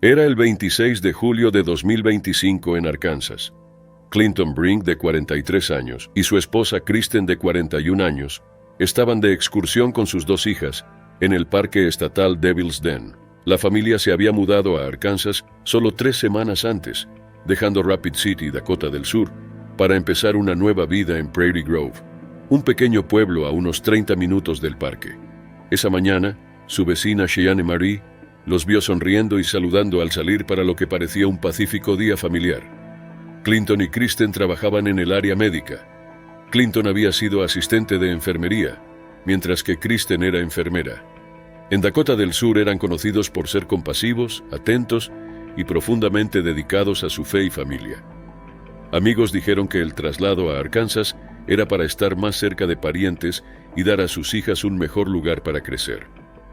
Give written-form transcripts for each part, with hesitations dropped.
Era el 26 de julio de 2025 en Arkansas. Clinton Brink, de 43 años, y su esposa Kristen, de 41 años, estaban de excursión con sus dos hijas en el parque estatal Devil's Den. La familia se había mudado a Arkansas solo 3 semanas antes, dejando Rapid City, Dakota del Sur, para empezar una nueva vida en Prairie Grove, un pequeño pueblo a unos 30 minutos del parque. Esa mañana, su vecina Cheyenne Marie los vio sonriendo y saludando al salir para lo que parecía un pacífico día familiar. Clinton y Kristen trabajaban en el área médica. Clinton había sido asistente de enfermería, mientras que Kristen era enfermera. En Dakota del Sur eran conocidos por ser compasivos, atentos y profundamente dedicados a su fe y familia. Amigos dijeron que el traslado a Arkansas era para estar más cerca de parientes y dar a sus hijas un mejor lugar para crecer.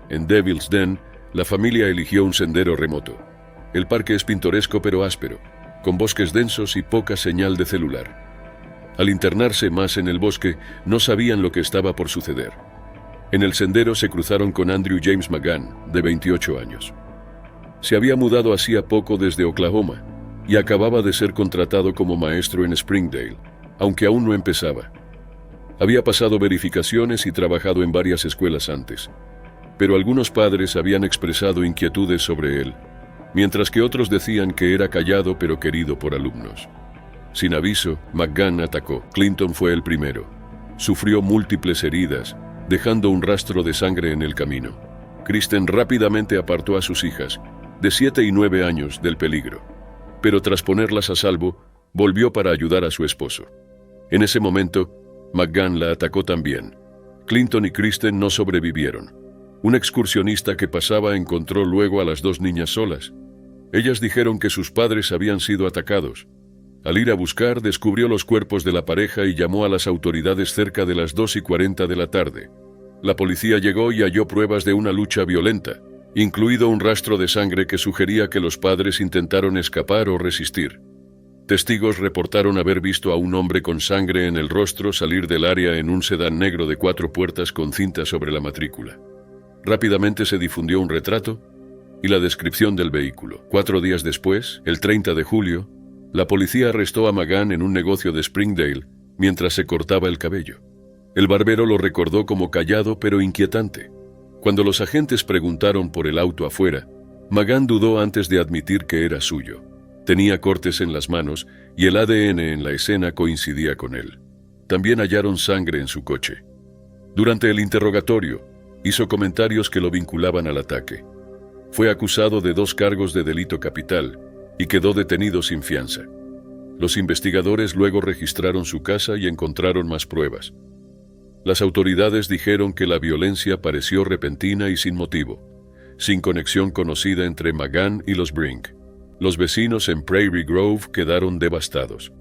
En Devil's Den, la familia eligió un sendero remoto. El parque es pintoresco pero áspero, con bosques densos y poca señal de celular. Al internarse más en el bosque, no sabían lo que estaba por suceder. En el sendero se cruzaron con Andrew James McGann, de 28 años. Se había mudado hacía poco desde Oklahoma y acababa de ser contratado como maestro en Springdale, aunque aún no empezaba. Había pasado verificaciones y trabajado en varias escuelas antes, pero algunos padres habían expresado inquietudes sobre él, mientras que otros decían que era callado pero querido por alumnos. Sin aviso, McGann atacó. Clinton fue el primero. Sufrió múltiples heridas, dejando un rastro de sangre en el camino. Kristen rápidamente apartó a sus hijas, de 7 y 9 años, del peligro, pero tras ponerlas a salvo, volvió para ayudar a su esposo. En ese momento, McGann la atacó también. Clinton y Kristen no sobrevivieron. Un excursionista que pasaba encontró luego a las dos niñas solas. Ellas dijeron que sus padres habían sido atacados. Al ir a buscar, descubrió los cuerpos de la pareja y llamó a las autoridades cerca de las 2:40 de la tarde. La policía llegó y halló pruebas de una lucha violenta, incluido un rastro de sangre que sugería que los padres intentaron escapar o resistir. Testigos reportaron haber visto a un hombre con sangre en el rostro salir del área en un sedán negro de 4 puertas con cinta sobre la matrícula. Rápidamente se difundió un retrato y la descripción del vehículo. 4 días después, el 30 de julio, la policía arrestó a McGann en un negocio de Springdale mientras se cortaba el cabello. El barbero lo recordó como callado pero inquietante. Cuando los agentes preguntaron por el auto afuera, McGann dudó antes de admitir que era suyo. Tenía cortes en las manos y el ADN en la escena coincidía con él. También hallaron sangre en su coche. Durante el interrogatorio, hizo comentarios que lo vinculaban al ataque. Fue acusado de 2 cargos de delito capital y quedó detenido sin fianza. Los investigadores luego registraron su casa y encontraron más pruebas. Las autoridades dijeron que la violencia pareció repentina y sin motivo, sin conexión conocida entre McGann y los Brink. Los vecinos en Prairie Grove quedaron devastados.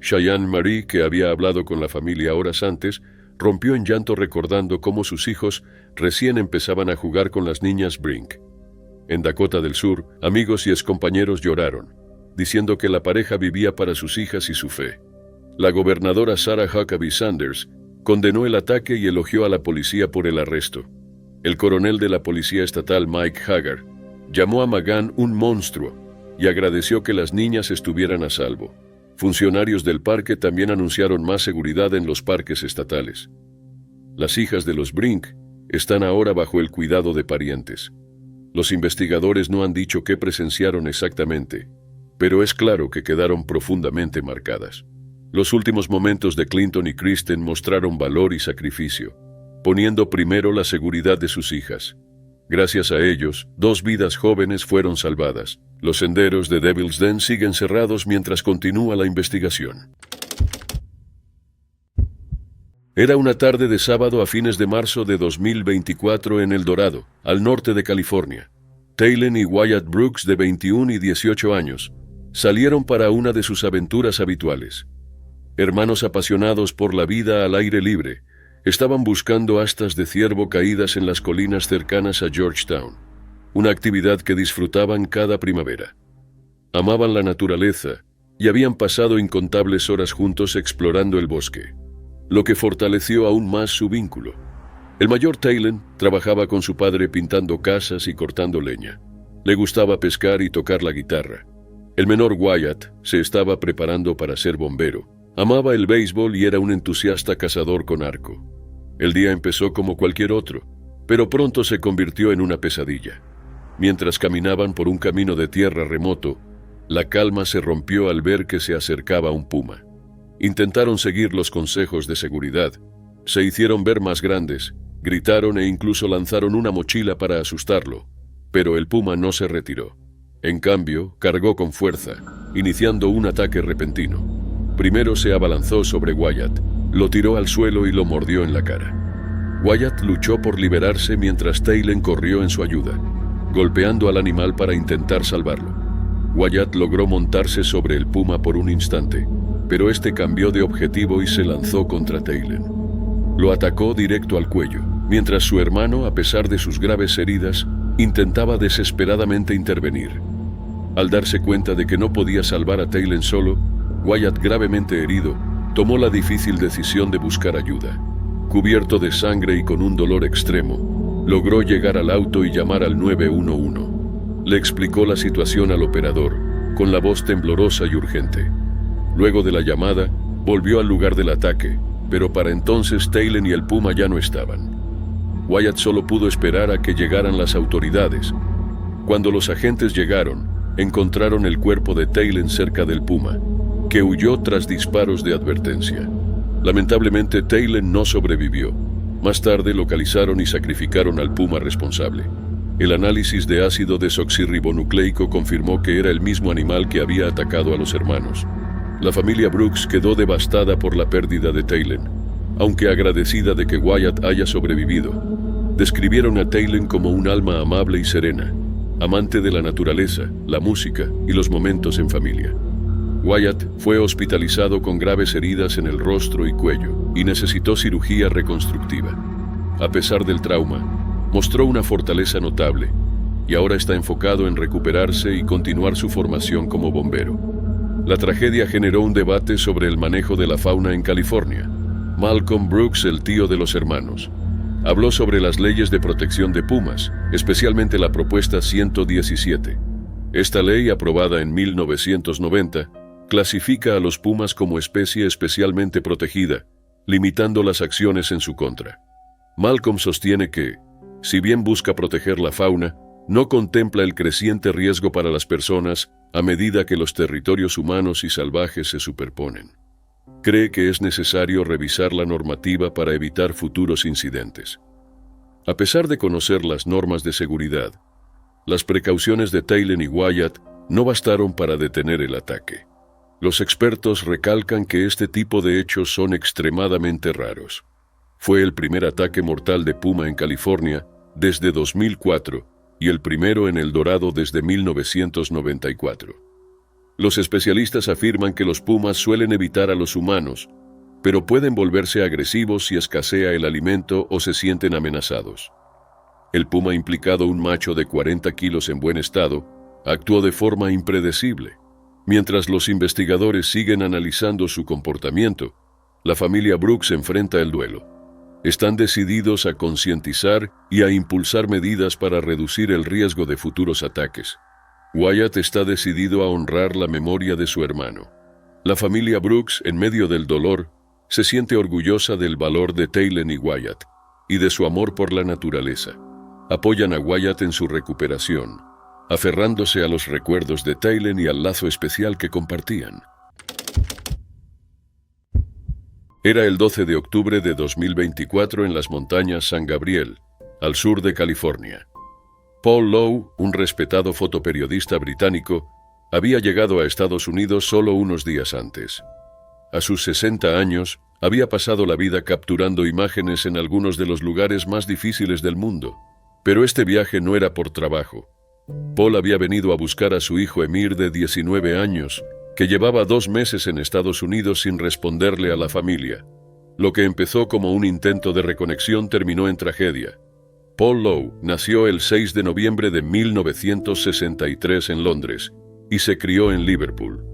Cheyenne Marie, que había hablado con la familia horas antes, rompió en llanto recordando cómo sus hijos recién empezaban a jugar con las niñas Brink. En Dakota del Sur, amigos y excompañeros lloraron, diciendo que la pareja vivía para sus hijas y su fe. La gobernadora Sarah Huckabee Sanders condenó el ataque y elogió a la policía por el arresto. El coronel de la policía estatal Mike Haggard llamó a McGann un monstruo y agradeció que las niñas estuvieran a salvo. Funcionarios del parque también anunciaron más seguridad en los parques estatales. Las hijas de los Brink están ahora bajo el cuidado de parientes. Los investigadores no han dicho qué presenciaron exactamente, pero es claro que quedaron profundamente marcadas. Los últimos momentos de Clinton y Kristen mostraron valor y sacrificio, poniendo primero la seguridad de sus hijas. Gracias a ellos, 2 vidas jóvenes fueron salvadas. Los senderos de Devil's Den siguen cerrados mientras continúa la investigación. Era una tarde de sábado a fines de marzo de 2024 en El Dorado, al norte de California. Taylen y Wyatt Brooks, de 21 y 18 años, salieron para una de sus aventuras habituales. Hermanos apasionados por la vida al aire libre, estaban buscando astas de ciervo caídas en las colinas cercanas a Georgetown, una actividad que disfrutaban cada primavera. Amaban la naturaleza y habían pasado incontables horas juntos explorando el bosque, lo que fortaleció aún más su vínculo. El mayor Taylen trabajaba con su padre pintando casas y cortando leña. Le gustaba pescar y tocar la guitarra. El menor Wyatt se estaba preparando para ser bombero. Amaba el béisbol y era un entusiasta cazador con arco. El día empezó como cualquier otro, pero pronto se convirtió en una pesadilla. Mientras caminaban por un camino de tierra remoto, la calma se rompió al ver que se acercaba un puma. Intentaron seguir los consejos de seguridad. Se hicieron ver más grandes, gritaron e incluso lanzaron una mochila para asustarlo, pero el puma no se retiró. En cambio, cargó con fuerza, iniciando un ataque repentino. Primero se abalanzó sobre Wyatt, lo tiró al suelo y lo mordió en la cara. Wyatt luchó por liberarse mientras Taylen corrió en su ayuda, golpeando al animal para intentar salvarlo. Wyatt logró montarse sobre el puma por un instante, pero este cambió de objetivo y se lanzó contra Taylen. Lo atacó directo al cuello, mientras su hermano, a pesar de sus graves heridas, intentaba desesperadamente intervenir. Al darse cuenta de que no podía salvar a Taylen solo, Wyatt, gravemente herido, tomó la difícil decisión de buscar ayuda. Cubierto de sangre y con un dolor extremo, logró llegar al auto y llamar al 911. Le explicó la situación al operador, con la voz temblorosa y urgente. Luego de la llamada, volvió al lugar del ataque, pero para entonces Taylen y el puma ya no estaban. Wyatt solo pudo esperar a que llegaran las autoridades. Cuando los agentes llegaron, encontraron el cuerpo de Taylen cerca del puma, que huyó tras disparos de advertencia. Lamentablemente, Taylen no sobrevivió. Más tarde localizaron y sacrificaron al puma responsable. El análisis de ácido desoxirribonucleico confirmó que era el mismo animal que había atacado a los hermanos. La familia Brooks quedó devastada por la pérdida de Taylen, aunque agradecida de que Wyatt haya sobrevivido. Describieron a Taylen como un alma amable y serena, amante de la naturaleza, la música y los momentos en familia. Wyatt fue hospitalizado con graves heridas en el rostro y cuello y necesitó cirugía reconstructiva. A pesar del trauma, mostró una fortaleza notable y ahora está enfocado en recuperarse y continuar su formación como bombero. La tragedia generó un debate sobre el manejo de la fauna en California. Malcolm Brooks, el tío de los hermanos, habló sobre las leyes de protección de pumas, especialmente la propuesta 117. Esta ley, aprobada en 1990, clasifica a los pumas como especie especialmente protegida, limitando las acciones en su contra. Malcolm sostiene que, si bien busca proteger la fauna, no contempla el creciente riesgo para las personas a medida que los territorios humanos y salvajes se superponen. Cree que es necesario revisar la normativa para evitar futuros incidentes. A pesar de conocer las normas de seguridad, las precauciones de Taylen y Wyatt no bastaron para detener el ataque. Los expertos recalcan que este tipo de hechos son extremadamente raros. Fue el primer ataque mortal de puma en California desde 2004 y el primero en El Dorado desde 1994. Los especialistas afirman que los pumas suelen evitar a los humanos, pero pueden volverse agresivos si escasea el alimento o se sienten amenazados. El puma implicado, un macho de 40 kilos en buen estado, actuó de forma impredecible. Mientras los investigadores siguen analizando su comportamiento, la familia Brooks enfrenta el duelo. Están decididos a concientizar y a impulsar medidas para reducir el riesgo de futuros ataques. Wyatt está decidido a honrar la memoria de su hermano. La familia Brooks, en medio del dolor, se siente orgullosa del valor de Taylen y Wyatt y de su amor por la naturaleza. Apoyan a Wyatt en su recuperación, aferrándose a los recuerdos de Taylen y al lazo especial que compartían. Era el 12 de octubre de 2024 en las montañas San Gabriel, al sur de California. Paul Lowe, un respetado fotoperiodista británico, había llegado a Estados Unidos solo unos días antes. A sus 60 años, había pasado la vida capturando imágenes en algunos de los lugares más difíciles del mundo. Pero este viaje no era por trabajo. Paul había venido a buscar a su hijo Emir, de 19 años, que llevaba 2 meses en Estados Unidos sin responderle a la familia. Lo que empezó como un intento de reconexión terminó en tragedia. Paul Lowe nació el 6 de noviembre de 1963 en Londres y se crió en Liverpool.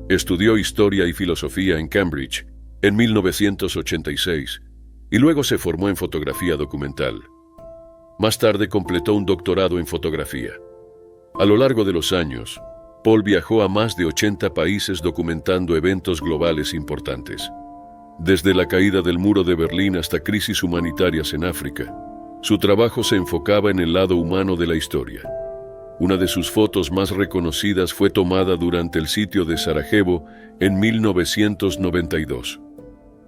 Estudió Historia y Filosofía en Cambridge en 1986 y luego se formó en fotografía documental. Más tarde completó un doctorado en fotografía. A lo largo de los años, Paul viajó a más de 80 países documentando eventos globales importantes. Desde la caída del muro de Berlín hasta crisis humanitarias en África, su trabajo se enfocaba en el lado humano de la historia. Una de sus fotos más reconocidas fue tomada durante el sitio de Sarajevo en 1992.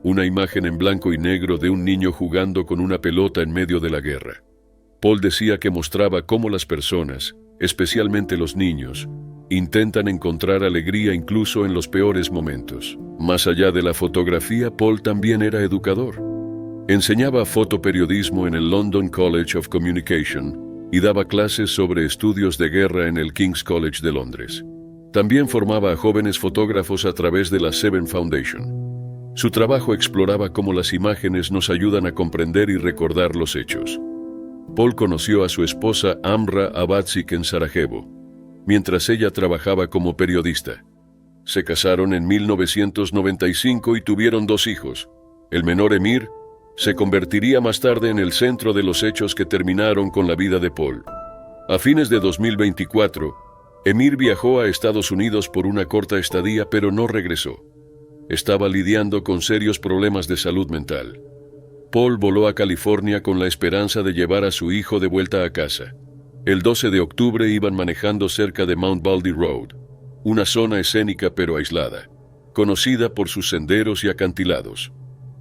Una imagen en blanco y negro de un niño jugando con una pelota en medio de la guerra. Paul decía que mostraba cómo las personas, especialmente los niños, intentan encontrar alegría incluso en los peores momentos. Más allá de la fotografía, Paul también era educador. Enseñaba fotoperiodismo en el London College of Communication y daba clases sobre estudios de guerra en el King's College de Londres. También formaba a jóvenes fotógrafos a través de la Seven Foundation. Su trabajo exploraba cómo las imágenes nos ayudan a comprender y recordar los hechos. Paul conoció a su esposa Amra Abatzik en Sarajevo, mientras ella trabajaba como periodista. Se casaron en 1995 y tuvieron 2 hijos. El menor Emir se convertiría más tarde en el centro de los hechos que terminaron con la vida de Paul. A fines de 2024, Emir viajó a Estados Unidos por una corta estadía, pero no regresó. Estaba lidiando con serios problemas de salud mental. Paul voló a California con la esperanza de llevar a su hijo de vuelta a casa. El 12 de octubre iban manejando cerca de Mount Baldy Road, una zona escénica pero aislada, conocida por sus senderos y acantilados.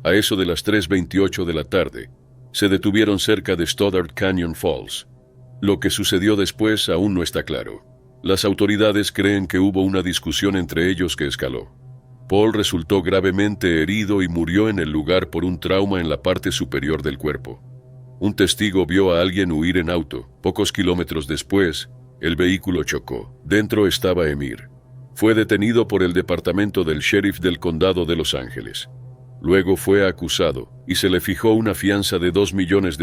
A eso de las 3:28 de la tarde, se detuvieron cerca de Stoddard Canyon Falls. Lo que sucedió después aún no está claro. Las autoridades creen que hubo una discusión entre ellos que escaló. Paul resultó gravemente herido y murió en el lugar por un trauma en la parte superior del cuerpo. Un testigo vio a alguien huir en auto. Pocos kilómetros después, el vehículo chocó. Dentro estaba Emir. Fue detenido por el departamento del sheriff del condado de Los Ángeles. Luego fue acusado y se le fijó una fianza de $2 millones.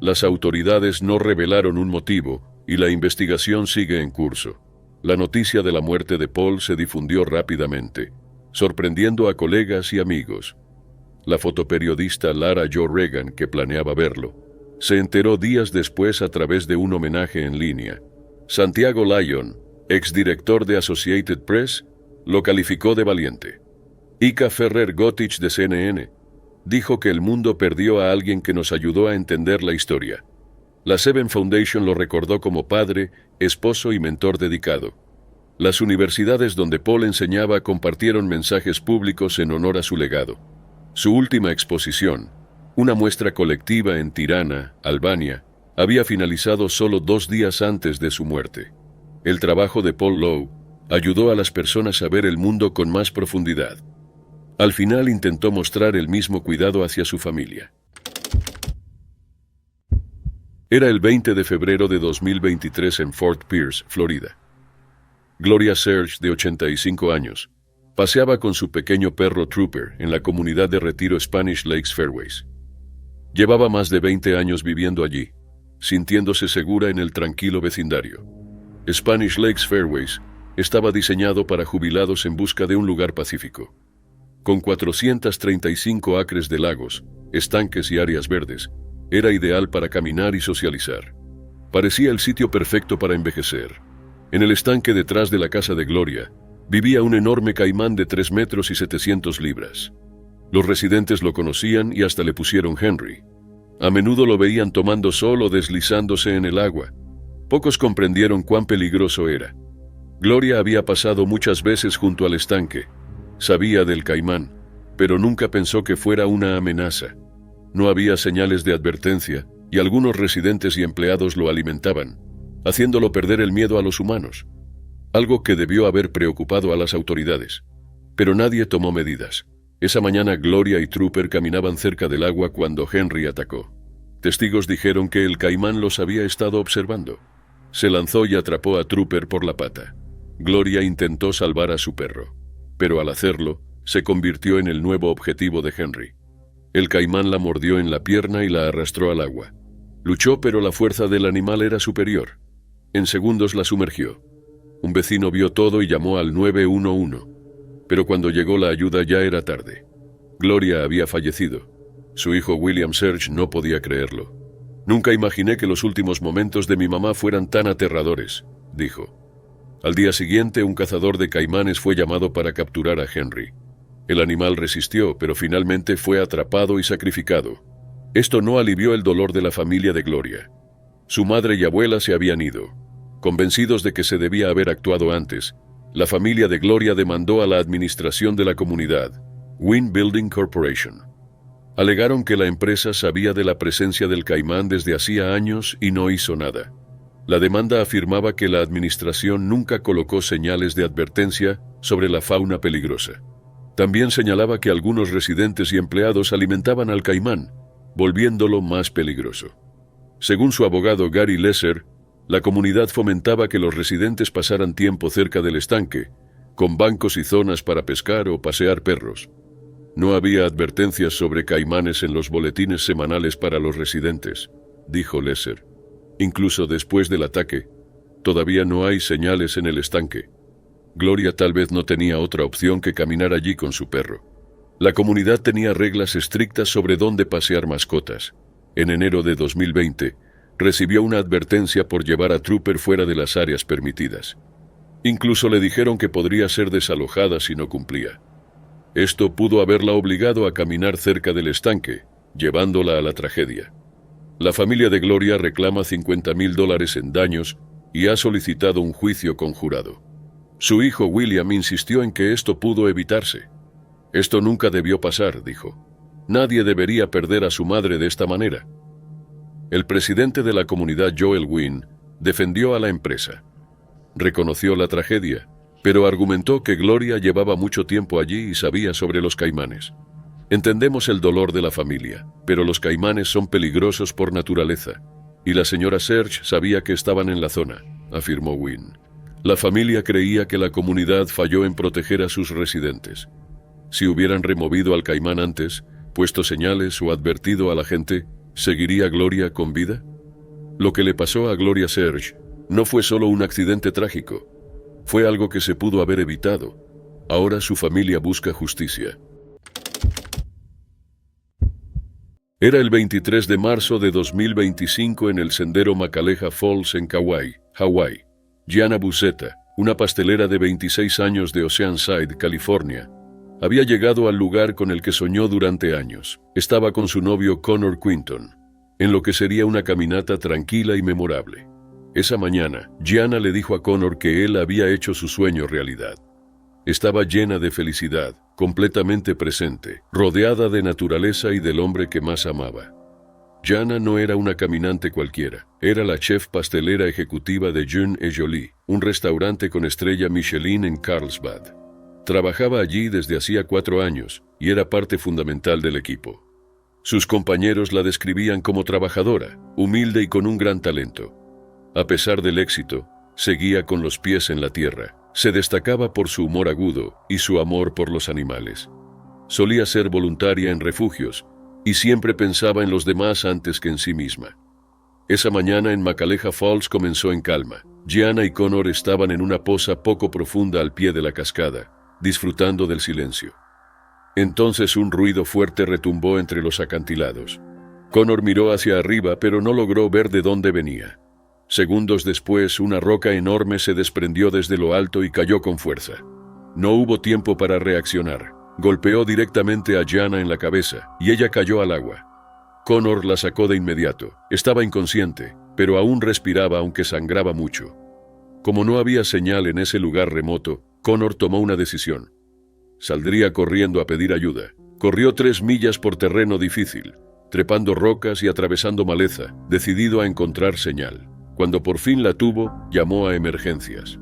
Las autoridades no revelaron un motivo y la investigación sigue en curso. La noticia de la muerte de Paul se difundió rápidamente, sorprendiendo a colegas y amigos. La fotoperiodista Lara Jo Regan, que planeaba verlo, se enteró días después a través de un homenaje en línea. Santiago Lyon, exdirector de Associated Press, lo calificó de valiente. Ika Ferrer Gotich de CNN dijo que el mundo perdió a alguien que nos ayudó a entender la historia. La Seven Foundation lo recordó como padre, esposo y mentor dedicado. Las universidades donde Paul enseñaba compartieron mensajes públicos en honor a su legado. Su última exposición, una muestra colectiva en Tirana, Albania, había finalizado solo 2 días antes de su muerte. El trabajo de Paul Lowe ayudó a las personas a ver el mundo con más profundidad. Al final intentó mostrar el mismo cuidado hacia su familia. Era el 20 de febrero de 2023 en Fort Pierce, Florida. Gloria Serge, de 85 años, paseaba con su pequeño perro Trooper en la comunidad de retiro Spanish Lakes Fairways. Llevaba más de 20 años viviendo allí, sintiéndose segura en el tranquilo vecindario. Spanish Lakes Fairways estaba diseñado para jubilados en busca de un lugar pacífico. Con 435 acres de lagos, estanques y áreas verdes, era ideal para caminar y socializar. Parecía el sitio perfecto para envejecer. En el estanque detrás de la casa de Gloria, vivía un enorme caimán de 3 metros y 700 libras. Los residentes lo conocían y hasta le pusieron Henry. A menudo lo veían tomando sol o deslizándose en el agua. Pocos comprendieron cuán peligroso era. Gloria había pasado muchas veces junto al estanque. Sabía del caimán, pero nunca pensó que fuera una amenaza. No había señales de advertencia y algunos residentes y empleados lo alimentaban, haciéndolo perder el miedo a los humanos, algo que debió haber preocupado a las autoridades. Pero nadie tomó medidas. Esa mañana Gloria y Trooper caminaban cerca del agua cuando Henry atacó. Testigos dijeron que el caimán los había estado observando. Se lanzó y atrapó a Trooper por la pata. Gloria intentó salvar a su perro, pero al hacerlo, se convirtió en el nuevo objetivo de Henry. El caimán la mordió en la pierna y la arrastró al agua. Luchó, pero la fuerza del animal era superior. En segundos la sumergió. Un vecino vio todo y llamó al 911, pero cuando llegó la ayuda ya era tarde. Gloria había fallecido. Su hijo William Serge no podía creerlo. Nunca imaginé que los últimos momentos de mi mamá fueran tan aterradores, dijo. Al día siguiente, un cazador de caimanes fue llamado para capturar a Henry. El animal resistió, pero finalmente fue atrapado y sacrificado. Esto no alivió el dolor de la familia de Gloria. Su madre y abuela se habían ido. Convencidos de que se debía haber actuado antes, la familia de Gloria demandó a la administración de la comunidad, Wynn Building Corporation. Alegaron que la empresa sabía de la presencia del caimán desde hacía años y no hizo nada. La demanda afirmaba que la administración nunca colocó señales de advertencia sobre la fauna peligrosa. También señalaba que algunos residentes y empleados alimentaban al caimán, volviéndolo más peligroso. Según su abogado Gary Lesser, la comunidad fomentaba que los residentes pasaran tiempo cerca del estanque, con bancos y zonas para pescar o pasear perros. No había advertencias sobre caimanes en los boletines semanales para los residentes, dijo Lesser. Incluso después del ataque, todavía no hay señales en el estanque. Gloria tal vez no tenía otra opción que caminar allí con su perro. La comunidad tenía reglas estrictas sobre dónde pasear mascotas. En enero de 2020, recibió una advertencia por llevar a Trooper fuera de las áreas permitidas. Incluso le dijeron que podría ser desalojada si no cumplía. Esto pudo haberla obligado a caminar cerca del estanque, llevándola a la tragedia. La familia de Gloria reclama $50,000 en daños y ha solicitado un juicio conjurado. Su hijo William insistió en que esto pudo evitarse. Esto nunca debió pasar, dijo. Nadie debería perder a su madre de esta manera. El presidente de la comunidad, Joel Wynn, defendió a la empresa. Reconoció la tragedia, pero argumentó que Gloria llevaba mucho tiempo allí y sabía sobre los caimanes. Entendemos el dolor de la familia, pero los caimanes son peligrosos por naturaleza, y la señora Serge sabía que estaban en la zona, afirmó Wynn. La familia creía que la comunidad falló en proteger a sus residentes. Si hubieran removido al caimán antes, puesto señales o advertido a la gente, ¿seguiría Gloria con vida? Lo que le pasó a Gloria Serge no fue solo un accidente trágico, fue algo que se pudo haber evitado. Ahora su familia busca justicia. Era el 23 de marzo de 2025 en el sendero Macaleja Falls en Kauai, Hawái. Gianna Buzzetta, una pastelera de 26 años de Oceanside, California, había llegado al lugar con el que soñó durante años. Estaba con su novio Connor Quinton, en lo que sería una caminata tranquila y memorable. Esa mañana, Gianna le dijo a Connor que él había hecho su sueño realidad. Estaba llena de felicidad, completamente presente, rodeada de naturaleza y del hombre que más amaba. Gianna no era una caminante cualquiera, era la chef pastelera ejecutiva de Jeune et Jolie, un restaurante con estrella Michelin en Carlsbad. Trabajaba allí desde hacía 4 años y era parte fundamental del equipo. Sus compañeros la describían como trabajadora, humilde y con un gran talento. A pesar del éxito, seguía con los pies en la tierra. Se destacaba por su humor agudo y su amor por los animales. Solía ser voluntaria en refugios y siempre pensaba en los demás antes que en sí misma. Esa mañana en Macaleja Falls comenzó en calma. Gianna y Connor estaban en una poza poco profunda al pie de la cascada, disfrutando del silencio. Entonces un ruido fuerte retumbó entre los acantilados. Connor miró hacia arriba, pero no logró ver de dónde venía. Segundos después, una roca enorme se desprendió desde lo alto y cayó con fuerza. No hubo tiempo para reaccionar. Golpeó directamente a Gianna en la cabeza y ella cayó al agua. Connor la sacó de inmediato. Estaba inconsciente, pero aún respiraba aunque sangraba mucho. Como no había señal en ese lugar remoto, Connor tomó una decisión. Saldría corriendo a pedir ayuda. Corrió 3 millas por terreno difícil, trepando rocas y atravesando maleza, decidido a encontrar señal. Cuando por fin la tuvo, llamó a emergencias.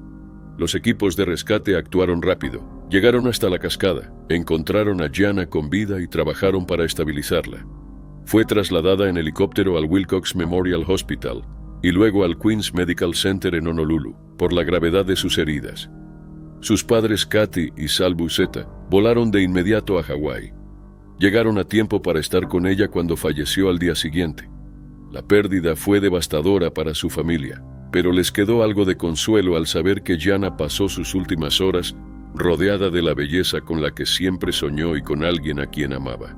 Los equipos de rescate actuaron rápido. Llegaron hasta la cascada, encontraron a Gianna con vida y trabajaron para estabilizarla. Fue trasladada en helicóptero al Wilcox Memorial Hospital y luego al Queens Medical Center en Honolulu, por la gravedad de sus heridas. Sus padres Kathy y Sal Buzzetta volaron de inmediato a Hawái. Llegaron a tiempo para estar con ella cuando falleció al día siguiente. La pérdida fue devastadora para su familia, pero les quedó algo de consuelo al saber que Gianna pasó sus últimas horas rodeada de la belleza con la que siempre soñó y con alguien a quien amaba.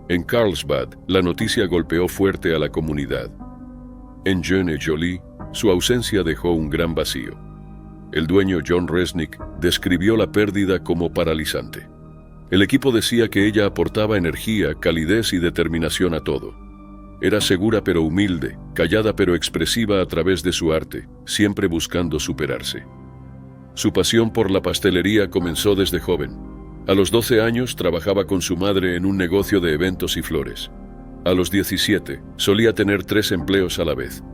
En Carlsbad, la noticia golpeó fuerte a la comunidad. En Jeune et Joly, su ausencia dejó un gran vacío. El dueño John Resnick describió la pérdida como paralizante. El equipo decía que ella aportaba energía, calidez y determinación a todo. Era segura pero humilde, callada pero expresiva a través de su arte, siempre buscando superarse. Su pasión por la pastelería comenzó desde joven. A los 12 años trabajaba con su madre en un negocio de eventos y flores. A los 17 solía tener 3 empleos a la vez.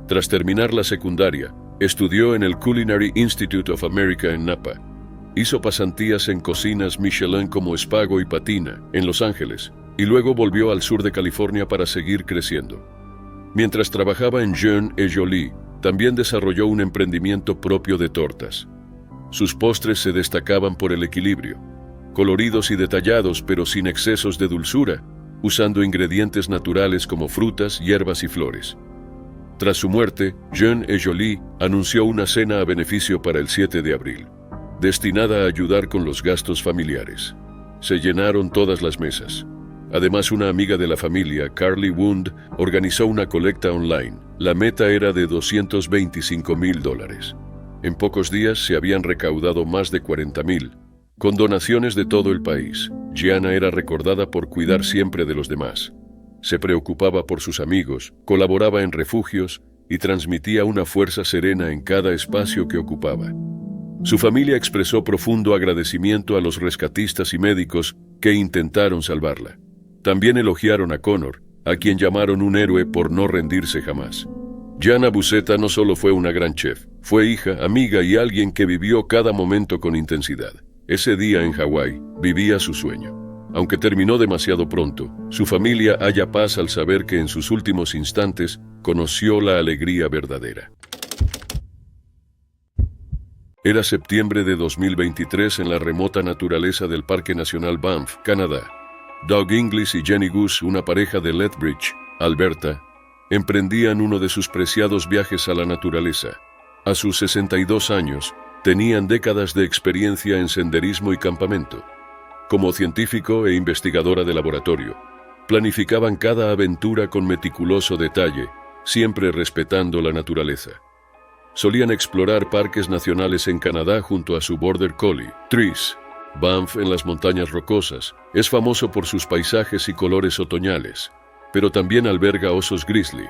Tras terminar la secundaria, estudió en el Culinary Institute of America en Napa. Hizo pasantías en cocinas Michelin como Spago y Patina, en Los Ángeles, y luego volvió al sur de California para seguir creciendo. Mientras trabajaba en Jeune et Joly, también desarrolló un emprendimiento propio de tortas. Sus postres se destacaban por el equilibrio, coloridos y detallados pero sin excesos de dulzura, usando ingredientes naturales como frutas, hierbas y flores. Tras su muerte, Jeune et Joly anunció una cena a beneficio para el 7 de abril, destinada a ayudar con los gastos familiares. Se llenaron todas las mesas. Además, una amiga de la familia, Carly Wound, organizó una colecta online. La meta era de $225,000. En pocos días se habían recaudado más de 40,000, con donaciones de todo el país. Gianna era recordada por cuidar siempre de los demás. Se preocupaba por sus amigos, colaboraba en refugios y transmitía una fuerza serena en cada espacio que ocupaba. Su familia expresó profundo agradecimiento a los rescatistas y médicos que intentaron salvarla. También elogiaron a Connor, a quien llamaron un héroe por no rendirse jamás. Gianna Busetta no solo fue una gran chef, fue hija, amiga y alguien que vivió cada momento con intensidad. Ese día en Hawái vivía su sueño. Aunque terminó demasiado pronto, su familia halla paz al saber que en sus últimos instantes conoció la alegría verdadera. Era septiembre de 2023 en la remota naturaleza del Parque Nacional Banff, Canadá. Doug Inglis y Jenny Goose, una pareja de Lethbridge, Alberta, emprendían uno de sus preciados viajes a la naturaleza. A sus 62 años, tenían décadas de experiencia en senderismo y campamento. Como científico e investigadora de laboratorio, planificaban cada aventura con meticuloso detalle, siempre respetando la naturaleza. Solían explorar parques nacionales en Canadá junto a su Border Collie, Tris. Banff, en las montañas rocosas, es famoso por sus paisajes y colores otoñales, pero también alberga osos grizzly.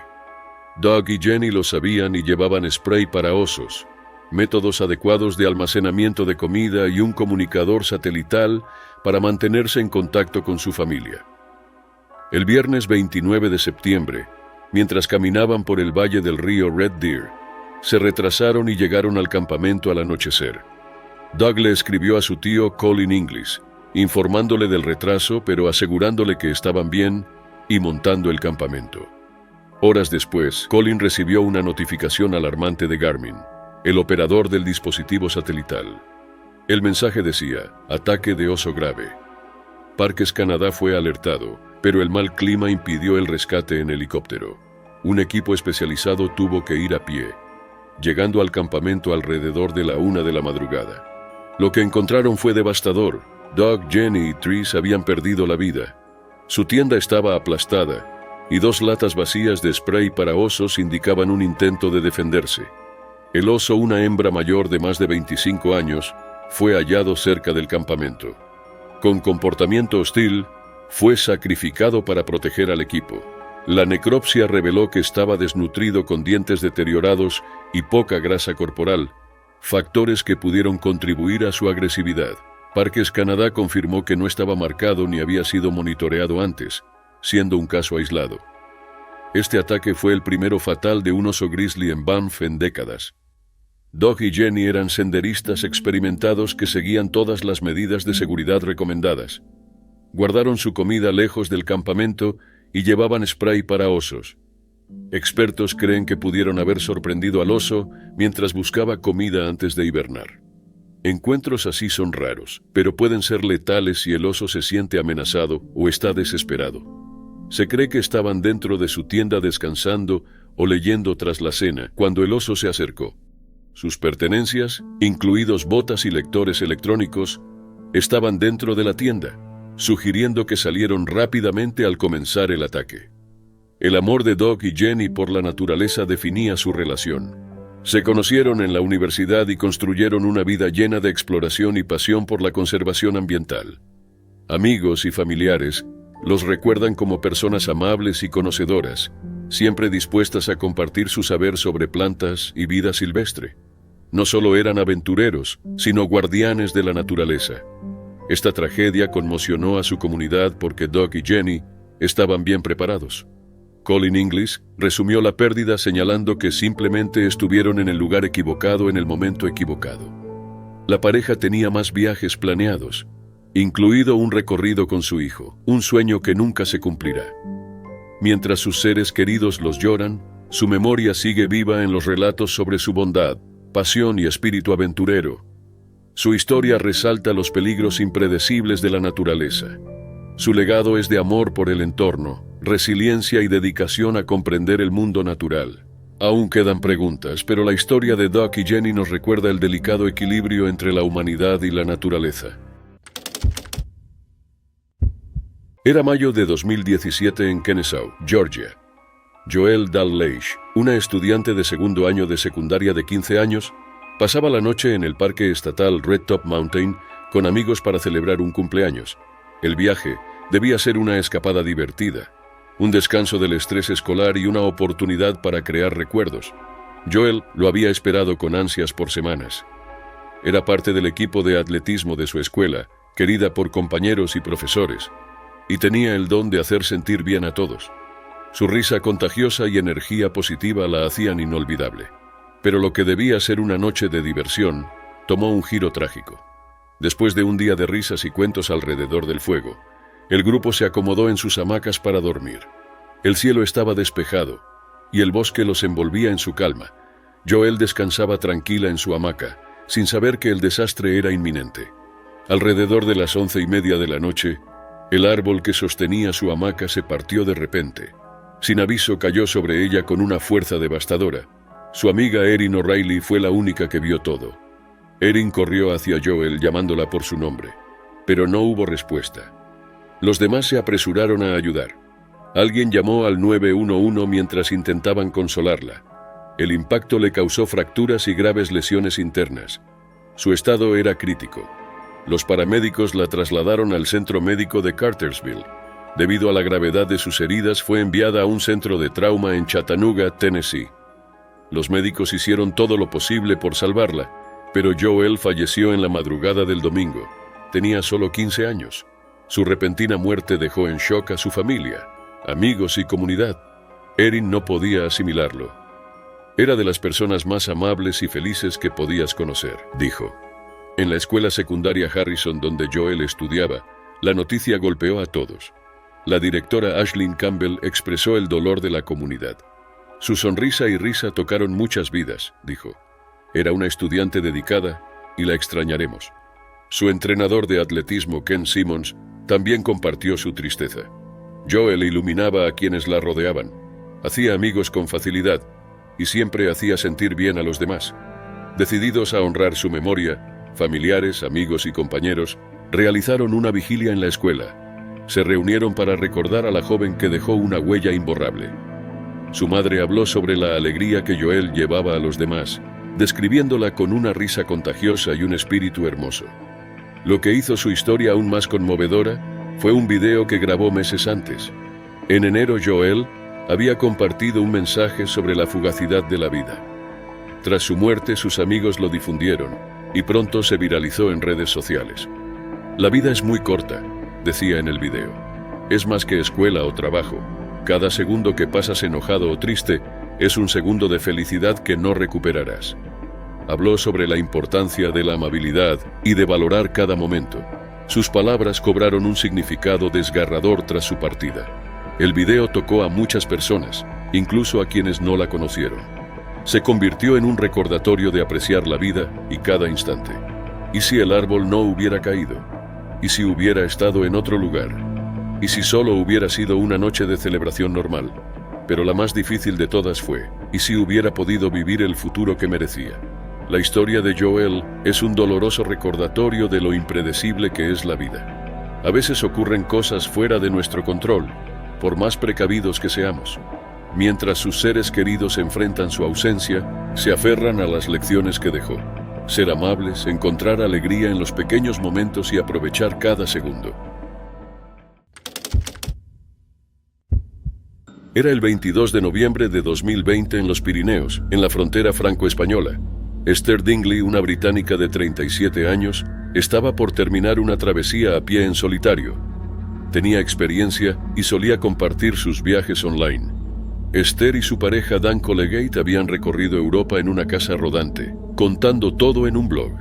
Doug y Jenny lo sabían y llevaban spray para osos, métodos adecuados de almacenamiento de comida y un comunicador satelital para mantenerse en contacto con su familia. El viernes 29 de septiembre, mientras caminaban por el valle del río Red Deer, se retrasaron y llegaron al campamento al anochecer. Doug le escribió a su tío Colin Inglis, informándole del retraso pero asegurándole que estaban bien y montando el campamento. Horas después, Colin recibió una notificación alarmante de Garmin, el operador del dispositivo satelital. El mensaje decía: ataque de oso grave. Parques Canadá fue alertado, pero el mal clima impidió el rescate en helicóptero. Un equipo especializado tuvo que ir a pie, llegando al campamento alrededor de la 1 de la madrugada. Lo que encontraron fue devastador. Doug, Jenny y Tris habían perdido la vida. Su tienda estaba aplastada, y 2 latas vacías de spray para osos indicaban un intento de defenderse. El oso, una hembra mayor de más de 25 años, fue hallado cerca del campamento. Con comportamiento hostil, fue sacrificado para proteger al equipo. La necropsia reveló que estaba desnutrido con dientes deteriorados y poca grasa corporal, factores que pudieron contribuir a su agresividad. Parques Canadá confirmó que no estaba marcado ni había sido monitoreado antes, siendo un caso aislado. Este ataque fue el primero fatal de un oso grizzly en Banff en décadas. Doug y Jenny eran senderistas experimentados que seguían todas las medidas de seguridad recomendadas. Guardaron su comida lejos del campamento y llevaban spray para osos. Expertos creen que pudieron haber sorprendido al oso mientras buscaba comida antes de hibernar. Encuentros así son raros, pero pueden ser letales si el oso se siente amenazado o está desesperado. Se cree que estaban dentro de su tienda descansando o leyendo tras la cena cuando el oso se acercó. Sus pertenencias, incluidos botas y lectores electrónicos, estaban dentro de la tienda, sugiriendo que salieron rápidamente al comenzar el ataque. El amor de Doc y Jenny por la naturaleza definía su relación. Se conocieron en la universidad y construyeron una vida llena de exploración y pasión por la conservación ambiental. Amigos y familiares los recuerdan como personas amables y conocedoras, siempre dispuestas a compartir su saber sobre plantas y vida silvestre. No solo eran aventureros, sino guardianes de la naturaleza. Esta tragedia conmocionó a su comunidad porque Doc y Jenny estaban bien preparados. Colin Inglis resumió la pérdida señalando que simplemente estuvieron en el lugar equivocado en el momento equivocado. La pareja tenía más viajes planeados, incluido un recorrido con su hijo, un sueño que nunca se cumplirá. Mientras sus seres queridos los lloran, su memoria sigue viva en los relatos sobre su bondad, pasión y espíritu aventurero. Su historia resalta los peligros impredecibles de la naturaleza. Su legado es de amor por el entorno, resiliencia y dedicación a comprender el mundo natural. Aún quedan preguntas, pero la historia de Doc y Jenny nos recuerda el delicado equilibrio entre la humanidad y la naturaleza. Era mayo de 2017 en Kennesaw, Georgia. Joelle Dalleish, una estudiante de segundo año de secundaria de 15 años, pasaba la noche en el parque estatal Red Top Mountain con amigos para celebrar un cumpleaños. El viaje debía ser una escapada divertida, un descanso del estrés escolar y una oportunidad para crear recuerdos. Joelle lo había esperado con ansias por semanas. Era parte del equipo de atletismo de su escuela, querida por compañeros y profesores, y tenía el don de hacer sentir bien a todos. Su risa contagiosa y energía positiva la hacían inolvidable. Pero lo que debía ser una noche de diversión tomó un giro trágico. Después de un día de risas y cuentos alrededor del fuego, el grupo se acomodó en sus hamacas para dormir. El cielo estaba despejado y el bosque los envolvía en su calma. Joelle descansaba tranquila en su hamaca, sin saber que el desastre era inminente. Alrededor de las 11:30 de la noche, el árbol que sostenía su hamaca se partió de repente. Sin aviso cayó sobre ella con una fuerza devastadora. Su amiga Erin O'Reilly fue la única que vio todo. Erin corrió hacia Joelle llamándola por su nombre, pero no hubo respuesta. Los demás se apresuraron a ayudar. Alguien llamó al 911 mientras intentaban consolarla. El impacto le causó fracturas y graves lesiones internas. Su estado era crítico. Los paramédicos la trasladaron al centro médico de Cartersville. Debido a la gravedad de sus heridas, fue enviada a un centro de trauma en Chattanooga, Tennessee. Los médicos hicieron todo lo posible por salvarla, pero Joelle falleció en la madrugada del domingo. Tenía solo 15 años. Su repentina muerte dejó en shock a su familia, amigos y comunidad. Erin no podía asimilarlo. Era de las personas más amables y felices que podías conocer, dijo. En la escuela secundaria Harrison, donde Joelle estudiaba, la noticia golpeó a todos. La directora Ashlyn Campbell expresó el dolor de la comunidad. Su sonrisa y risa tocaron muchas vidas, dijo. Era una estudiante dedicada y la extrañaremos. Su entrenador de atletismo, Ken Simmons, también compartió su tristeza. Joelle iluminaba a quienes la rodeaban. Hacía amigos con facilidad y siempre hacía sentir bien a los demás. Decididos a honrar su memoria, familiares, amigos y compañeros realizaron una vigilia en la escuela. Se reunieron para recordar a la joven que dejó una huella imborrable. Su madre habló sobre la alegría que Joelle llevaba a los demás, describiéndola con una risa contagiosa y un espíritu hermoso. Lo que hizo su historia aún más conmovedora fue un video que grabó meses antes. En enero, Joelle había compartido un mensaje sobre la fugacidad de la vida. Tras su muerte, sus amigos lo difundieron y pronto se viralizó en redes sociales. La vida es muy corta, decía en el video. Es más que escuela o trabajo. Cada segundo que pasas enojado o triste es un segundo de felicidad que no recuperarás. Habló sobre la importancia de la amabilidad y de valorar cada momento. Sus palabras cobraron un significado desgarrador tras su partida. El video tocó a muchas personas, incluso a quienes no la conocieron. Se convirtió en un recordatorio de apreciar la vida y cada instante. ¿Y si el árbol no hubiera caído? ¿Y si hubiera estado en otro lugar? ¿Y si solo hubiera sido una noche de celebración normal? Pero la más difícil de todas fue, ¿y si hubiera podido vivir el futuro que merecía? La historia de Joelle es un doloroso recordatorio de lo impredecible que es la vida. A veces ocurren cosas fuera de nuestro control, por más precavidos que seamos. Mientras sus seres queridos enfrentan su ausencia, se aferran a las lecciones que dejó. Ser amables, encontrar alegría en los pequeños momentos y aprovechar cada segundo. Era el 22 de noviembre de 2020 en los Pirineos, en la frontera franco-española. Esther Dingley, una británica de 37 años, estaba por terminar una travesía a pie en solitario. Tenía experiencia y solía compartir sus viajes online. Esther y su pareja Dan Collegate habían recorrido Europa en una casa rodante, contando todo en un blog.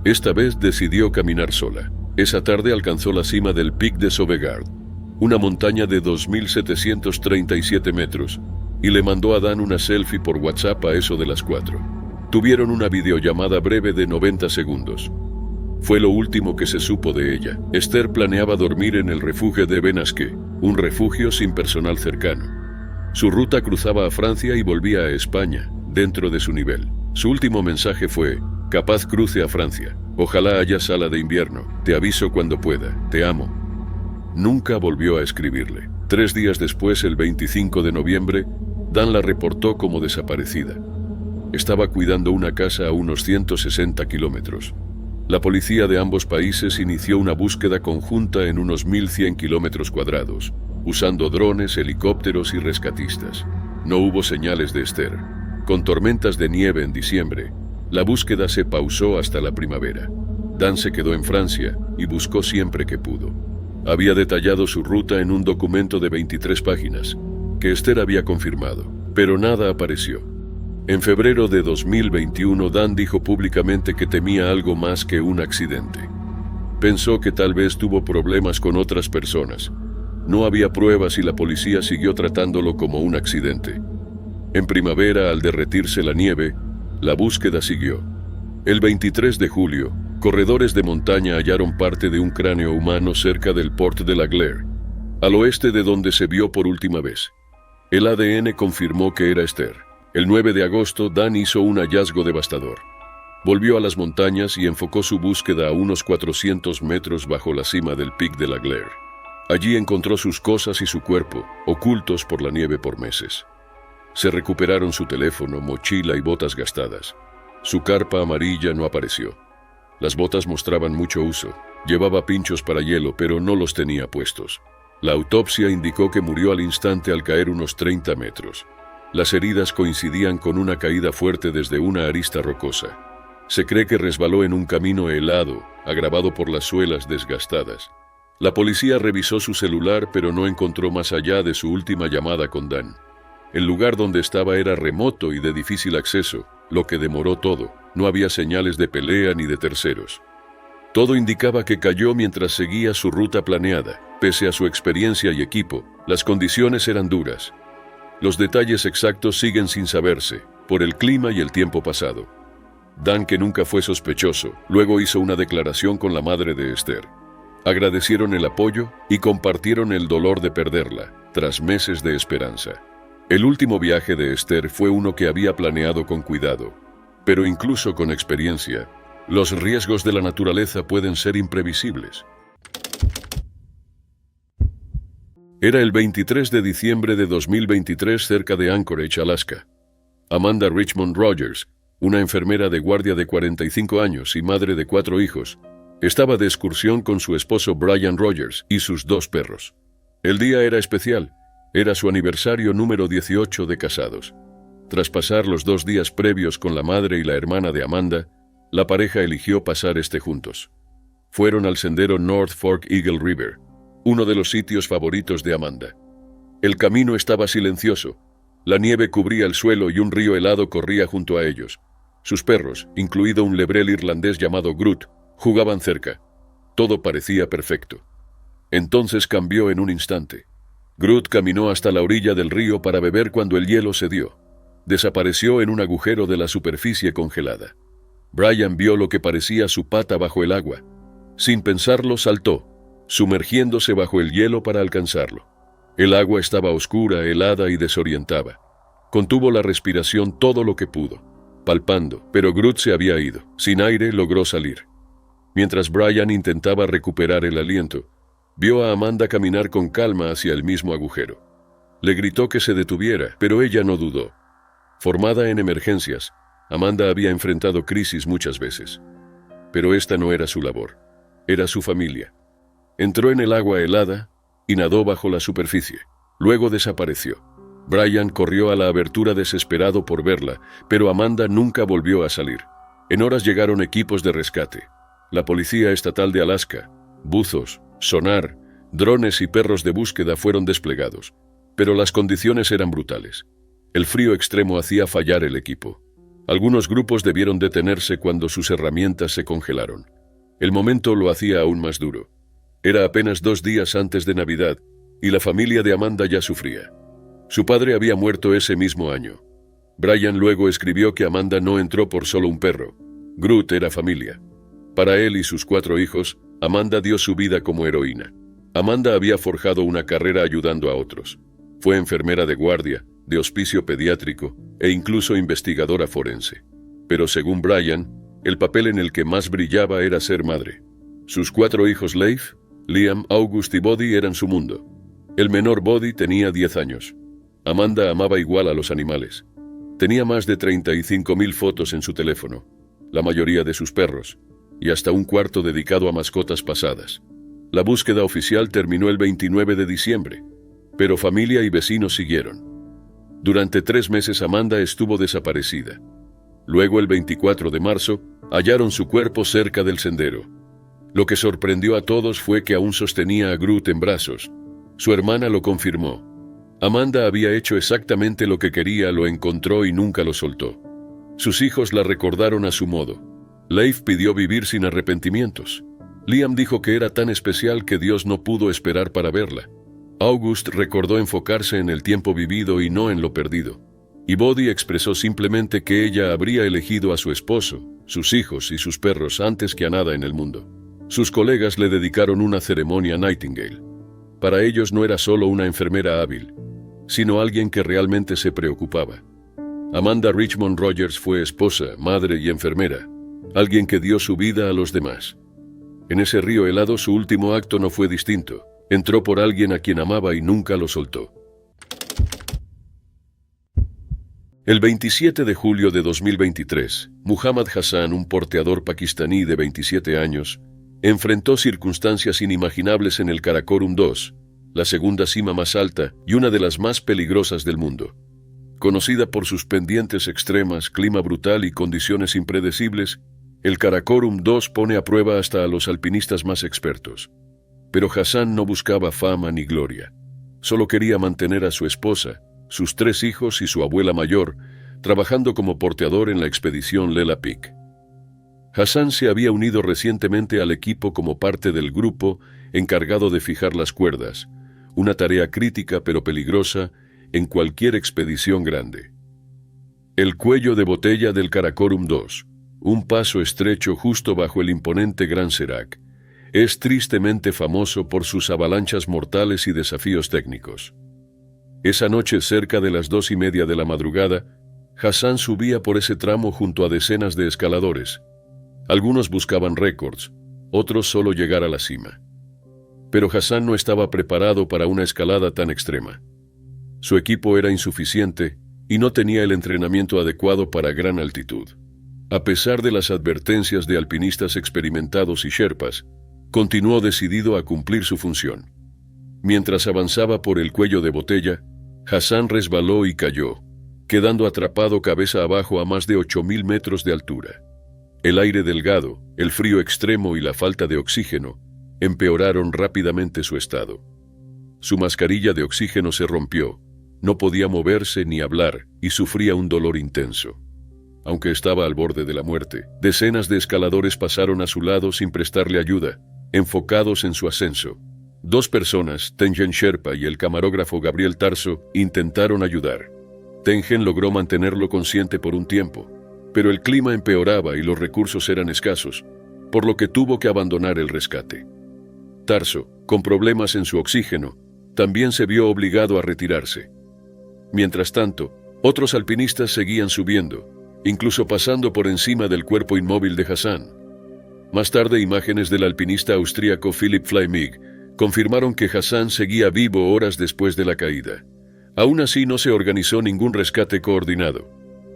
Esta vez decidió caminar sola. Esa tarde alcanzó la cima del Pic de Sauvegard, una montaña de 2.737 metros, y le mandó a Dan una selfie por WhatsApp a eso de las 4. Tuvieron una videollamada breve de 90 segundos. Fue lo último que se supo de ella. Esther planeaba dormir en el refugio de Benasque, un refugio sin personal cercano. Su ruta cruzaba a Francia y volvía a España, dentro de su nivel. Su último mensaje fue: capaz cruce a Francia. Ojalá haya sala de invierno. Te aviso cuando pueda. Te amo. Nunca volvió a escribirle. 3 días después, el 25 de noviembre, Dan la reportó como desaparecida. Estaba cuidando una casa a unos 160 kilómetros. La policía de ambos países inició una búsqueda conjunta en unos 1.100 kilómetros cuadrados, usando drones, helicópteros y rescatistas. No hubo señales de Esther. Con tormentas de nieve en diciembre, la búsqueda se pausó hasta la primavera. Dan se quedó en Francia y buscó siempre que pudo. Había detallado su ruta en un documento de 23 páginas, que Esther había confirmado, pero nada apareció. En febrero de 2021, Dan dijo públicamente que temía algo más que un accidente. Pensó que tal vez tuvo problemas con otras personas. No había pruebas y la policía siguió tratándolo como un accidente. En primavera, al derretirse la nieve, la búsqueda siguió. El 23 de julio, corredores de montaña hallaron parte de un cráneo humano cerca del Port de la Glare, al oeste de donde se vio por última vez. El ADN confirmó que era Esther. El 9 de agosto, Dan hizo un hallazgo devastador. Volvió a las montañas y enfocó su búsqueda a unos 400 metros bajo la cima del Pic de la Glare. Allí encontró sus cosas y su cuerpo, ocultos por la nieve por meses. Se recuperaron su teléfono, mochila y botas gastadas. Su carpa amarilla no apareció. Las botas mostraban mucho uso. Llevaba pinchos para hielo, pero no los tenía puestos. La autopsia indicó que murió al instante al caer unos 30 metros. Las heridas coincidían con una caída fuerte desde una arista rocosa. Se cree que resbaló en un camino helado, agravado por las suelas desgastadas. La policía revisó su celular, pero no encontró más allá de su última llamada con Dan. El lugar donde estaba era remoto y de difícil acceso, lo que demoró todo. No había señales de pelea ni de terceros. Todo indicaba que cayó mientras seguía su ruta planeada. Pese a su experiencia y equipo, las condiciones eran duras. Los detalles exactos siguen sin saberse, por el clima y el tiempo pasado. Dan, que nunca fue sospechoso, luego hizo una declaración con la madre de Esther. Agradecieron el apoyo y compartieron el dolor de perderla, tras meses de esperanza. El último viaje de Esther fue uno que había planeado con cuidado, pero incluso con experiencia, los riesgos de la naturaleza pueden ser imprevisibles. Era el 23 de diciembre de 2023 cerca de Anchorage, Alaska. Amanda Richmond Rogers, una enfermera de guardia de 45 años y madre de 4 hijos, estaba de excursión con su esposo Brian Rogers y sus 2 perros. El día era especial. Era su aniversario número 18 de casados. Tras pasar los 2 días previos con la madre y la hermana de Amanda, la pareja eligió pasar juntos. Fueron al sendero North Fork Eagle River, uno de los sitios favoritos de Amanda. El camino estaba silencioso. La nieve cubría el suelo y un río helado corría junto a ellos. Sus perros, incluido un lebrel irlandés llamado Groot, jugaban cerca. Todo parecía perfecto. Entonces cambió en un instante. Groot caminó hasta la orilla del río para beber cuando el hielo cedió. Desapareció en un agujero de la superficie congelada. Brian vio lo que parecía su pata bajo el agua. Sin pensarlo, saltó, sumergiéndose bajo el hielo para alcanzarlo. El agua estaba oscura, helada y desorientaba. Contuvo la respiración todo lo que pudo, palpando, pero Groot se había ido. Sin aire, logró salir. Mientras Brian intentaba recuperar el aliento, Vio a Amanda caminar con calma hacia el mismo agujero. Le gritó que se detuviera, pero ella no dudó. Formada en emergencias, Amanda había enfrentado crisis muchas veces. Pero esta no era su labor. Era su familia. Entró en el agua helada y nadó bajo la superficie. Luego desapareció. Brian corrió a la abertura desesperado por verla, pero Amanda nunca volvió a salir. En horas llegaron equipos de rescate. La Policía Estatal de Alaska, buzos, sonar, drones y perros de búsqueda fueron desplegados. Pero las condiciones eran brutales. El frío extremo hacía fallar el equipo. Algunos grupos debieron detenerse cuando sus herramientas se congelaron. El momento lo hacía aún más duro. Era apenas 2 días antes de Navidad y la familia de Amanda ya sufría. Su padre había muerto ese mismo año. Brian luego escribió que Amanda no entró por solo un perro. Groot era familia. Para él y sus 4 hijos, Amanda dio su vida como heroína. Amanda había forjado una carrera ayudando a otros. Fue enfermera de guardia, de hospicio pediátrico e incluso investigadora forense. Pero según Brian, el papel en el que más brillaba era ser madre. Sus 4 hijos Leif, Liam, August y Bodhi eran su mundo. El menor Bodhi tenía 10 años. Amanda amaba igual a los animales. Tenía más de 35.000 fotos en su teléfono, la mayoría de sus perros, y hasta un cuarto dedicado a mascotas pasadas. La búsqueda oficial terminó el 29 de diciembre, pero familia y vecinos siguieron. Durante 3 meses Amanda estuvo desaparecida. Luego, el 24 de marzo, hallaron su cuerpo cerca del sendero. Lo que sorprendió a todos fue que aún sostenía a Groot en brazos. Su hermana lo confirmó. Amanda había hecho exactamente lo que quería, lo encontró y nunca lo soltó. Sus hijos la recordaron a su modo. Leif pidió vivir sin arrepentimientos. Liam dijo que era tan especial que Dios no pudo esperar para verla. August recordó enfocarse en el tiempo vivido y no en lo perdido. Y Bodhi expresó simplemente que ella habría elegido a su esposo, sus hijos y sus perros antes que a nada en el mundo. Sus colegas le dedicaron una ceremonia a Nightingale. Para ellos no era solo una enfermera hábil, sino alguien que realmente se preocupaba. Amanda Richmond Rogers fue esposa, madre y enfermera, alguien que dio su vida a los demás. En ese río helado su último acto no fue distinto. Entró por alguien a quien amaba y nunca lo soltó. El 27 de julio de 2023, Muhammad Hassan, un porteador pakistaní de 27 años, enfrentó circunstancias inimaginables en el Karakorum 2, la segunda cima más alta y una de las más peligrosas del mundo. Conocida por sus pendientes extremas, clima brutal y condiciones impredecibles, el Karakorum 2 pone a prueba hasta a los alpinistas más expertos. Pero Hassan no buscaba fama ni gloria. Solo quería mantener a su esposa, sus 3 hijos y su abuela mayor, trabajando como porteador en la expedición Lela Peak. Hassan se había unido recientemente al equipo como parte del grupo encargado de fijar las cuerdas, una tarea crítica pero peligrosa en cualquier expedición grande. El cuello de botella del Karakorum 2, un paso estrecho justo bajo el imponente Gran Serac, es tristemente famoso por sus avalanchas mortales y desafíos técnicos. Esa noche, cerca de las 2:30 de la madrugada, Hassan subía por ese tramo junto a decenas de escaladores. Algunos buscaban récords, otros solo llegar a la cima. Pero Hassan no estaba preparado para una escalada tan extrema. Su equipo era insuficiente y no tenía el entrenamiento adecuado para gran altitud. A pesar de las advertencias de alpinistas experimentados y sherpas, continuó decidido a cumplir su función. Mientras avanzaba por el cuello de botella, Hassan resbaló y cayó, quedando atrapado cabeza abajo a más de 8.000 metros de altura. El aire delgado, el frío extremo y la falta de oxígeno empeoraron rápidamente su estado. Su mascarilla de oxígeno se rompió, no podía moverse ni hablar y sufría un dolor intenso. Aunque estaba al borde de la muerte, decenas de escaladores pasaron a su lado sin prestarle ayuda, enfocados en su ascenso. 2 personas, Tengen Sherpa y el camarógrafo Gabriel Tarso, intentaron ayudar. Tengen logró mantenerlo consciente por un tiempo, pero el clima empeoraba y los recursos eran escasos, por lo que tuvo que abandonar el rescate. Tarso, con problemas en su oxígeno, también se vio obligado a retirarse. Mientras tanto, otros alpinistas seguían subiendo, incluso pasando por encima del cuerpo inmóvil de Hassan. Más tarde, imágenes del alpinista austríaco Philipp Fleimig confirmaron que Hassan seguía vivo horas después de la caída. Aún así, no se organizó ningún rescate coordinado.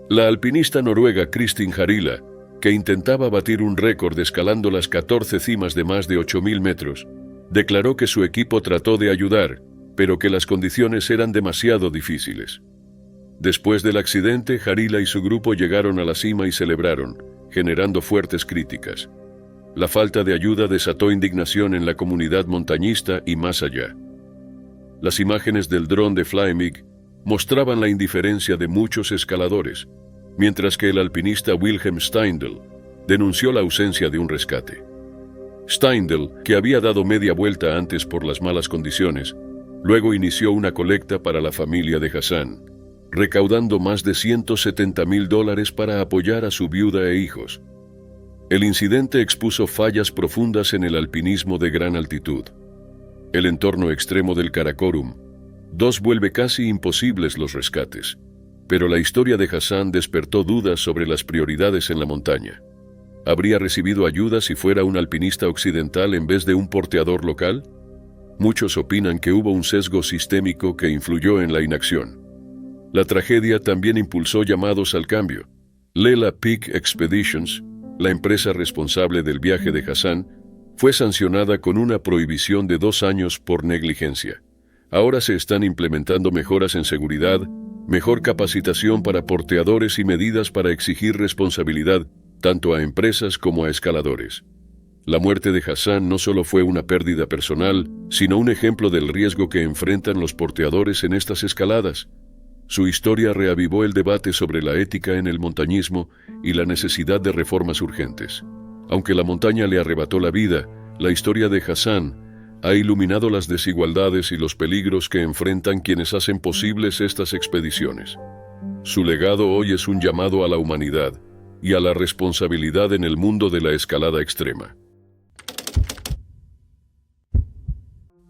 La alpinista noruega Kristin Harila, que intentaba batir un récord escalando las 14 cimas de más de 8.000 metros, declaró que su equipo trató de ayudar, pero que las condiciones eran demasiado difíciles. Después del accidente, Harila y su grupo llegaron a la cima y celebraron, generando fuertes críticas. La falta de ayuda desató indignación en la comunidad montañista y más allá. Las imágenes del dron de Flyme mostraban la indiferencia de muchos escaladores, mientras que el alpinista Wilhelm Steindl denunció la ausencia de un rescate. Steindl, que había dado media vuelta antes por las malas condiciones, luego inició una colecta para la familia de Hassan, recaudando más de $170,000 para apoyar a su viuda e hijos. El incidente expuso fallas profundas en el alpinismo de gran altitud. El entorno extremo del Karakorum vuelve casi imposibles los rescates, pero la historia de Hassan despertó dudas sobre las prioridades en la montaña. ¿Habría recibido ayuda si fuera un alpinista occidental en vez de un porteador local? Muchos opinan que hubo un sesgo sistémico que influyó en la inacción. La tragedia también impulsó llamados al cambio. Lela Peak Expeditions, la empresa responsable del viaje de Hassan, fue sancionada con una prohibición de 2 años por negligencia. Ahora se están implementando mejoras en seguridad, mejor capacitación para porteadores y medidas para exigir responsabilidad tanto a empresas como a escaladores. La muerte de Hassan no solo fue una pérdida personal, sino un ejemplo del riesgo que enfrentan los porteadores en estas escaladas. Su historia reavivó el debate sobre la ética en el montañismo y la necesidad de reformas urgentes. Aunque la montaña le arrebató la vida, la historia de Hassan ha iluminado las desigualdades y los peligros que enfrentan quienes hacen posibles estas expediciones. Su legado hoy es un llamado a la humanidad y a la responsabilidad en el mundo de la escalada extrema.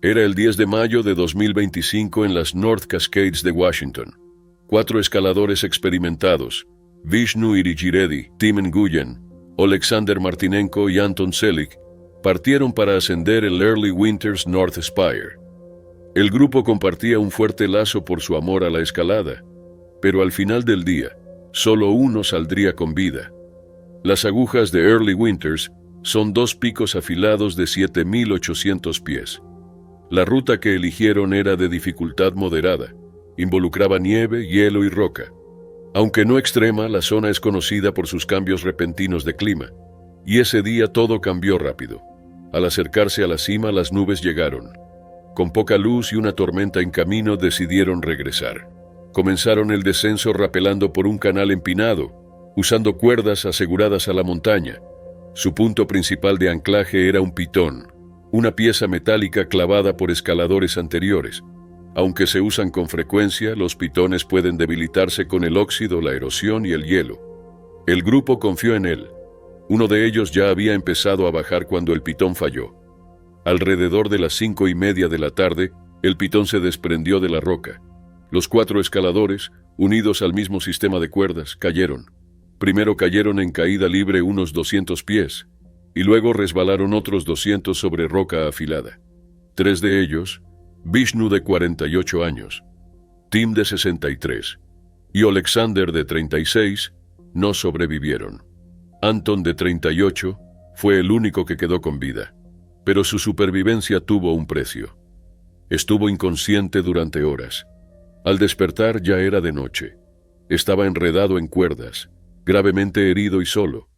Era el 10 de mayo de 2025 en las North Cascades de Washington. 4 escaladores experimentados, Vishnu Irigiredi, Tim Nguyen, Alexander Martinenko y Anton Selig, partieron para ascender el Early Winters North Spire. El grupo compartía un fuerte lazo por su amor a la escalada, pero al final del día, solo uno saldría con vida. Las agujas de Early Winters son 2 picos afilados de 7.800 pies. La ruta que eligieron era de dificultad moderada, involucraba nieve, hielo y roca. Aunque no extrema, la zona es conocida por sus cambios repentinos de clima, y ese día todo cambió rápido. Al acercarse a la cima, las nubes llegaron. Con poca luz y una tormenta en camino, decidieron regresar. Comenzaron el descenso rapelando por un canal empinado, usando cuerdas aseguradas a la montaña. Su punto principal de anclaje era un pitón, una pieza metálica clavada por escaladores anteriores. Aunque se usan con frecuencia, los pitones pueden debilitarse con el óxido, la erosión y el hielo. El grupo confió en él. Uno de ellos ya había empezado a bajar cuando el pitón falló. Alrededor de las 5:30 de la tarde, el pitón se desprendió de la roca. Los 4 escaladores, unidos al mismo sistema de cuerdas, cayeron. Primero cayeron en caída libre unos 200 pies, y luego resbalaron otros 200 sobre roca afilada. 3 de ellos, Vishnu de 48 años, Tim de 63 y Alexander de 36, no sobrevivieron. Anton de 38 fue el único que quedó con vida, pero su supervivencia tuvo un precio. Estuvo inconsciente durante horas. Al despertar ya era de noche. Estaba enredado en cuerdas, gravemente herido y solo.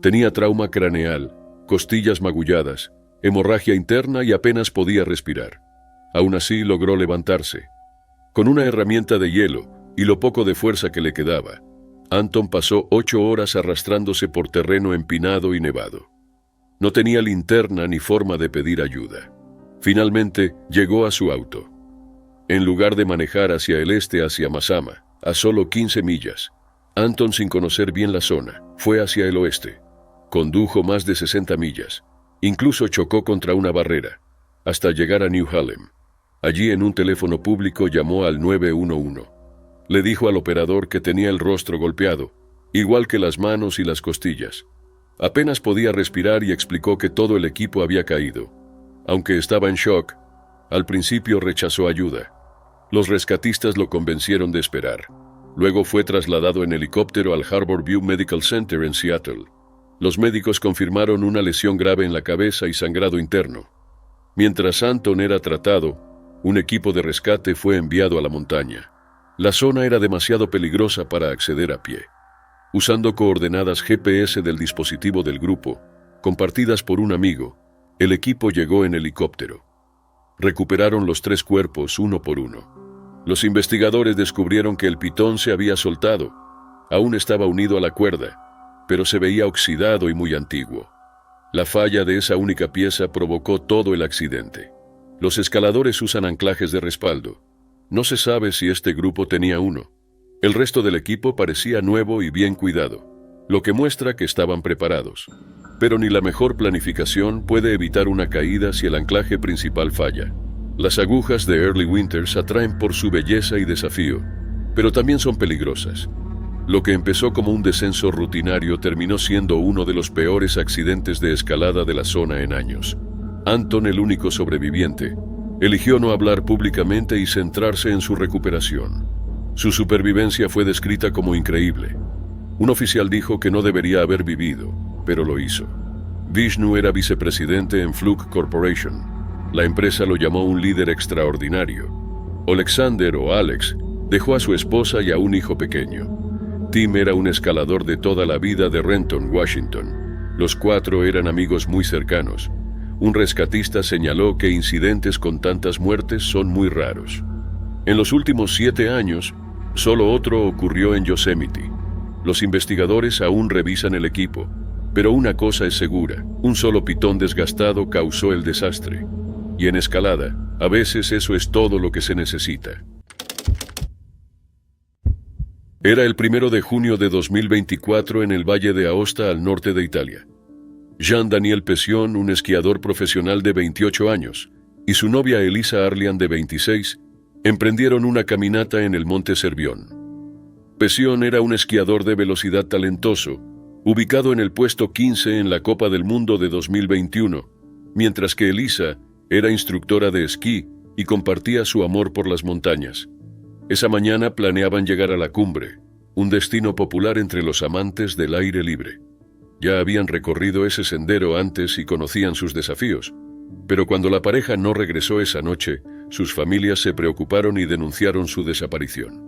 Tenía trauma craneal, costillas magulladas, hemorragia interna y apenas podía respirar. Aún así logró levantarse. Con una herramienta de hielo y lo poco de fuerza que le quedaba, Anton pasó 8 horas arrastrándose por terreno empinado y nevado. No tenía linterna ni forma de pedir ayuda. Finalmente llegó a su auto. En lugar de manejar hacia el este hacia Masama, a solo 15 millas, Anton, sin conocer bien la zona, fue hacia el oeste. Condujo más de 60 millas. Incluso chocó contra una barrera, hasta llegar a New Harlem. Allí, en un teléfono público, llamó al 911. Le dijo al operador que tenía el rostro golpeado, igual que las manos y las costillas. Apenas podía respirar y explicó que todo el equipo había caído. Aunque estaba en shock, al principio rechazó ayuda. Los rescatistas lo convencieron de esperar. Luego fue trasladado en helicóptero al Harbor View Medical Center en Seattle. Los médicos confirmaron una lesión grave en la cabeza y sangrado interno. Mientras Anton era tratado, un equipo de rescate fue enviado a la montaña. La zona era demasiado peligrosa para acceder a pie. Usando coordenadas GPS del dispositivo del grupo, compartidas por un amigo, el equipo llegó en helicóptero. Recuperaron los 3 cuerpos uno por uno. Los investigadores descubrieron que el pitón se había soltado. Aún estaba unido a la cuerda, pero se veía oxidado y muy antiguo. La falla de esa única pieza provocó todo el accidente. Los escaladores usan anclajes de respaldo. No se sabe si este grupo tenía uno. El resto del equipo parecía nuevo y bien cuidado, lo que muestra que estaban preparados. Pero ni la mejor planificación puede evitar una caída si el anclaje principal falla. Las agujas de Early Winters atraen por su belleza y desafío, pero también son peligrosas. Lo que empezó como un descenso rutinario terminó siendo uno de los peores accidentes de escalada de la zona en años. Anton, el único sobreviviente, eligió no hablar públicamente y centrarse en su recuperación. Su supervivencia fue descrita como increíble. Un oficial dijo que no debería haber vivido, pero lo hizo. Vishnu era vicepresidente en Fluke Corporation. La empresa lo llamó un líder extraordinario. Alexander, o Alex, dejó a su esposa y a un hijo pequeño. Tim era un escalador de toda la vida de Renton, Washington. Los 4 eran amigos muy cercanos. Un rescatista señaló que incidentes con tantas muertes son muy raros. En los últimos 7 años, solo otro ocurrió en Yosemite. Los investigadores aún revisan el equipo, pero una cosa es segura: un solo pitón desgastado causó el desastre. Y en escalada, a veces eso es todo lo que se necesita. Era el 1 de junio de 2024 en el Valle de Aosta, al norte de Italia. Jean-Daniel Pession, un esquiador profesional de 28 años, y su novia Elisa Arlian, de 26, emprendieron una caminata en el Monte Cervión. Pession era un esquiador de velocidad talentoso, ubicado en el puesto 15 en la Copa del Mundo de 2021, mientras que Elisa era instructora de esquí y compartía su amor por las montañas. Esa mañana planeaban llegar a la cumbre, un destino popular entre los amantes del aire libre. Ya habían recorrido ese sendero antes y conocían sus desafíos, pero cuando la pareja no regresó esa noche, sus familias se preocuparon y denunciaron su desaparición.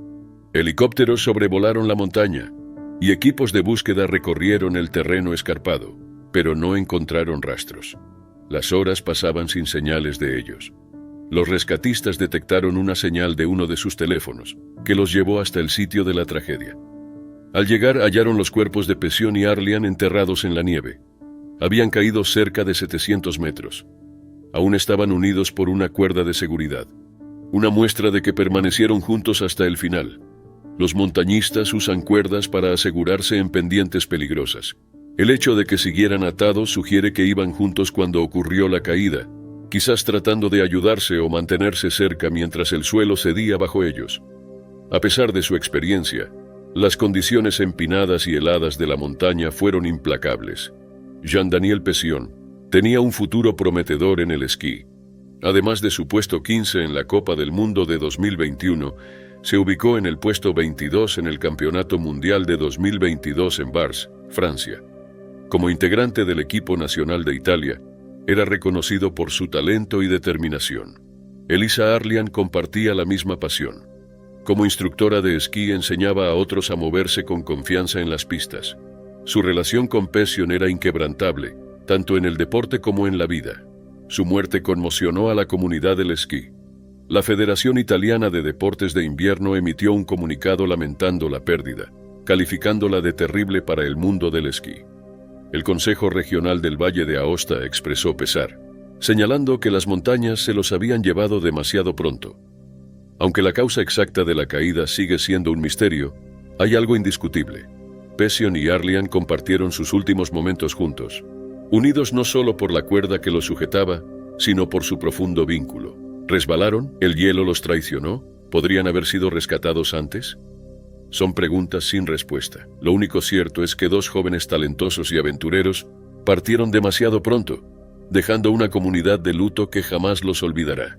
Helicópteros sobrevolaron la montaña y equipos de búsqueda recorrieron el terreno escarpado, pero no encontraron rastros. Las horas pasaban sin señales de ellos. Los rescatistas detectaron una señal de uno de sus teléfonos, que los llevó hasta el sitio de la tragedia. Al llegar, hallaron los cuerpos de Pession y Arlian enterrados en la nieve. Habían caído cerca de 700 metros. Aún estaban unidos por una cuerda de seguridad, una muestra de que permanecieron juntos hasta el final. Los montañistas usan cuerdas para asegurarse en pendientes peligrosas. El hecho de que siguieran atados sugiere que iban juntos cuando ocurrió la caída, quizás tratando de ayudarse o mantenerse cerca mientras el suelo cedía bajo ellos. A pesar de su experiencia, las condiciones empinadas y heladas de la montaña fueron implacables. Jean-Daniel Pession tenía un futuro prometedor en el esquí. Además de su puesto 15 en la Copa del Mundo de 2021, se ubicó en el puesto 22 en el Campeonato Mundial de 2022 en Vars, Francia. Como integrante del equipo nacional de Italia, era reconocido por su talento y determinación. Elisa Arlian compartía la misma pasión. Como instructora de esquí enseñaba a otros a moverse con confianza en las pistas. Su relación con Pession era inquebrantable, tanto en el deporte como en la vida. Su muerte conmocionó a la comunidad del esquí. La Federación Italiana de Deportes de Invierno emitió un comunicado lamentando la pérdida, calificándola de terrible para el mundo del esquí. El Consejo Regional del Valle de Aosta expresó pesar, señalando que las montañas se los habían llevado demasiado pronto. Aunque la causa exacta de la caída sigue siendo un misterio, hay algo indiscutible. Pession y Arlian compartieron sus últimos momentos juntos, unidos no solo por la cuerda que los sujetaba, sino por su profundo vínculo. ¿Resbalaron? ¿El hielo los traicionó? ¿Podrían haber sido rescatados antes? Son preguntas sin respuesta. Lo único cierto es que 2 jóvenes talentosos y aventureros partieron demasiado pronto, dejando una comunidad de luto que jamás los olvidará.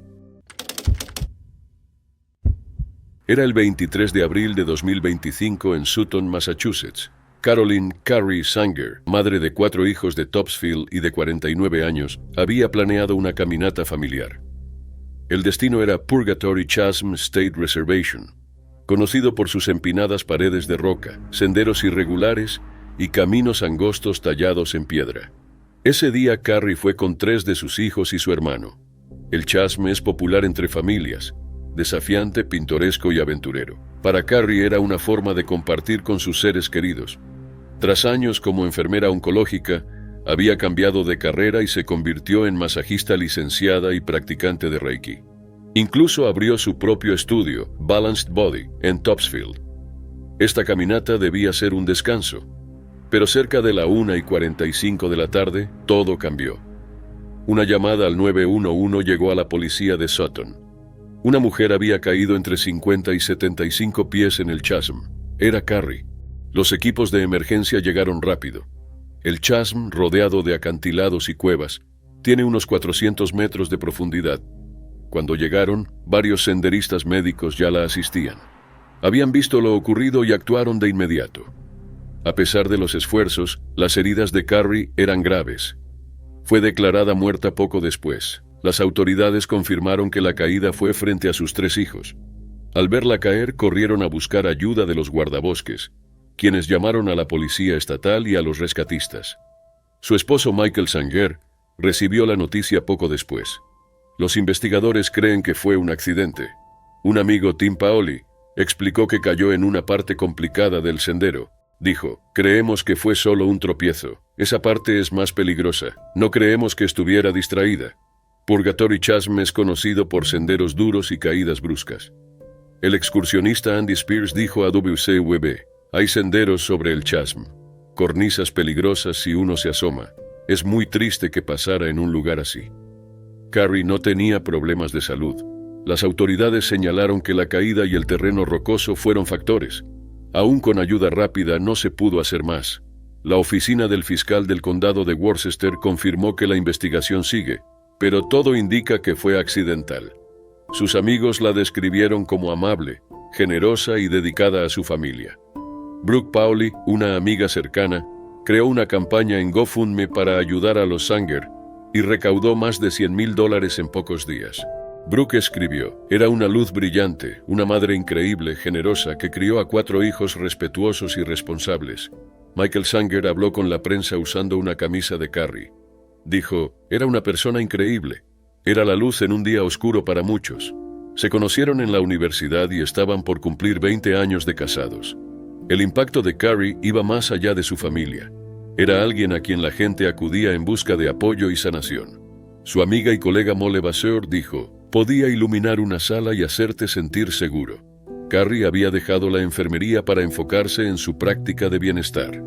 Era el 23 de abril de 2025 en Sutton, Massachusetts. Caroline Carrie Sanger, madre de 4 hijos de Topsfield y de 49 años, había planeado una caminata familiar. El destino era Purgatory Chasm State Reservation, conocido por sus empinadas paredes de roca, senderos irregulares y caminos angostos tallados en piedra. Ese día Carrie fue con 3 de sus hijos y su hermano. El Chasm es popular entre familias, desafiante, pintoresco y aventurero. Para Carrie era una forma de compartir con sus seres queridos. Tras años como enfermera oncológica, había cambiado de carrera y se convirtió en masajista licenciada y practicante de Reiki. Incluso abrió su propio estudio, Balanced Body, en Topsfield. Esta caminata debía ser un descanso, pero cerca de la 1:45 de la tarde, todo cambió. Una llamada al 911 llegó a la policía de Sutton. Una mujer había caído entre 50 y 75 pies en el Chasm. Era Carrie. Los equipos de emergencia llegaron rápido. El Chasm, rodeado de acantilados y cuevas, tiene unos 400 metros de profundidad. Cuando llegaron, varios senderistas médicos ya la asistían. Habían visto lo ocurrido y actuaron de inmediato. A pesar de los esfuerzos, las heridas de Carrie eran graves. Fue declarada muerta poco después. Las autoridades confirmaron que la caída fue frente a sus 3 hijos. Al verla caer, corrieron a buscar ayuda de los guardabosques, quienes llamaron a la policía estatal y a los rescatistas. Su esposo Michael Sanger recibió la noticia poco después. Los investigadores creen que fue un accidente. Un amigo, Tim Paoli, explicó que cayó en una parte complicada del sendero. Dijo, creemos que fue solo un tropiezo. Esa parte es más peligrosa. No creemos que estuviera distraída. Purgatory Chasm es conocido por senderos duros y caídas bruscas. El excursionista Andy Spears dijo a WCWB, hay senderos sobre el Chasm, cornisas peligrosas si uno se asoma. Es muy triste que pasara en un lugar así. Carrie no tenía problemas de salud. Las autoridades señalaron que la caída y el terreno rocoso fueron factores. Aún con ayuda rápida no se pudo hacer más. La oficina del fiscal del condado de Worcester confirmó que la investigación sigue, pero todo indica que fue accidental. Sus amigos la describieron como amable, generosa y dedicada a su familia. Brooke Paoli, una amiga cercana, creó una campaña en GoFundMe para ayudar a los Sanger y recaudó más de $100,000 en pocos días. Brooke escribió, era una luz brillante, una madre increíble, generosa, que crió a 4 hijos respetuosos y responsables. Michael Sanger habló con la prensa usando una camisa de Carrie. Dijo, era una persona increíble. Era la luz en un día oscuro para muchos. Se conocieron en la universidad y estaban por cumplir 20 años de casados. El impacto de Carrie iba más allá de su familia. Era alguien a quien la gente acudía en busca de apoyo y sanación. Su amiga y colega Mole Vasseur dijo, podía iluminar una sala y hacerte sentir seguro. Carrie había dejado la enfermería para enfocarse en su práctica de bienestar.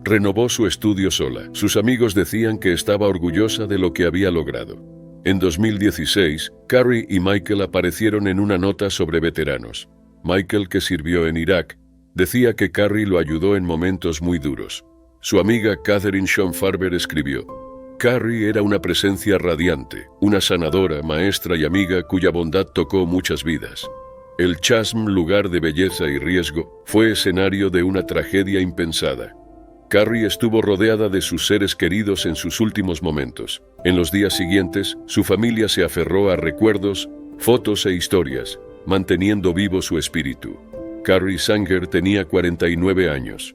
Renovó su estudio sola. Sus amigos decían que estaba orgullosa de lo que había logrado. En 2016, Carrie y Michael aparecieron en una nota sobre veteranos. Michael, que sirvió en Irak, decía que Carrie lo ayudó en momentos muy duros. Su amiga Catherine Sean Farber escribió, Carrie era una presencia radiante, una sanadora, maestra y amiga cuya bondad tocó muchas vidas. El Chasm, lugar de belleza y riesgo, fue escenario de una tragedia impensada. Carrie estuvo rodeada de sus seres queridos en sus últimos momentos. En los días siguientes, su familia se aferró a recuerdos, fotos e historias, manteniendo vivo su espíritu. Carrie Sanger tenía 49 años.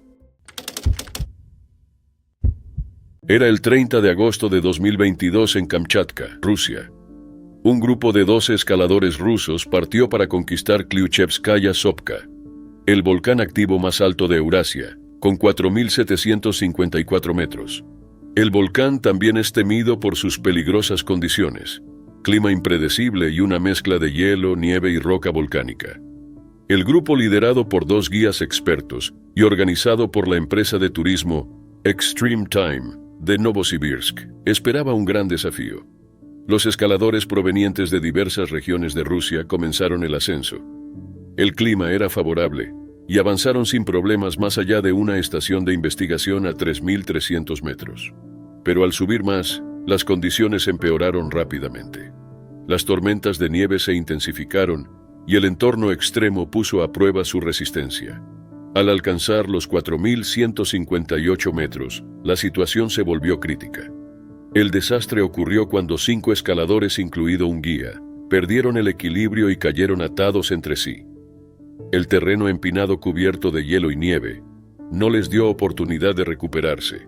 Era el 30 de agosto de 2022 en Kamchatka, Rusia. Un grupo de 12 escaladores rusos partió para conquistar Kliuchevskaya Sopka, el volcán activo más alto de Eurasia, con 4.754 metros. El volcán también es temido por sus peligrosas condiciones, clima impredecible y una mezcla de hielo, nieve y roca volcánica. El grupo, liderado por 2 guías expertos y organizado por la empresa de turismo Extreme Time de Novosibirsk, esperaba un gran desafío. Los escaladores provenientes de diversas regiones de Rusia comenzaron el ascenso. El clima era favorable y avanzaron sin problemas más allá de una estación de investigación a 3.300 metros. Pero al subir más, Las condiciones empeoraron rápidamente. Las tormentas de nieve se intensificaron y el entorno extremo puso a prueba su resistencia. Al alcanzar los 4.158 metros, la situación se volvió crítica. El desastre ocurrió cuando 5 escaladores, incluido un guía, perdieron el equilibrio y cayeron atados entre sí. El terreno empinado cubierto de hielo y nieve no les dio oportunidad de recuperarse.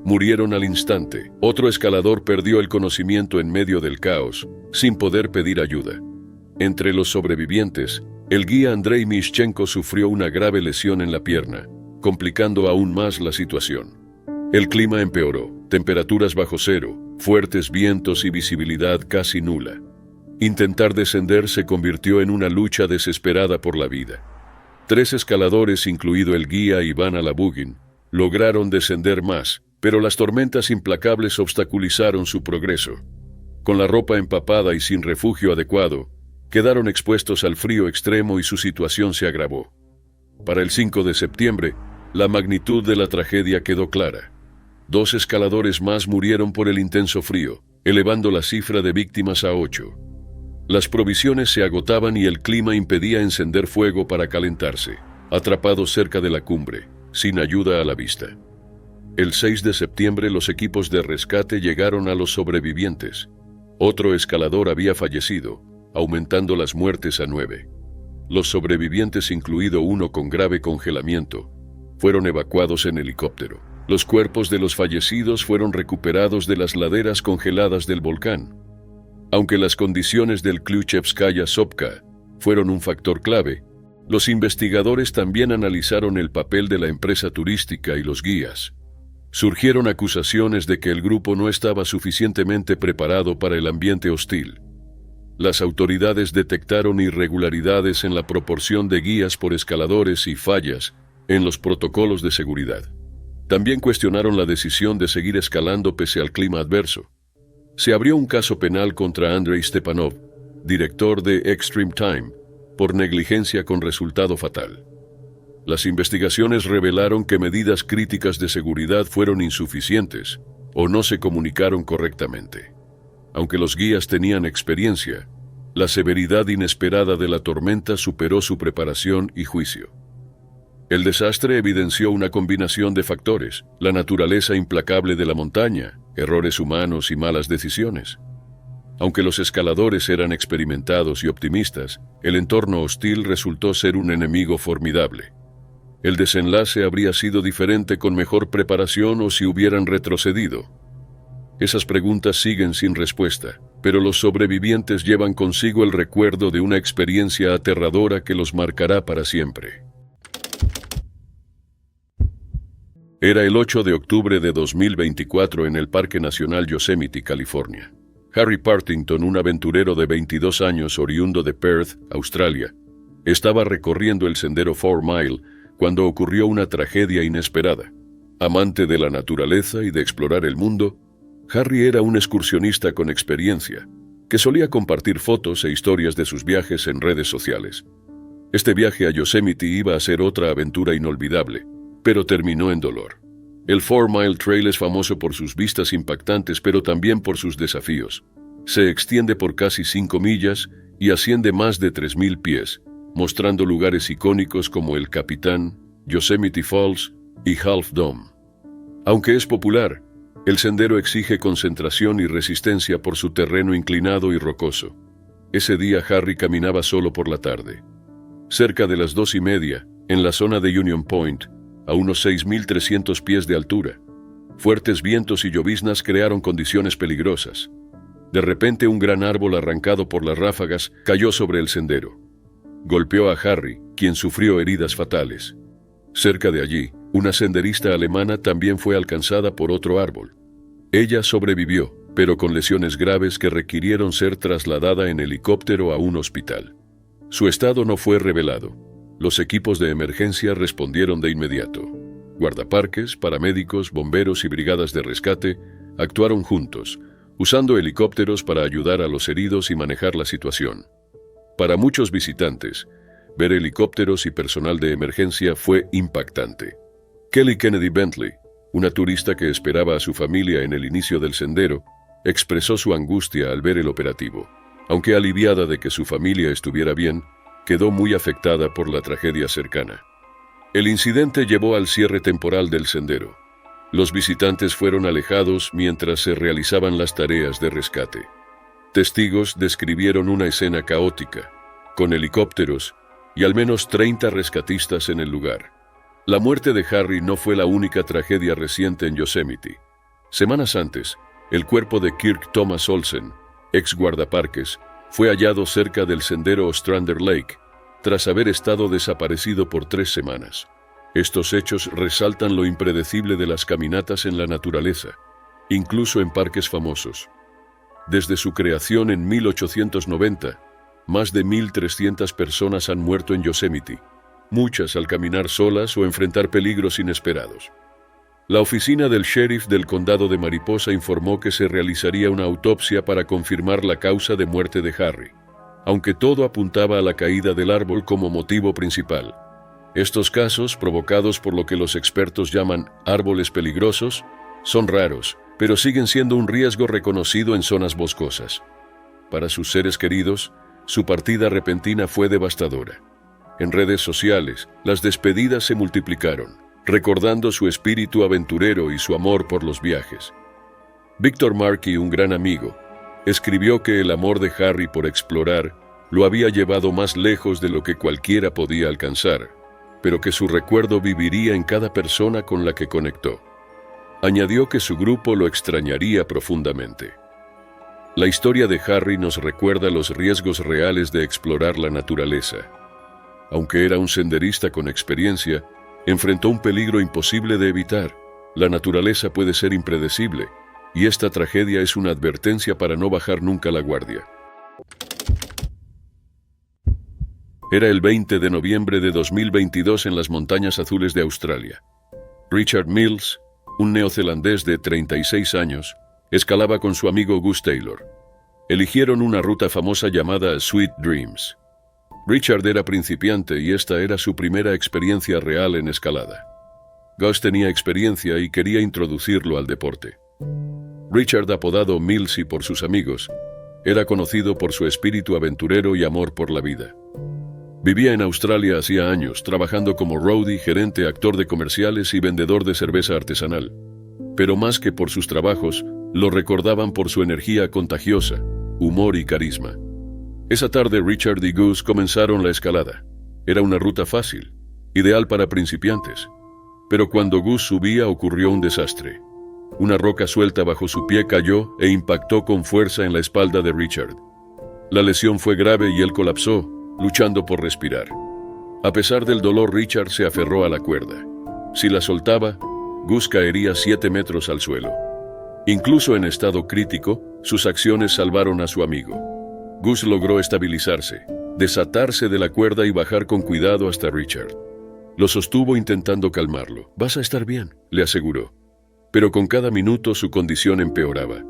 Murieron al instante. Otro escalador perdió el conocimiento en medio del caos, sin poder pedir ayuda. Entre los sobrevivientes, el guía Andrei Mishchenko sufrió una grave lesión en la pierna, complicando aún más la situación. El clima empeoró, temperaturas bajo cero, fuertes vientos y visibilidad casi nula. Intentar descender se convirtió en una lucha desesperada por la vida. 3 escaladores, incluido el guía Iván Alabugin, lograron descender más, pero las tormentas implacables obstaculizaron su progreso. Con la ropa empapada y sin refugio adecuado, quedaron expuestos al frío extremo y su situación se agravó. Para el 5 de septiembre, la magnitud de la tragedia quedó clara. 2 escaladores más murieron por el intenso frío, elevando la cifra de víctimas a 8. Las provisiones se agotaban y el clima impedía encender fuego para calentarse, atrapados cerca de la cumbre, sin ayuda a la vista. El 6 de septiembre los equipos de rescate llegaron a los sobrevivientes. Otro escalador había fallecido, aumentando las muertes a 9. Los sobrevivientes, incluido uno con grave congelamiento, fueron evacuados en helicóptero. Los cuerpos de los fallecidos fueron recuperados de las laderas congeladas del volcán. Aunque las condiciones del Klyuchevskaya Sopka fueron un factor clave, los investigadores también analizaron el papel de la empresa turística y los guías. Surgieron acusaciones de que el grupo no estaba suficientemente preparado para el ambiente hostil. Las autoridades detectaron irregularidades en la proporción de guías por escaladores y fallas en los protocolos de seguridad. También cuestionaron la decisión de seguir escalando pese al clima adverso. Se abrió un caso penal contra Andrei Stepanov, director de Extreme Time, por negligencia con resultado fatal. Las investigaciones revelaron que medidas críticas de seguridad fueron insuficientes o no se comunicaron correctamente. Aunque los guías tenían experiencia, la severidad inesperada de la tormenta superó su preparación y juicio. El desastre evidenció una combinación de factores: la naturaleza implacable de la montaña, errores humanos y malas decisiones. Aunque los escaladores eran experimentados y optimistas, el entorno hostil resultó ser un enemigo formidable. El desenlace habría sido diferente con mejor preparación o si hubieran retrocedido. Esas preguntas siguen sin respuesta, pero los sobrevivientes llevan consigo el recuerdo de una experiencia aterradora que los marcará para siempre. Era el 8 de octubre de 2024 en el Parque Nacional Yosemite, California. Harry Partington, un aventurero de 22 años oriundo de Perth, Australia, estaba recorriendo el sendero 4 Mile cuando ocurrió una tragedia inesperada. Amante de la naturaleza y de explorar el mundo, Harry era un excursionista con experiencia, que solía compartir fotos e historias de sus viajes en redes sociales. Este viaje a Yosemite iba a ser otra aventura inolvidable, pero terminó en dolor. El 4 Mile Trail es famoso por sus vistas impactantes, pero también por sus desafíos. Se extiende por casi 5 millas y asciende más de 3.000 pies, mostrando lugares icónicos como el Capitán, Yosemite Falls y Half Dome. Aunque es popular, el sendero exige concentración y resistencia por su terreno inclinado y rocoso. Ese día Harry caminaba solo por la tarde. Cerca de las 2:30, en la zona de Union Point, a unos 6.300 pies de altura, fuertes vientos y lloviznas crearon condiciones peligrosas. De repente, un gran árbol arrancado por las ráfagas cayó sobre el sendero. Golpeó a Harry, quien sufrió heridas fatales. Cerca de allí, una senderista alemana también fue alcanzada por otro árbol. Ella sobrevivió, pero con lesiones graves que requirieron ser trasladada en helicóptero a un hospital. Su estado no fue revelado. Los equipos de emergencia respondieron de inmediato. Guardaparques, paramédicos, bomberos y brigadas de rescate actuaron juntos, usando helicópteros para ayudar a los heridos y manejar la situación. Para muchos visitantes, ver helicópteros y personal de emergencia fue impactante. Kelly Kennedy Bentley, una turista que esperaba a su familia en el inicio del sendero, expresó su angustia al ver el operativo. Aunque aliviada de que su familia estuviera bien, quedó muy afectada por la tragedia cercana. El incidente llevó al cierre temporal del sendero. Los visitantes fueron alejados mientras se realizaban las tareas de rescate. Testigos describieron una escena caótica, con helicópteros y al menos 30 rescatistas en el lugar. La muerte de Harry no fue la única tragedia reciente en Yosemite. Semanas antes, el cuerpo de Kirk Thomas Olsen, ex guardaparques, fue hallado cerca del sendero Ostrander Lake, tras haber estado desaparecido por 3 semanas. Estos hechos resaltan lo impredecible de las caminatas en la naturaleza, incluso en parques famosos. Desde su creación en 1890, más de 1.300 personas han muerto en Yosemite, muchas al caminar solas o enfrentar peligros inesperados. La oficina del sheriff del condado de Mariposa informó que se realizaría una autopsia para confirmar la causa de muerte de Harry, aunque todo apuntaba a la caída del árbol como motivo principal. Estos casos, provocados por lo que los expertos llaman árboles peligrosos, son raros, pero siguen siendo un riesgo reconocido en zonas boscosas. Para sus seres queridos, su partida repentina fue devastadora. En redes sociales, las despedidas se multiplicaron, recordando su espíritu aventurero y su amor por los viajes. Victor Markey, un gran amigo, escribió que el amor de Harry por explorar lo había llevado más lejos de lo que cualquiera podía alcanzar, pero que su recuerdo viviría en cada persona con la que conectó. Añadió que su grupo lo extrañaría profundamente. La historia de Harry nos recuerda los riesgos reales de explorar la naturaleza. Aunque era un senderista con experiencia, enfrentó un peligro imposible de evitar. La naturaleza puede ser impredecible, y esta tragedia es una advertencia para no bajar nunca la guardia. Era el 20 de noviembre de 2022 en las Montañas Azules de Australia. Richard Mills, un neozelandés de 36 años, escalaba con su amigo Gus Taylor. Eligieron una ruta famosa llamada Sweet Dreams. Richard era principiante y esta era su primera experiencia real en escalada. Gus tenía experiencia y quería introducirlo al deporte. Richard, apodado Millsy por sus amigos, era conocido por su espíritu aventurero y amor por la vida. Vivía en Australia hacía años, trabajando como roadie, gerente, actor de comerciales y vendedor de cerveza artesanal. Pero más que por sus trabajos, lo recordaban por su energía contagiosa, humor y carisma. Esa tarde Richard y Gus comenzaron la escalada. Era una ruta fácil, ideal para principiantes. Pero cuando Gus subía ocurrió un desastre. Una roca suelta bajo su pie cayó e impactó con fuerza en la espalda de Richard. La lesión fue grave y él colapsó, luchando por respirar. A pesar del dolor, Richard se aferró a la cuerda. Si la soltaba, Gus caería 7 metros al suelo. Incluso en estado crítico, sus acciones salvaron a su amigo. Gus logró estabilizarse, desatarse de la cuerda y bajar con cuidado hasta Richard. Lo sostuvo intentando calmarlo. «Vas a estar bien», le aseguró. Pero con cada minuto su condición empeoraba.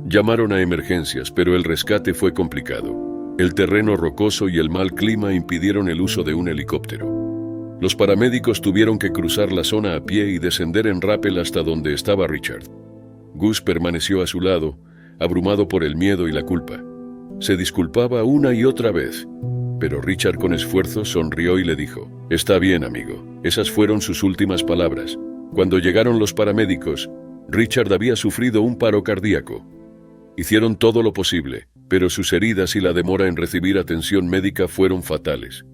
Llamaron a emergencias, pero el rescate fue complicado. El terreno rocoso y el mal clima impidieron el uso de un helicóptero. Los paramédicos tuvieron que cruzar la zona a pie y descender en rápel hasta donde estaba Richard. Gus permaneció a su lado, abrumado por el miedo y la culpa. Se disculpaba una y otra vez, pero Richard con esfuerzo sonrió y le dijo: «Está bien, amigo». Esas fueron sus últimas palabras. Cuando llegaron los paramédicos, Richard había sufrido un paro cardíaco. Hicieron todo lo posible, pero sus heridas y la demora en recibir atención médica fueron fatales.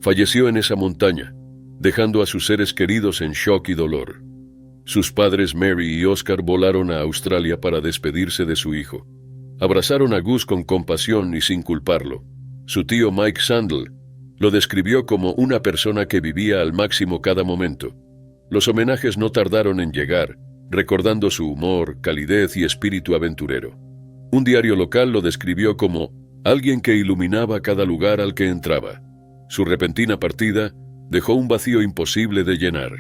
Falleció en esa montaña, dejando a sus seres queridos en shock y dolor. Sus padres Mary y Oscar volaron a Australia para despedirse de su hijo. Abrazaron a Gus con compasión y sin culparlo. Su tío Mike Sandel lo describió como una persona que vivía al máximo cada momento. Los homenajes no tardaron en llegar, recordando su humor, calidez y espíritu aventurero. Un diario local lo describió como alguien que iluminaba cada lugar al que entraba. Su repentina partida dejó un vacío imposible de llenar.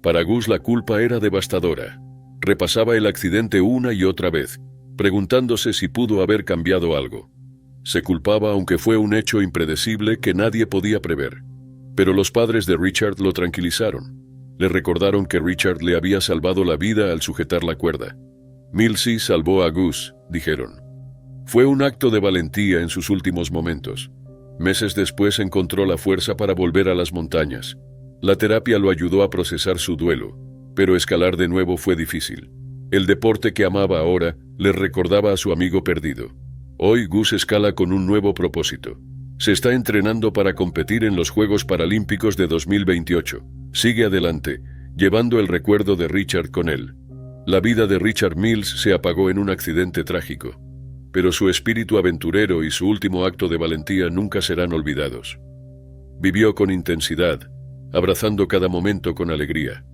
Para Gus la culpa era devastadora. Repasaba el accidente una y otra vez, preguntándose si pudo haber cambiado algo. Se culpaba aunque fue un hecho impredecible que nadie podía prever. Pero los padres de Richard lo tranquilizaron. Le recordaron que Richard le había salvado la vida al sujetar la cuerda. Millsy salvó a Gus, dijeron. Fue un acto de valentía en sus últimos momentos. Meses después encontró la fuerza para volver a las montañas. La terapia lo ayudó a procesar su duelo, pero escalar de nuevo fue difícil. El deporte que amaba ahora le recordaba a su amigo perdido. Hoy Gus escala con un nuevo propósito. Se está entrenando para competir en los Juegos Paralímpicos de 2028. Sigue adelante, llevando el recuerdo de Richard con él. La vida de Richard Mills se apagó en un accidente trágico, pero su espíritu aventurero y su último acto de valentía nunca serán olvidados. Vivió con intensidad, abrazando cada momento con alegría.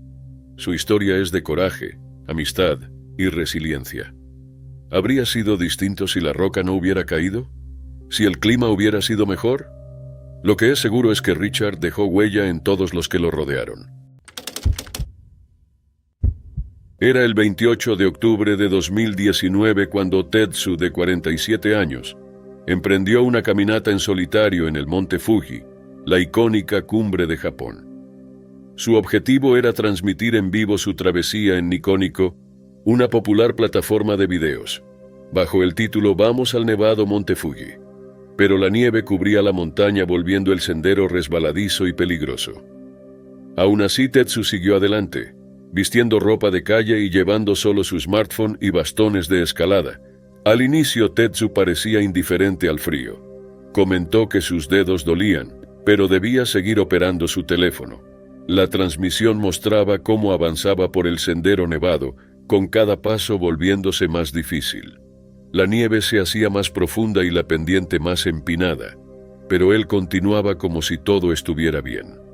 Su historia es de coraje, amistad y resiliencia. ¿Habría sido distinto si la roca no hubiera caído? ¿Si el clima hubiera sido mejor? Lo que es seguro es que Richard dejó huella en todos los que lo rodearon. Era el 28 de octubre de 2019 cuando Tetsu, de 47 años, emprendió una caminata en solitario en el monte Fuji, la icónica cumbre de Japón. Su objetivo era transmitir en vivo su travesía en Nicónico, una popular plataforma de videos, bajo el título Vamos al nevado Monte Fuji. Pero la nieve cubría la montaña volviendo el sendero resbaladizo y peligroso. Aún así, Tetsu siguió adelante, vistiendo ropa de calle y llevando solo su smartphone y bastones de escalada. Al inicio, Tetsu parecía indiferente al frío. Comentó que sus dedos dolían, pero debía seguir operando su teléfono. La transmisión mostraba cómo avanzaba por el sendero nevado, con cada paso volviéndose más difícil. La nieve se hacía más profunda y la pendiente más empinada, pero él continuaba como si todo estuviera bien.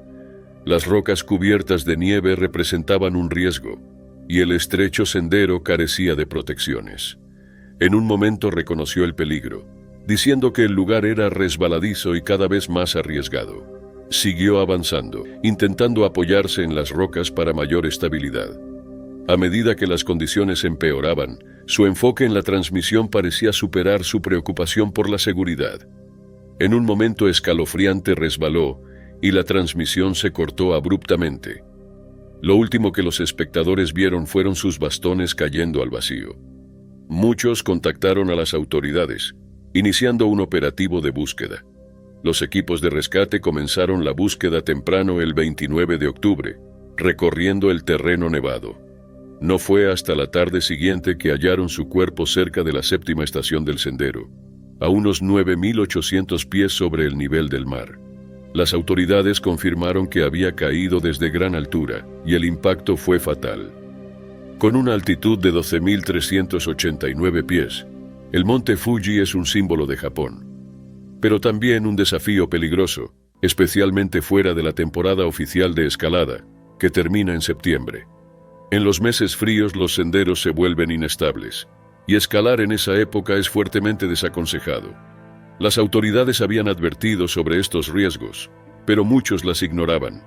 Las rocas cubiertas de nieve representaban un riesgo, y el estrecho sendero carecía de protecciones. En un momento reconoció el peligro, diciendo que el lugar era resbaladizo y cada vez más arriesgado. Siguió avanzando, intentando apoyarse en las rocas para mayor estabilidad. A medida que las condiciones empeoraban, su enfoque en la transmisión parecía superar su preocupación por la seguridad. En un momento escalofriante resbaló y la transmisión se cortó abruptamente. Lo último que los espectadores vieron fueron sus bastones cayendo al vacío. Muchos contactaron a las autoridades, iniciando un operativo de búsqueda. Los equipos de rescate comenzaron la búsqueda temprano el 29 de octubre, recorriendo el terreno nevado. No fue hasta la tarde siguiente que hallaron su cuerpo cerca de la séptima estación del sendero, a unos 9.800 pies sobre el nivel del mar. Las autoridades confirmaron que había caído desde gran altura y el impacto fue fatal. Con una altitud de 12.389 pies, el monte Fuji es un símbolo de Japón, pero también un desafío peligroso, especialmente fuera de la temporada oficial de escalada, que termina en septiembre. En los meses fríos los senderos se vuelven inestables, y escalar en esa época es fuertemente desaconsejado. Las autoridades habían advertido sobre estos riesgos, pero muchos las ignoraban.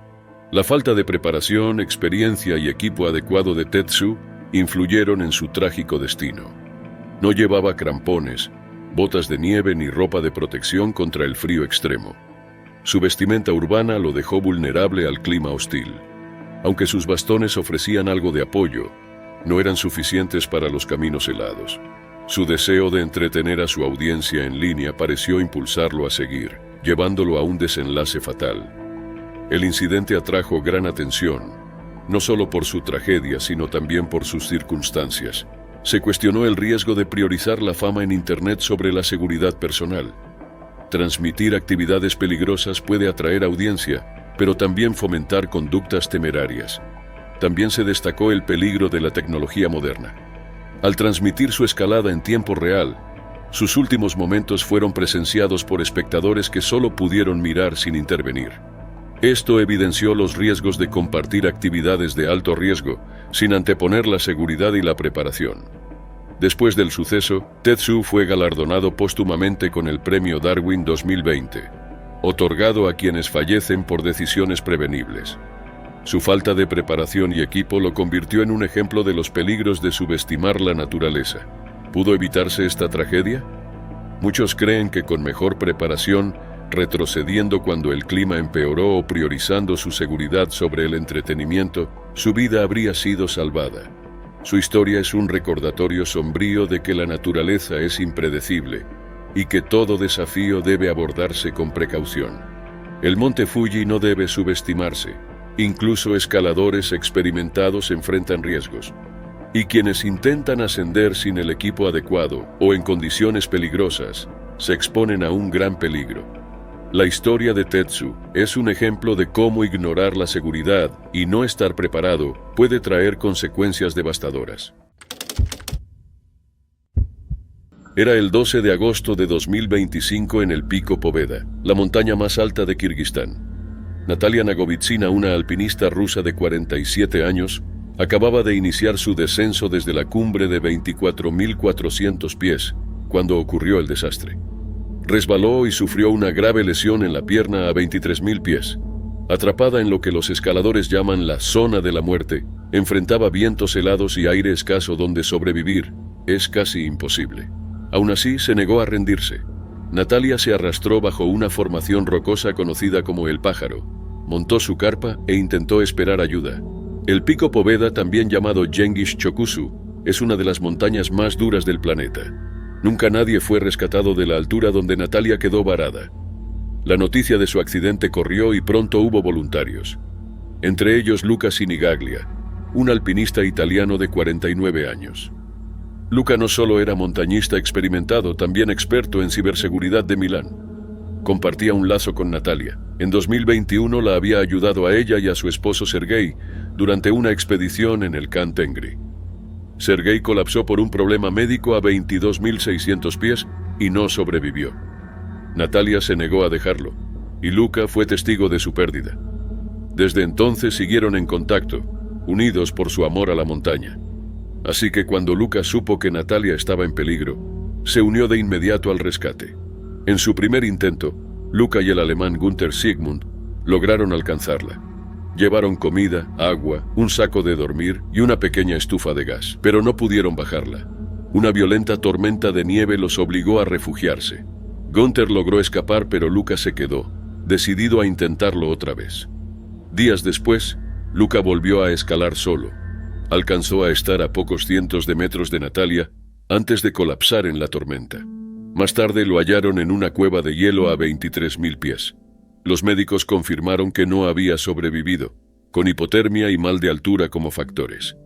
La falta de preparación, experiencia y equipo adecuado de Tetsu influyeron en su trágico destino. No llevaba crampones, botas de nieve ni ropa de protección contra el frío extremo. Su vestimenta urbana lo dejó vulnerable al clima hostil. Aunque sus bastones ofrecían algo de apoyo, no eran suficientes para los caminos helados. Su deseo de entretener a su audiencia en línea pareció impulsarlo a seguir, llevándolo a un desenlace fatal. El incidente atrajo gran atención, no solo por su tragedia, sino también por sus circunstancias. Se cuestionó el riesgo de priorizar la fama en Internet sobre la seguridad personal. Transmitir actividades peligrosas puede atraer audiencia, pero también fomentar conductas temerarias. También se destacó el peligro de la tecnología moderna. Al transmitir su escalada en tiempo real, sus últimos momentos fueron presenciados por espectadores que solo pudieron mirar sin intervenir. Esto evidenció los riesgos de compartir actividades de alto riesgo, sin anteponer la seguridad y la preparación. Después del suceso, Tetsu fue galardonado póstumamente con el Premio Darwin 2020. Otorgado a quienes fallecen por decisiones prevenibles. Su falta de preparación y equipo lo convirtió en un ejemplo de los peligros de subestimar la naturaleza. ¿Pudo evitarse esta tragedia? Muchos creen que con mejor preparación, retrocediendo cuando el clima empeoró o priorizando su seguridad sobre el entretenimiento, su vida habría sido salvada. Su historia es un recordatorio sombrío de que la naturaleza es impredecible y que todo desafío debe abordarse con precaución. El monte Fuji no debe subestimarse. Incluso escaladores experimentados enfrentan riesgos. Y quienes intentan ascender sin el equipo adecuado o en condiciones peligrosas, se exponen a un gran peligro. La historia de Tetsu es un ejemplo de cómo ignorar la seguridad y no estar preparado puede traer consecuencias devastadoras. Era el 12 de agosto de 2025 en el Pico Poveda, la montaña más alta de Kirguistán. Natalia Nagovitsina, una alpinista rusa de 47 años, acababa de iniciar su descenso desde la cumbre de 24.400 pies, cuando ocurrió el desastre. Resbaló y sufrió una grave lesión en la pierna a 23.000 pies. Atrapada en lo que los escaladores llaman la zona de la muerte, enfrentaba vientos helados y aire escaso donde sobrevivir es casi imposible. Aún así, se negó a rendirse. Natalia se arrastró bajo una formación rocosa conocida como el Pájaro, montó su carpa e intentó esperar ayuda. El Pico Poveda, también llamado Genghis Chokusu, es una de las montañas más duras del planeta. Nunca nadie fue rescatado de la altura donde Natalia quedó varada. La noticia de su accidente corrió y pronto hubo voluntarios. Entre ellos Luca Sinigaglia, un alpinista italiano de 49 años. Luca no solo era montañista experimentado, también experto en ciberseguridad de Milán. Compartía un lazo con Natalia. En 2021 la había ayudado a ella y a su esposo Sergei durante una expedición en el Khan Tengri. Sergei colapsó por un problema médico a 22.600 pies y no sobrevivió. Natalia se negó a dejarlo, y Luca fue testigo de su pérdida. Desde entonces siguieron en contacto, unidos por su amor a la montaña. Así que cuando Luca supo que Natalia estaba en peligro, se unió de inmediato al rescate. En su primer intento, Luca y el alemán Günther Siegmund lograron alcanzarla. Llevaron comida, agua, un saco de dormir y una pequeña estufa de gas, pero no pudieron bajarla. Una violenta tormenta de nieve los obligó a refugiarse. Günther logró escapar, pero Luca se quedó, decidido a intentarlo otra vez. Días después, Luca volvió a escalar solo. Alcanzó a estar a pocos cientos de metros de Natalia antes de colapsar en la tormenta. Más tarde lo hallaron en una cueva de hielo a 23.000 pies. Los médicos confirmaron que no había sobrevivido, con hipotermia y mal de altura como factores.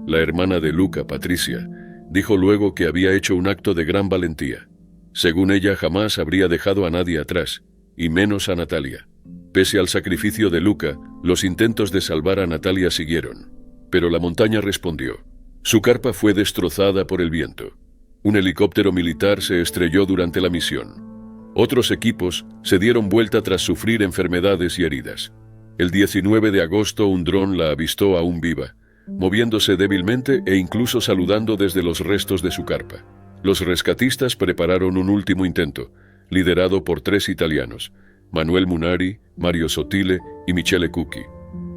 La hermana de Luca, Patricia, dijo luego que había hecho un acto de gran valentía. Según ella, jamás habría dejado a nadie atrás, y menos a Natalia. Pese al sacrificio de Luca, los intentos de salvar a Natalia siguieron. Pero la montaña respondió. Su carpa fue destrozada por el viento. Un helicóptero militar se estrelló durante la misión. Otros equipos se dieron vuelta tras sufrir enfermedades y heridas. El 19 de agosto un dron la avistó aún viva, moviéndose débilmente e incluso saludando desde los restos de su carpa. Los rescatistas prepararon un último intento, liderado por 3 italianos, Manuel Munari, Mario Sottile y Michele Cucchi.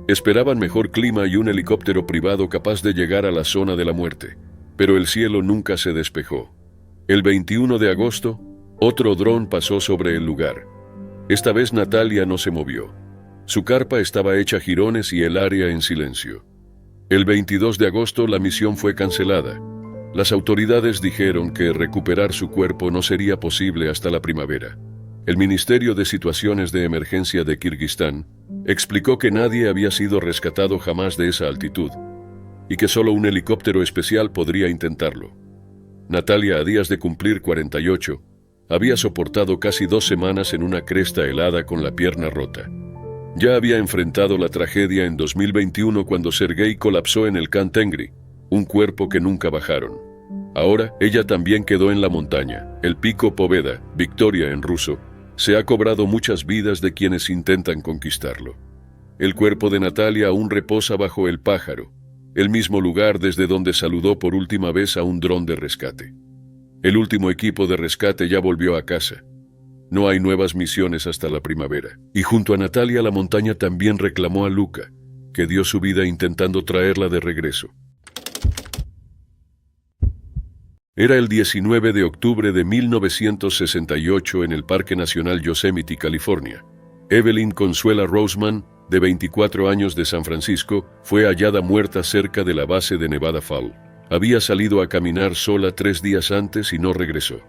Esperaban mejor clima y un helicóptero privado capaz de llegar a la zona de la muerte, pero el cielo nunca se despejó. El 21 de agosto, otro dron pasó sobre el lugar. Esta vez Natalia no se movió. Su carpa estaba hecha jirones y el área en silencio. El 22 de agosto la misión fue cancelada. Las autoridades dijeron que recuperar su cuerpo no sería posible hasta la primavera. El Ministerio de Situaciones de Emergencia de Kirguistán explicó que nadie había sido rescatado jamás de esa altitud y que solo un helicóptero especial podría intentarlo. Natalia, a días de cumplir 48, había soportado casi 2 semanas en una cresta helada con la pierna rota. Ya había enfrentado la tragedia en 2021 cuando Sergei colapsó en el Khan Tengri, un cuerpo que nunca bajaron. Ahora, ella también quedó en la montaña, el Pico Poveda, Victoria en ruso. Se ha cobrado muchas vidas de quienes intentan conquistarlo. El cuerpo de Natalia aún reposa bajo el Pájaro, el mismo lugar desde donde saludó por última vez a un dron de rescate. El último equipo de rescate ya volvió a casa. No hay nuevas misiones hasta la primavera. Y junto a Natalia, la montaña también reclamó a Luca, que dio su vida intentando traerla de regreso. Era el 19 de octubre de 1968 en el Parque Nacional Yosemite, California. Evelyn Consuela Roseman, de 24 años de San Francisco, fue hallada muerta cerca de la base de Nevada Fall. Había salido a caminar sola 3 días antes y no regresó.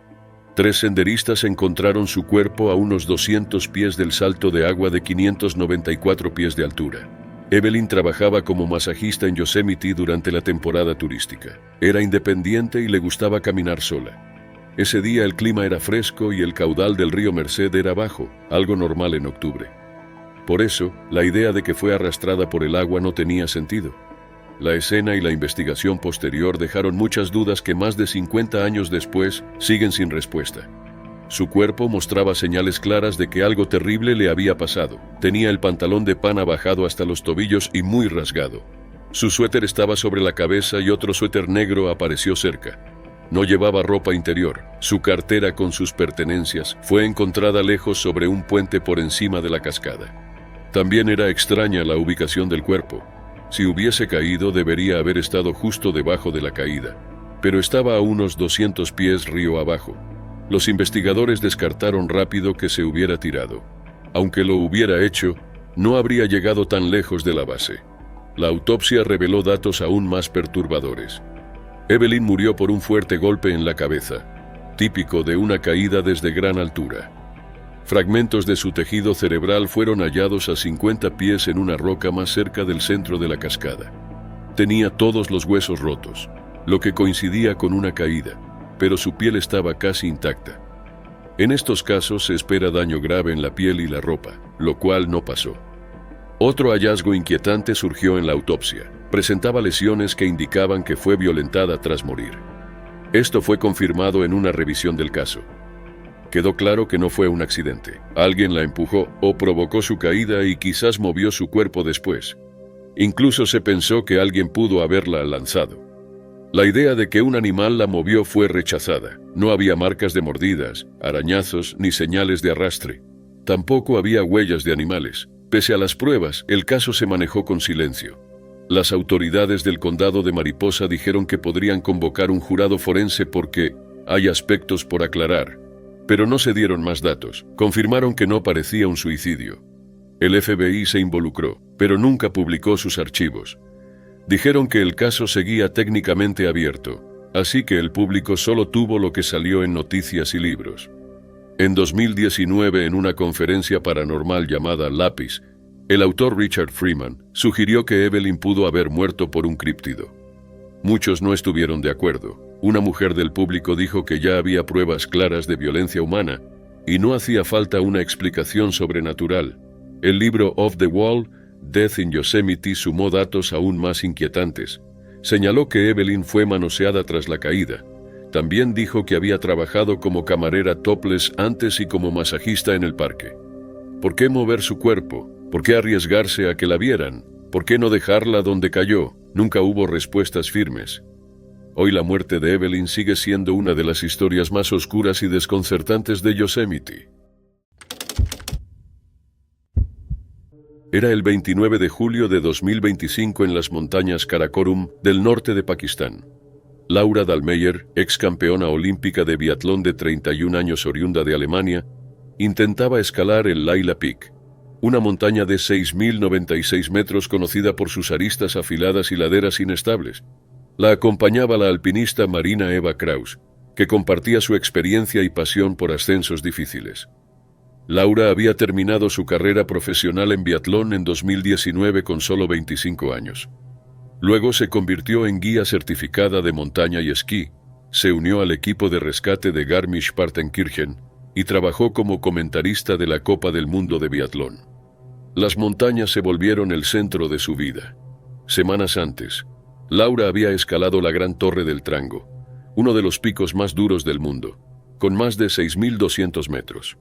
3 senderistas encontraron su cuerpo a unos 200 pies del salto de agua de 594 pies de altura. Evelyn trabajaba como masajista en Yosemite durante la temporada turística. Era independiente y le gustaba caminar sola. Ese día el clima era fresco y el caudal del río Merced era bajo, algo normal en octubre. Por eso, la idea de que fue arrastrada por el agua no tenía sentido. La escena y la investigación posterior dejaron muchas dudas que más de 50 años después siguen sin respuesta. Su cuerpo mostraba señales claras de que algo terrible le había pasado. Tenía el pantalón de pana bajado hasta los tobillos y muy rasgado. Su suéter estaba sobre la cabeza y otro suéter negro apareció cerca. No llevaba ropa interior. Su cartera con sus pertenencias fue encontrada lejos sobre un puente por encima de la cascada. También era extraña la ubicación del cuerpo. Si hubiese caído, debería haber estado justo debajo de la caída, pero estaba a unos 200 pies río abajo. Los investigadores descartaron rápido que se hubiera tirado. Aunque lo hubiera hecho, no habría llegado tan lejos de la base. La autopsia reveló datos aún más perturbadores. Evelyn murió por un fuerte golpe en la cabeza, típico de una caída desde gran altura. Fragmentos de su tejido cerebral fueron hallados a 50 pies en una roca más cerca del centro de la cascada. Tenía todos los huesos rotos, lo que coincidía con una caída, pero su piel estaba casi intacta. En estos casos se espera daño grave en la piel y la ropa, lo cual no pasó. Otro hallazgo inquietante surgió en la autopsia. Presentaba lesiones que indicaban que fue violentada tras morir. Esto fue confirmado en una revisión del caso. Quedó claro que no fue un accidente. Alguien la empujó o provocó su caída y quizás movió su cuerpo después. Incluso se pensó que alguien pudo haberla lanzado. La idea de que un animal la movió fue rechazada. No había marcas de mordidas, arañazos ni señales de arrastre. Tampoco había huellas de animales. Pese a las pruebas, el caso se manejó con silencio. Las autoridades del condado de Mariposa dijeron que podrían convocar un jurado forense porque hay aspectos por aclarar. Pero no se dieron más datos. Confirmaron que no parecía un suicidio. El FBI se involucró, pero nunca publicó sus archivos. Dijeron que el caso seguía técnicamente abierto, así que el público solo tuvo lo que salió en noticias y libros. En 2019, en una conferencia paranormal llamada Lápiz, el autor Richard Freeman sugirió que Evelyn pudo haber muerto por un críptido. Muchos no estuvieron de acuerdo. Una mujer del público dijo que ya había pruebas claras de violencia humana y no hacía falta una explicación sobrenatural. El libro Off the Wall, Death in Yosemite, sumó datos aún más inquietantes. Señaló que Evelyn fue manoseada tras la caída. También dijo que había trabajado como camarera topless antes y como masajista en el parque. ¿Por qué mover su cuerpo? ¿Por qué arriesgarse a que la vieran? ¿Por qué no dejarla donde cayó? Nunca hubo respuestas firmes. Hoy la muerte de Evelyn sigue siendo una de las historias más oscuras y desconcertantes de Yosemite. Era el 29 de julio de 2025 en las montañas Karakorum del norte de Pakistán. Laura Dahlmeier, ex campeona olímpica de biatlón de 31 años oriunda de Alemania, intentaba escalar el Laila Peak, una montaña de 6.096 metros conocida por sus aristas afiladas y laderas inestables. La acompañaba la alpinista Marina Eva Kraus, que compartía su experiencia y pasión por ascensos difíciles. Laura había terminado su carrera profesional en biatlón en 2019 con solo 25 años. Luego se convirtió en guía certificada de montaña y esquí, se unió al equipo de rescate de Garmisch-Partenkirchen y trabajó como comentarista de la Copa del Mundo de biatlón. Las montañas se volvieron el centro de su vida. Semanas antes, Laura había escalado la Gran Torre del Trango, uno de los picos más duros del mundo, con más de 6.200 metros.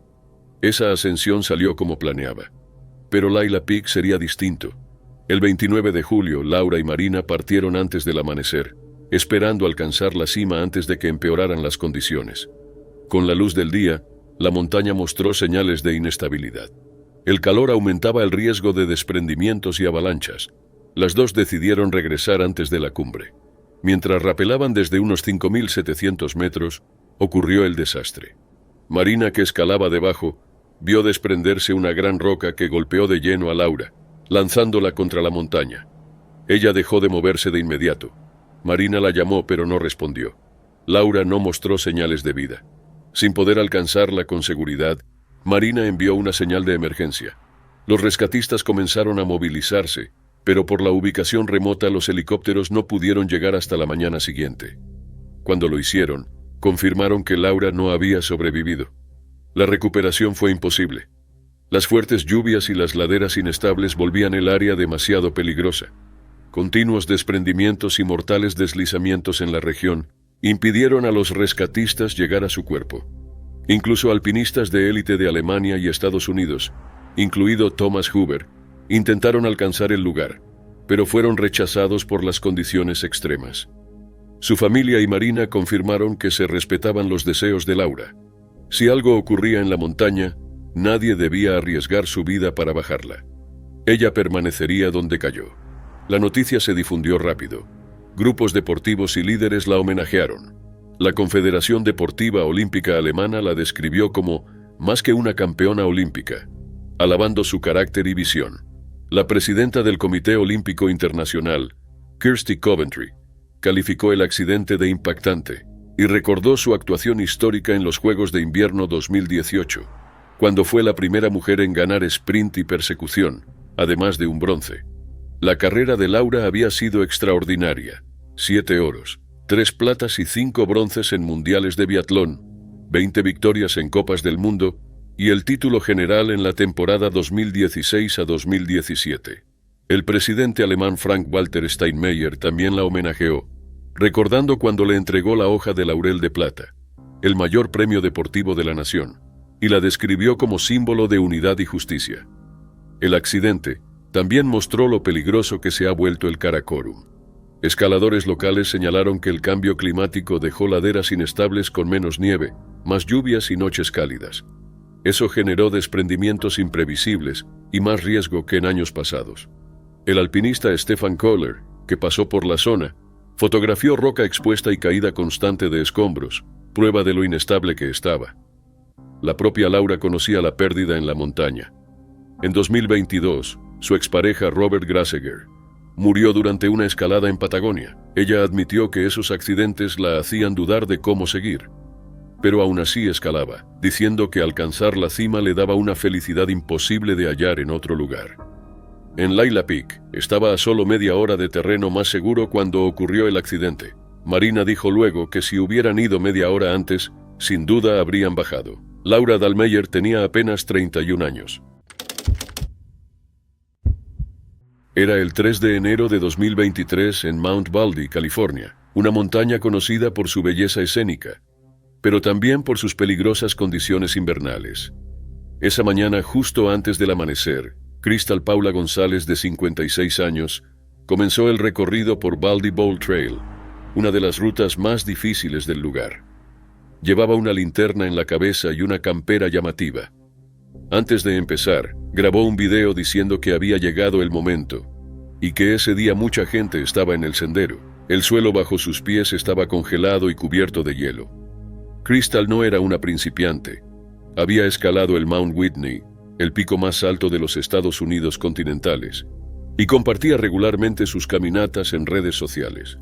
Esa ascensión salió como planeaba, pero Laila Peak sería distinto. El 29 de julio, Laura y Marina partieron antes del amanecer, esperando alcanzar la cima antes de que empeoraran las condiciones. Con la luz del día, la montaña mostró señales de inestabilidad. El calor aumentaba el riesgo de desprendimientos y avalanchas. Las dos decidieron regresar antes de la cumbre. Mientras rapelaban desde unos 5.700 metros, ocurrió el desastre. Marina, que escalaba debajo, vio desprenderse una gran roca que golpeó de lleno a Laura, lanzándola contra la montaña. Ella dejó de moverse de inmediato. Marina la llamó pero no respondió. Laura no mostró señales de vida. Sin poder alcanzarla con seguridad, Marina envió una señal de emergencia. Los rescatistas comenzaron a movilizarse, pero por la ubicación remota los helicópteros no pudieron llegar hasta la mañana siguiente. Cuando lo hicieron, confirmaron que Laura no había sobrevivido. La recuperación fue imposible. Las fuertes lluvias y las laderas inestables volvían el área demasiado peligrosa. Continuos desprendimientos y mortales deslizamientos en la región impidieron a los rescatistas llegar a su cuerpo. Incluso alpinistas de élite de Alemania y Estados Unidos, incluido Thomas Huber, intentaron alcanzar el lugar, pero fueron rechazados por las condiciones extremas. Su familia y Marina confirmaron que se respetaban los deseos de Laura. Si algo ocurría en la montaña, nadie debía arriesgar su vida para bajarla. Ella permanecería donde cayó. La noticia se difundió rápido. Grupos deportivos y líderes la homenajearon. La Confederación Deportiva Olímpica Alemana la describió como más que una campeona olímpica, alabando su carácter y visión. La presidenta del Comité Olímpico Internacional, Kirsty Coventry, calificó el accidente de impactante y recordó su actuación histórica en los Juegos de Invierno 2018, cuando fue la primera mujer en ganar sprint y persecución, además de un bronce. La carrera de Laura había sido extraordinaria: 7 oros, 3 platas y 5 bronces en mundiales de biatlón, 20 victorias en Copas del Mundo y el título general en la temporada 2016 a 2017. El presidente alemán Frank-Walter Steinmeier también la homenajeó, recordando cuando le entregó la Hoja de Laurel de Plata, el mayor premio deportivo de la nación, y la describió como símbolo de unidad y justicia. El accidente también mostró lo peligroso que se ha vuelto el Karakorum. Escaladores locales señalaron que el cambio climático dejó laderas inestables con menos nieve, más lluvias y noches cálidas. Eso generó desprendimientos imprevisibles y más riesgo que en años pasados. El alpinista Stefan Kohler, que pasó por la zona, fotografió roca expuesta y caída constante de escombros, prueba de lo inestable que estaba. La propia Laura conocía la pérdida en la montaña. En 2022, su expareja Robert Graseger murió durante una escalada en Patagonia. Ella admitió que esos accidentes la hacían dudar de cómo seguir, pero aún así escalaba, diciendo que alcanzar la cima le daba una felicidad imposible de hallar en otro lugar. En Laila Peak estaba a solo media hora de terreno más seguro cuando ocurrió el accidente. Marina dijo luego que si hubieran ido media hora antes, sin duda habrían bajado. Laura Dahlmeier tenía apenas 31 años. Era el 3 de enero de 2023 en Mount Baldy, California, una montaña conocida por su belleza escénica, pero también por sus peligrosas condiciones invernales. Esa mañana, justo antes del amanecer, Crystal Paula González, de 56 años, comenzó el recorrido por Baldy Bowl Trail, una de las rutas más difíciles del lugar. Llevaba una linterna en la cabeza y una campera llamativa. Antes de empezar, grabó un video diciendo que había llegado el momento y que ese día mucha gente estaba en el sendero. El suelo bajo sus pies estaba congelado y cubierto de hielo. Crystal no era una principiante. Había escalado el Mount Whitney, el pico más alto de los Estados Unidos continentales, y compartía regularmente sus caminatas en redes sociales.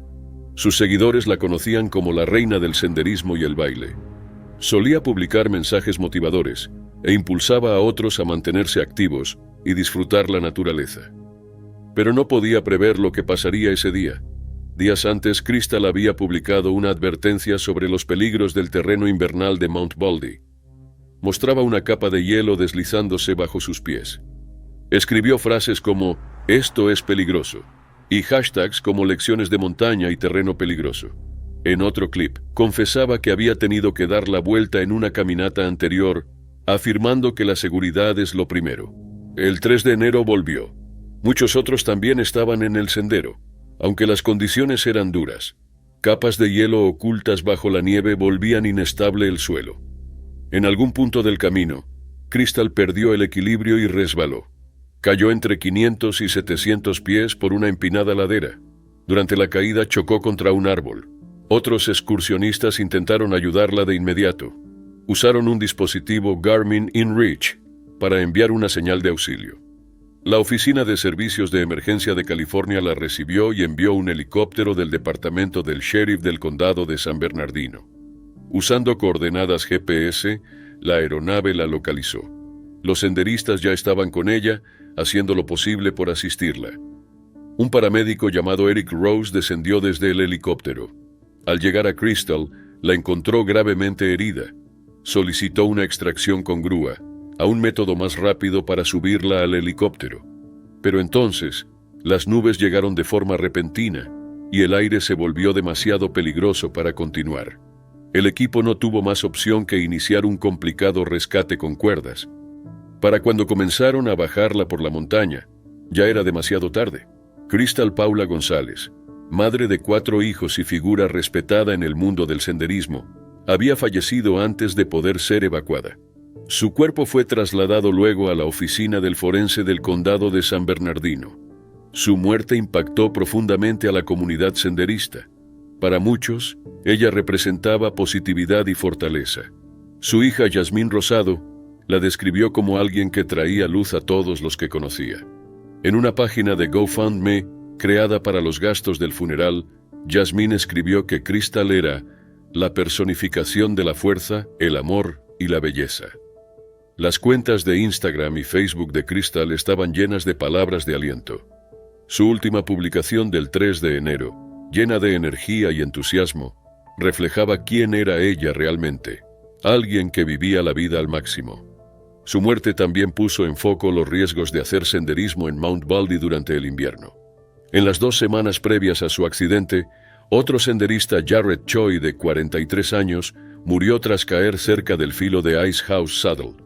Sus seguidores la conocían como la reina del senderismo y el baile. Solía publicar mensajes motivadores e impulsaba a otros a mantenerse activos y disfrutar la naturaleza. Pero no podía prever lo que pasaría ese día. Días antes, Crystal había publicado una advertencia sobre los peligros del terreno invernal de Mount Baldy. Mostraba una capa de hielo deslizándose bajo sus pies. Escribió frases como "esto es peligroso" y hashtags como "lecciones de montaña" y "terreno peligroso". En otro clip, confesaba que había tenido que dar la vuelta en una caminata anterior, afirmando que la seguridad es lo primero. El 3 de enero volvió. Muchos otros también estaban en el sendero, aunque las condiciones eran duras. Capas de hielo ocultas bajo la nieve volvían inestable el suelo. En algún punto del camino, Crystal perdió el equilibrio y resbaló. Cayó entre 500 y 700 pies por una empinada ladera. Durante la caída chocó contra un árbol. Otros excursionistas intentaron ayudarla de inmediato. Usaron un dispositivo Garmin InReach para enviar una señal de auxilio. La Oficina de Servicios de Emergencia de California la recibió y envió un helicóptero del departamento del sheriff del condado de San Bernardino. Usando coordenadas GPS, la aeronave la localizó. Los senderistas ya estaban con ella, haciendo lo posible por asistirla. Un paramédico llamado Eric Rose descendió desde el helicóptero. Al llegar a Crystal, la encontró gravemente herida. Solicitó una extracción con grúa, a un método más rápido para subirla al helicóptero. Pero entonces, las nubes llegaron de forma repentina y el aire se volvió demasiado peligroso para continuar. El equipo no tuvo más opción que iniciar un complicado rescate con cuerdas. Para cuando comenzaron a bajarla por la montaña, ya era demasiado tarde. Crystal Paula González, madre de 4 hijos y figura respetada en el mundo del senderismo, había fallecido antes de poder ser evacuada. Su cuerpo fue trasladado luego a la oficina del forense del condado de San Bernardino. Su muerte impactó profundamente a la comunidad senderista. Para muchos, ella representaba positividad y fortaleza. Su hija Yasmín Rosado la describió como alguien que traía luz a todos los que conocía. En una página de GoFundMe, creada para los gastos del funeral, Yasmín escribió que Crystal era la personificación de la fuerza, el amor y la belleza. Las cuentas de Instagram y Facebook de Crystal estaban llenas de palabras de aliento. Su última publicación del 3 de enero, llena de energía y entusiasmo, reflejaba quién era ella realmente, alguien que vivía la vida al máximo. Su muerte también puso en foco los riesgos de hacer senderismo en Mount Baldy durante el invierno. En las 2 semanas previas a su accidente, otro senderista, Jared Choi, de 43 años, murió tras caer cerca del filo de Ice House Saddle.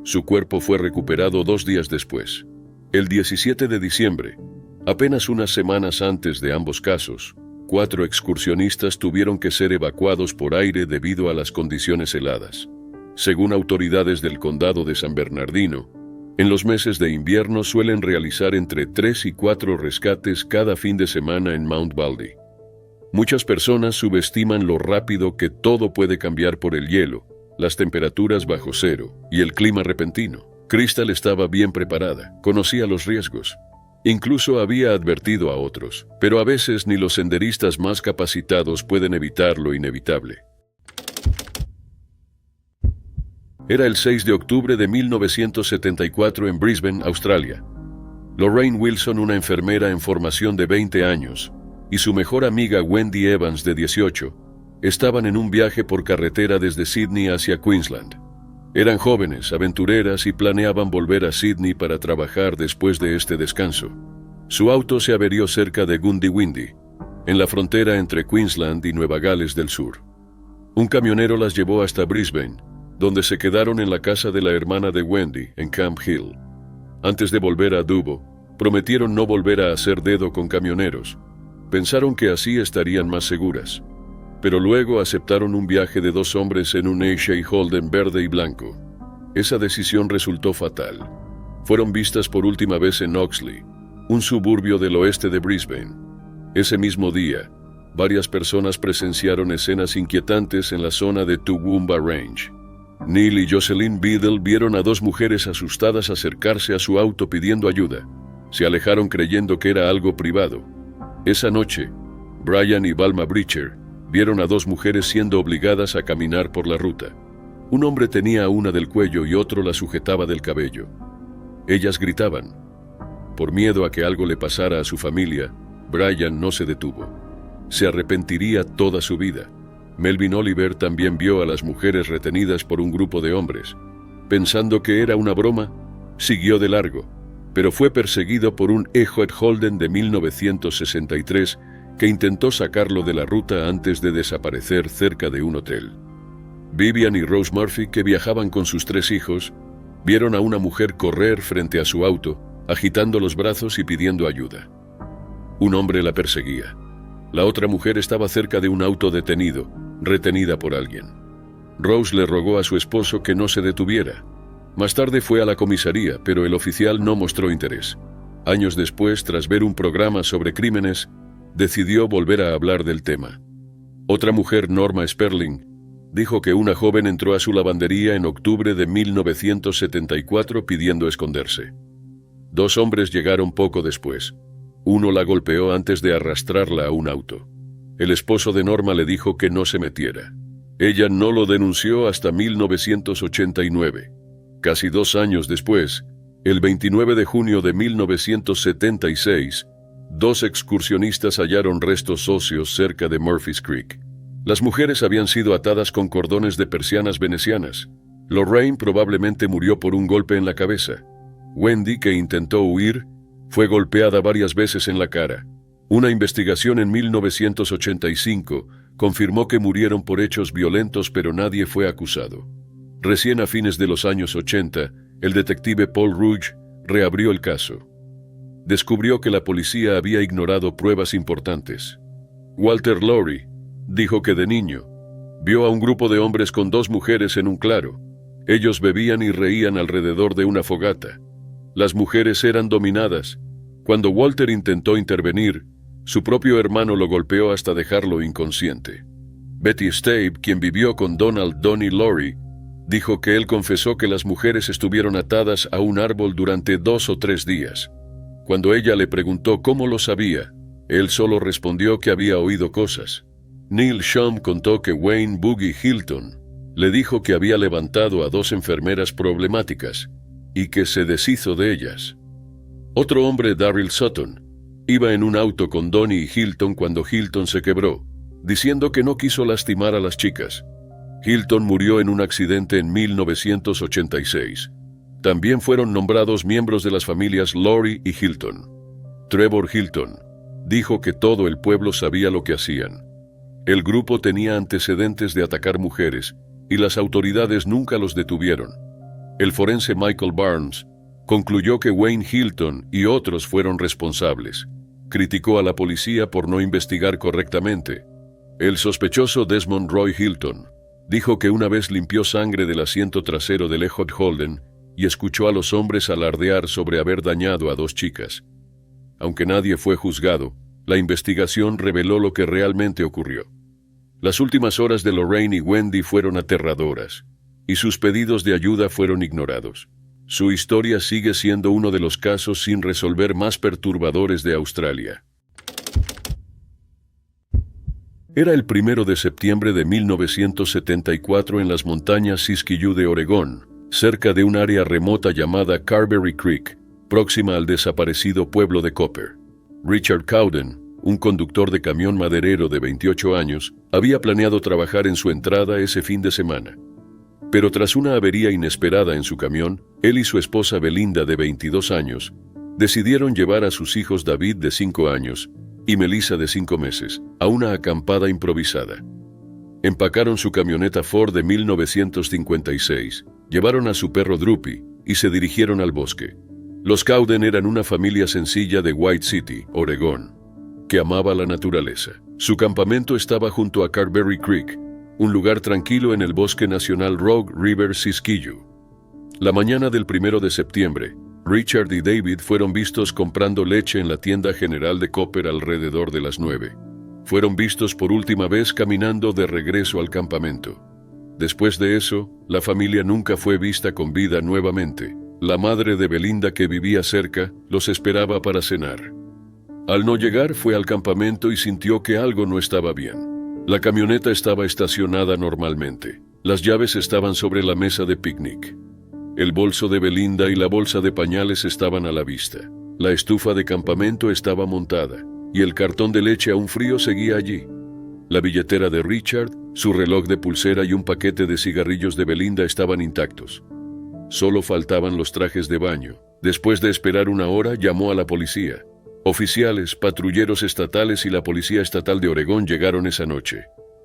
Su cuerpo fue recuperado 2 días después. El 17 de diciembre, apenas unas semanas antes de ambos casos, 4 excursionistas tuvieron que ser evacuados por aire debido a las condiciones heladas. Según autoridades del condado de San Bernardino, en los meses de invierno suelen realizar entre 3 y 4 rescates cada fin de semana en Mount Baldy. Muchas personas subestiman lo rápido que todo puede cambiar por el hielo, las temperaturas bajo cero y el clima repentino. Crystal estaba bien preparada, conocía los riesgos. Incluso había advertido a otros, pero a veces ni los senderistas más capacitados pueden evitar lo inevitable. Era el 6 de octubre de 1974 en Brisbane, Australia. Lorraine Wilson, una enfermera en formación de 20 años, y su mejor amiga Wendy Evans, de 18, estaban en un viaje por carretera desde Sydney hacia Queensland. Eran jóvenes, aventureras y planeaban volver a Sydney para trabajar después de este descanso. Su auto se averió cerca de Goondiwindi, en la frontera entre Queensland y Nueva Gales del Sur. Un camionero las llevó hasta Brisbane, donde se quedaron en la casa de la hermana de Wendy, en Camp Hill. Antes de volver a Dubbo, prometieron no volver a hacer dedo con camioneros. Pensaron que así estarían más seguras. Pero luego aceptaron un viaje de 2 hombres en un Shea Holden verde y blanco. Esa decisión resultó fatal. Fueron vistas por última vez en Oxley, un suburbio del oeste de Brisbane. Ese mismo día, varias personas presenciaron escenas inquietantes en la zona de Toowoomba Range. Neil y Jocelyn Biddle vieron a 2 mujeres asustadas acercarse a su auto pidiendo ayuda. Se alejaron creyendo que era algo privado. Esa noche, Brian y Balma Breacher vieron a 2 mujeres siendo obligadas a caminar por la ruta. Un hombre tenía a una del cuello y otro la sujetaba del cabello. Ellas gritaban. Por miedo a que algo le pasara a su familia, Brian no se detuvo. Se arrepentiría toda su vida. Melvin Oliver también vio a las mujeres retenidas por un grupo de hombres. Pensando que era una broma, siguió de largo, pero fue perseguido por un Ehud Holden de 1963 que intentó sacarlo de la ruta antes de desaparecer cerca de un hotel. Vivian y Rose Murphy, que viajaban con sus 3 hijos, vieron a una mujer correr frente a su auto, agitando los brazos y pidiendo ayuda. Un hombre la perseguía. La otra mujer estaba cerca de un auto detenido, retenida por alguien. Rose le rogó a su esposo que no se detuviera. Más tarde fue a la comisaría, pero el oficial no mostró interés. Años después, tras ver un programa sobre crímenes, decidió volver a hablar del tema. Otra mujer, Norma Sperling, dijo que una joven entró a su lavandería en octubre de 1974 pidiendo esconderse. 2 hombres llegaron poco después. Uno la golpeó antes de arrastrarla a un auto. El esposo de Norma le dijo que no se metiera. Ella no lo denunció hasta 1989. Casi 2 años después, el 29 de junio de 1976, 2 excursionistas hallaron restos óseos cerca de Murphy's Creek. Las mujeres habían sido atadas con cordones de persianas venecianas. Lorraine probablemente murió por un golpe en la cabeza. Wendy, que intentó huir, fue golpeada varias veces en la cara. Una investigación en 1985 confirmó que murieron por hechos violentos, pero nadie fue acusado. Recién a fines de los años 80, el detective Paul Rouge reabrió el caso. Descubrió que la policía había ignorado pruebas importantes. Walter Lowry dijo que de niño vio a un grupo de hombres con 2 mujeres en un claro. Ellos bebían y reían alrededor de una fogata. Las mujeres eran dominadas. Cuando Walter intentó intervenir, su propio hermano lo golpeó hasta dejarlo inconsciente. Betty Stabe, quien vivió con Donald Donnie Lowry, dijo que él confesó que las mujeres estuvieron atadas a un árbol durante 2 o 3 días. Cuando ella le preguntó cómo lo sabía, él solo respondió que había oído cosas. Neil Shum contó que Wayne Boogie Hilton le dijo que había levantado a 2 enfermeras problemáticas y que se deshizo de ellas. Otro hombre, Darryl Sutton, iba en un auto con Donnie y Hilton cuando Hilton se quebró, diciendo que no quiso lastimar a las chicas. Hilton murió en un accidente en 1986. También fueron nombrados miembros de las familias Lowry y Hilton. Trevor Hilton dijo que todo el pueblo sabía lo que hacían. El grupo tenía antecedentes de atacar mujeres y las autoridades nunca los detuvieron. El forense Michael Barnes concluyó que Wayne Hilton y otros fueron responsables. Criticó a la policía por no investigar correctamente. El sospechoso Desmond Roy Hilton dijo que una vez limpió sangre del asiento trasero del Ehud Holden y escuchó a los hombres alardear sobre haber dañado a 2 chicas. Aunque nadie fue juzgado, la investigación reveló lo que realmente ocurrió. Las últimas horas de Lorraine y Wendy fueron aterradoras, y sus pedidos de ayuda fueron ignorados. Su historia sigue siendo uno de los casos sin resolver más perturbadores de Australia. Era el 1 de septiembre de 1974 en las montañas Siskiyou de Oregón, cerca de un área remota llamada Carberry Creek, próxima al desaparecido pueblo de Copper. Richard Cowden, un conductor de camión maderero de 28 años, había planeado trabajar en su entrada ese fin de semana. Pero tras una avería inesperada en su camión, él y su esposa Belinda, de 22 años, decidieron llevar a sus hijos David, de 5 años, y Melissa, de 5 meses, a una acampada improvisada. Empacaron su camioneta Ford de 1956, llevaron a su perro Droopy y se dirigieron al bosque. Los Cowden eran una familia sencilla de White City, Oregón, que amaba la naturaleza. Su campamento estaba junto a Carberry Creek, un lugar tranquilo en el bosque nacional Rogue River Siskiyou. La mañana del 1 de septiembre, Richard y David fueron vistos comprando leche en la tienda general de Copper alrededor de las 9. Fueron vistos por última vez caminando de regreso al campamento. Después de eso, la familia nunca fue vista con vida nuevamente. La madre de Belinda, que vivía cerca, los esperaba para cenar. Al no llegar, fue al campamento y sintió que algo no estaba bien. La camioneta estaba estacionada normalmente. Las llaves estaban sobre la mesa de picnic. El bolso de Belinda y la bolsa de pañales estaban a la vista. La estufa de campamento estaba montada, y el cartón de leche aún frío seguía allí. La billetera de Richard, su reloj de pulsera y un paquete de cigarrillos de Belinda estaban intactos. Solo faltaban los trajes de baño. Después de esperar una hora, llamó a la policía. Oficiales, patrulleros estatales y la Policía Estatal de Oregón llegaron esa noche.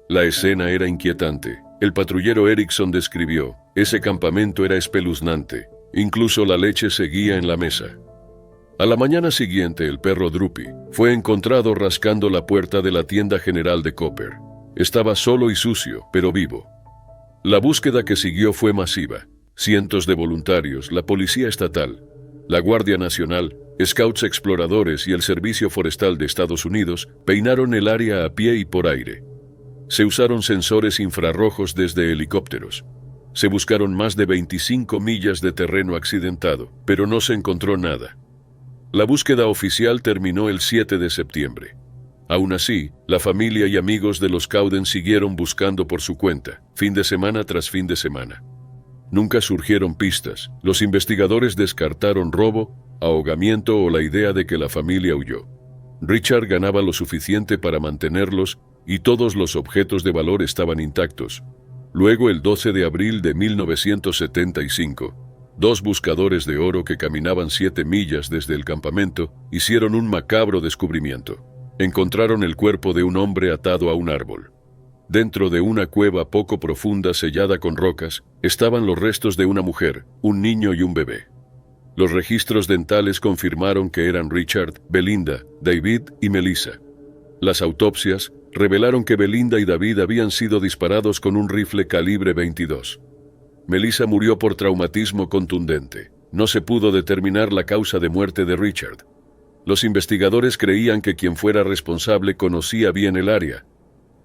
La escena era inquietante. El patrullero Erickson describió: ese campamento era espeluznante. Incluso la leche seguía en la mesa. A la mañana siguiente, el perro Droopy fue encontrado rascando la puerta de la tienda general de Copper. Estaba solo y sucio, pero vivo. La búsqueda que siguió fue masiva. Cientos de voluntarios, la Policía Estatal, la Guardia Nacional, Scouts exploradores y el Servicio Forestal de Estados Unidos peinaron el área a pie y por aire. Se usaron sensores infrarrojos desde helicópteros. Se buscaron más de 25 millas de terreno accidentado, pero no se encontró nada. La búsqueda oficial terminó el 7 de septiembre. Aún así, la familia y amigos de los Cowden siguieron buscando por su cuenta, fin de semana tras fin de semana. Nunca surgieron pistas. Los investigadores descartaron robo, ahogamiento o la idea de que la familia huyó. Richard ganaba lo suficiente para mantenerlos y todos los objetos de valor estaban intactos. Luego, el 12 de abril de 1975, dos buscadores de oro que caminaban 7 millas desde el campamento hicieron un macabro descubrimiento. Encontraron el cuerpo de un hombre atado a un árbol. Dentro de una cueva poco profunda sellada con rocas, estaban los restos de una mujer, un niño y un bebé. Los registros dentales confirmaron que eran Richard, Belinda, David y Melissa. Las autopsias revelaron que Belinda y David habían sido disparados con un rifle calibre 22. Melissa murió por traumatismo contundente. No se pudo determinar la causa de muerte de Richard. Los investigadores creían que quien fuera responsable conocía bien el área.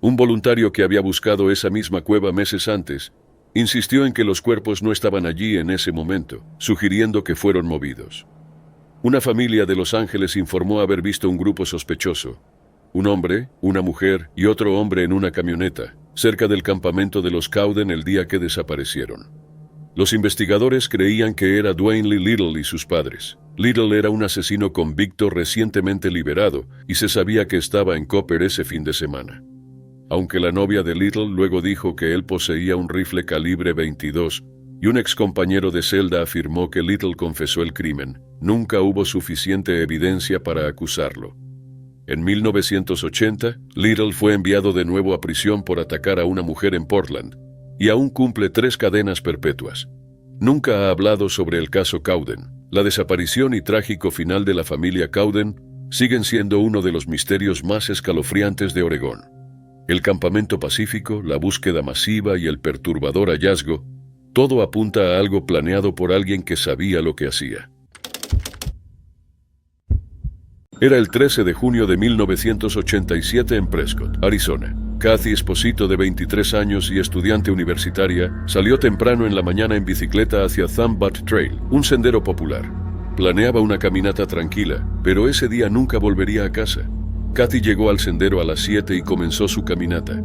Un voluntario que había buscado esa misma cueva meses antes insistió en que los cuerpos no estaban allí en ese momento, sugiriendo que fueron movidos. Una familia de Los Ángeles informó haber visto un grupo sospechoso. Un hombre, una mujer y otro hombre en una camioneta, cerca del campamento de los Cowden el día que desaparecieron. Los investigadores creían que era Dwayne Lee Little y sus padres. Little era un asesino convicto recientemente liberado y se sabía que estaba en Copper ese fin de semana. Aunque la novia de Little luego dijo que él poseía un rifle calibre 22 y un excompañero de celda afirmó que Little confesó el crimen, nunca hubo suficiente evidencia para acusarlo. En 1980, Little fue enviado de nuevo a prisión por atacar a una mujer en Portland y aún cumple 3 cadenas perpetuas. Nunca ha hablado sobre el caso Cowden. La desaparición y trágico final de la familia Cowden siguen siendo uno de los misterios más escalofriantes de Oregón. El campamento pacífico, la búsqueda masiva y el perturbador hallazgo, todo apunta a algo planeado por alguien que sabía lo que hacía. Era el 13 de junio de 1987 en Prescott, Arizona. Kathy Esposito, de 23 años y estudiante universitaria, salió temprano en la mañana en bicicleta hacia Thumb Butte Trail, un sendero popular. Planeaba una caminata tranquila, pero ese día nunca volvería a casa. Kathy llegó al sendero a las 7 y comenzó su caminata.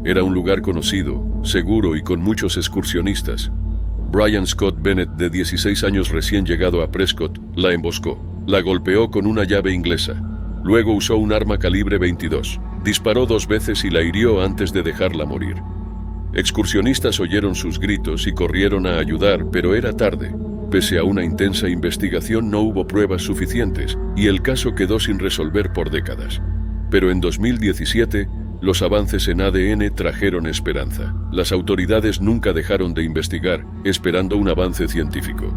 Era un lugar conocido, seguro y con muchos excursionistas. Brian Scott Bennett, de 16 años recién llegado a Prescott, la emboscó. La golpeó con una llave inglesa. Luego usó un arma calibre 22. Disparó 2 veces y la hirió antes de dejarla morir. Excursionistas oyeron sus gritos y corrieron a ayudar, pero era tarde. Pese a una intensa investigación, no hubo pruebas suficientes y el caso quedó sin resolver por décadas. Pero en 2017, los avances en ADN trajeron esperanza. Las autoridades nunca dejaron de investigar, esperando un avance científico.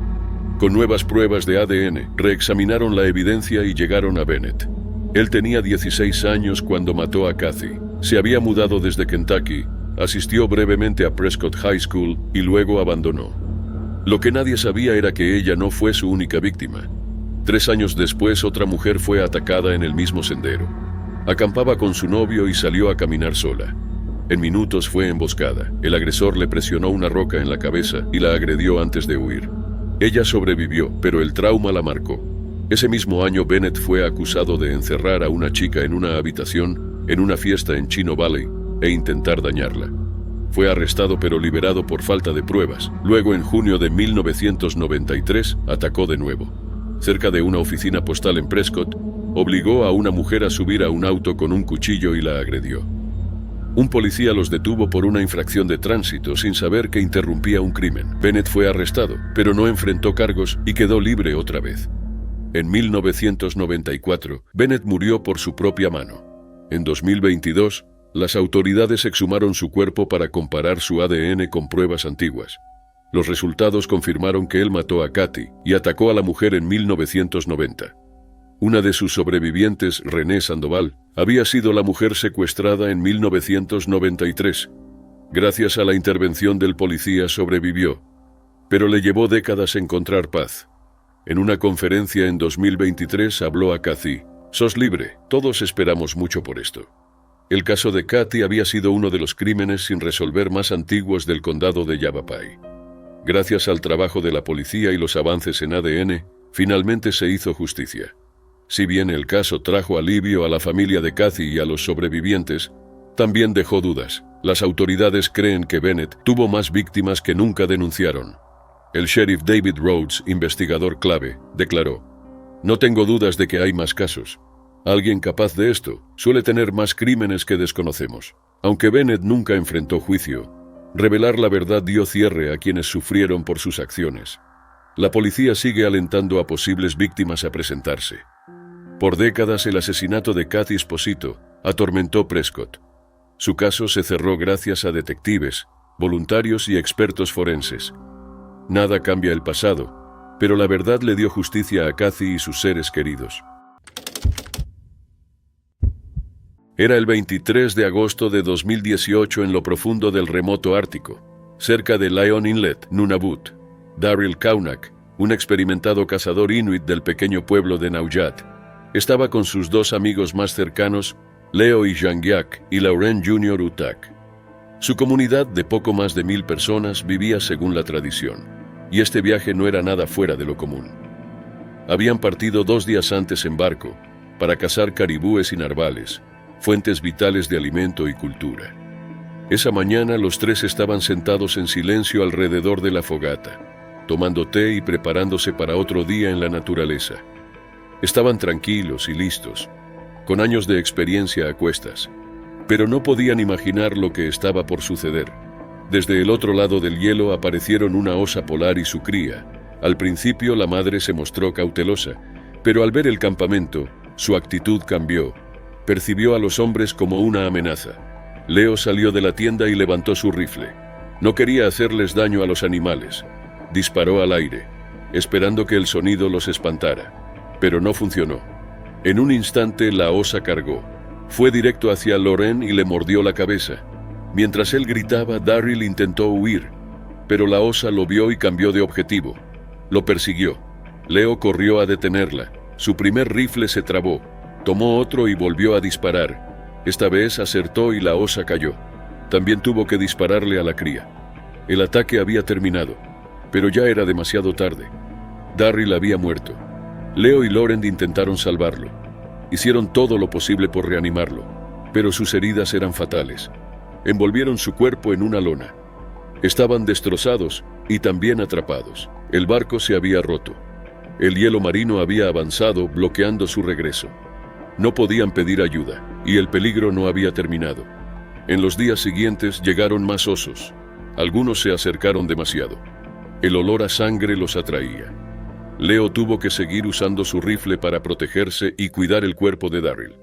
Con nuevas pruebas de ADN, reexaminaron la evidencia y llegaron a Bennett. Él tenía 16 años cuando mató a Kathy. Se había mudado desde Kentucky, asistió brevemente a Prescott High School y luego abandonó. Lo que nadie sabía era que ella no fue su única víctima. 3 años después, otra mujer fue atacada en el mismo sendero. Acampaba con su novio y salió a caminar sola. En minutos fue emboscada. El agresor le presionó una roca en la cabeza y la agredió antes de huir. Ella sobrevivió, pero el trauma la marcó. Ese mismo año, Bennett fue acusado de encerrar a una chica en una habitación en una fiesta en Chino Valley e intentar dañarla. Fue arrestado pero liberado por falta de pruebas. Luego, en junio de 1993, atacó de nuevo. Cerca de una oficina postal en Prescott, obligó a una mujer a subir a un auto con un cuchillo y la agredió. Un policía los detuvo por una infracción de tránsito sin saber que interrumpía un crimen. Bennett fue arrestado, pero no enfrentó cargos y quedó libre otra vez. En 1994, Bennett murió por su propia mano. En 2022, las autoridades exhumaron su cuerpo para comparar su ADN con pruebas antiguas. Los resultados confirmaron que él mató a Kathy y atacó a la mujer en 1990. Una de sus sobrevivientes, Renee Sandoval, había sido la mujer secuestrada en 1993. Gracias a la intervención del policía sobrevivió, pero le llevó décadas encontrar paz. En una conferencia en 2023 habló a Kathy: «Sos libre, todos esperamos mucho por esto». El caso de Kathy había sido uno de los crímenes sin resolver más antiguos del condado de Yavapai. Gracias al trabajo de la policía y los avances en ADN, finalmente se hizo justicia. Si bien el caso trajo alivio a la familia de Cathy y a los sobrevivientes, también dejó dudas. Las autoridades creen que Bennett tuvo más víctimas que nunca denunciaron. El sheriff David Rhodes, investigador clave, declaró: "No tengo dudas de que hay más casos. Alguien capaz de esto suele tener más crímenes que desconocemos". Aunque Bennett nunca enfrentó juicio, revelar la verdad dio cierre a quienes sufrieron por sus acciones. La policía sigue alentando a posibles víctimas a presentarse. Por décadas el asesinato de Cathy Esposito atormentó Prescott. Su caso se cerró gracias a detectives, voluntarios y expertos forenses. Nada cambia el pasado, pero la verdad le dio justicia a Cathy y sus seres queridos. Era el 23 de agosto de 2018 en lo profundo del remoto Ártico, cerca de Lion Inlet, Nunavut. Daryl Kaunak, un experimentado cazador inuit del pequeño pueblo de Naujat, estaba con sus dos amigos más cercanos, Leo y Jean-Jacques, y Lauren Jr. Utak. Su comunidad de poco más de 1000 personas vivía según la tradición, y este viaje no era nada fuera de lo común. Habían partido 2 días antes en barco para cazar caribúes y narvales, fuentes vitales de alimento y cultura. Esa mañana los tres estaban sentados en silencio alrededor de la fogata, tomando té y preparándose para otro día en la naturaleza. Estaban tranquilos y listos, con años de experiencia a cuestas, pero no podían imaginar lo que estaba por suceder. Desde el otro lado del hielo aparecieron una osa polar y su cría. Al principio la madre se mostró cautelosa, pero al ver el campamento, su actitud cambió. Percibió a los hombres como una amenaza. Leo salió de la tienda y levantó su rifle. No quería hacerles daño a los animales. Disparó al aire, esperando que el sonido los espantara, pero no funcionó. En un instante la osa cargó. Fue directo hacia Lauren y le mordió la cabeza. Mientras él gritaba, Daryl intentó huir, pero la osa lo vio y cambió de objetivo. Lo persiguió. Leo corrió a detenerla. Su primer rifle se trabó. Tomó otro y volvió a disparar. Esta vez acertó y la osa cayó. También tuvo que dispararle a la cría. El ataque había terminado, pero ya era demasiado tarde. Daryl había muerto. Leo y Lauren intentaron salvarlo. Hicieron todo lo posible por reanimarlo, pero sus heridas eran fatales. Envolvieron su cuerpo en una lona. Estaban destrozados y también atrapados. El barco se había roto. El hielo marino había avanzado, bloqueando su regreso. No podían pedir ayuda, y el peligro no había terminado. En los días siguientes llegaron más osos. Algunos se acercaron demasiado. El olor a sangre los atraía. Leo tuvo que seguir usando su rifle para protegerse y cuidar el cuerpo de Daryl.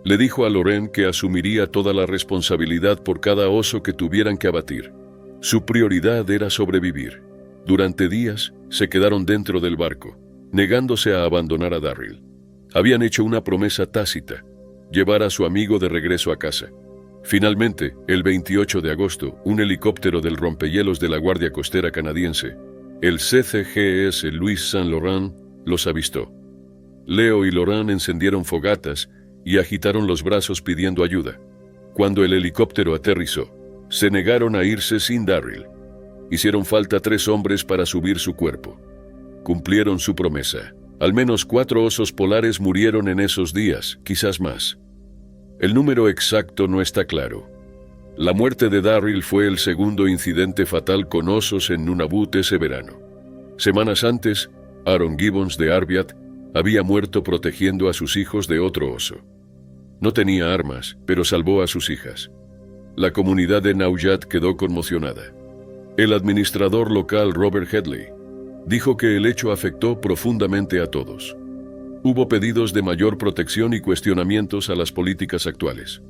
Le dijo a Lauren que asumiría toda la responsabilidad por cada oso que tuvieran que abatir. Su prioridad era sobrevivir. Durante días se quedaron dentro del barco, negándose a abandonar a Daryl. Habían hecho una promesa tácita: llevar a su amigo de regreso a casa. Finalmente, el 28 de agosto, un helicóptero del rompehielos de la Guardia Costera canadiense, el CCGS Louis Saint Laurent, los avistó. Leo y Lauren encendieron fogatas y agitaron los brazos pidiendo ayuda. Cuando el helicóptero aterrizó, se negaron a irse sin Daryl. Hicieron falta 3 hombres para subir su cuerpo. Cumplieron su promesa. Al menos 4 osos polares murieron en esos días, quizás más. El número exacto no está claro. La muerte de Daryl fue el segundo incidente fatal con osos en Nunavut ese verano. Semanas antes, Aaron Gibbons de Arviat había muerto protegiendo a sus hijos de otro oso. No tenía armas, pero salvó a sus hijas. La comunidad de Naujat quedó conmocionada. El administrador local Robert Headley dijo que el hecho afectó profundamente a todos. Hubo pedidos de mayor protección y cuestionamientos a las políticas actuales.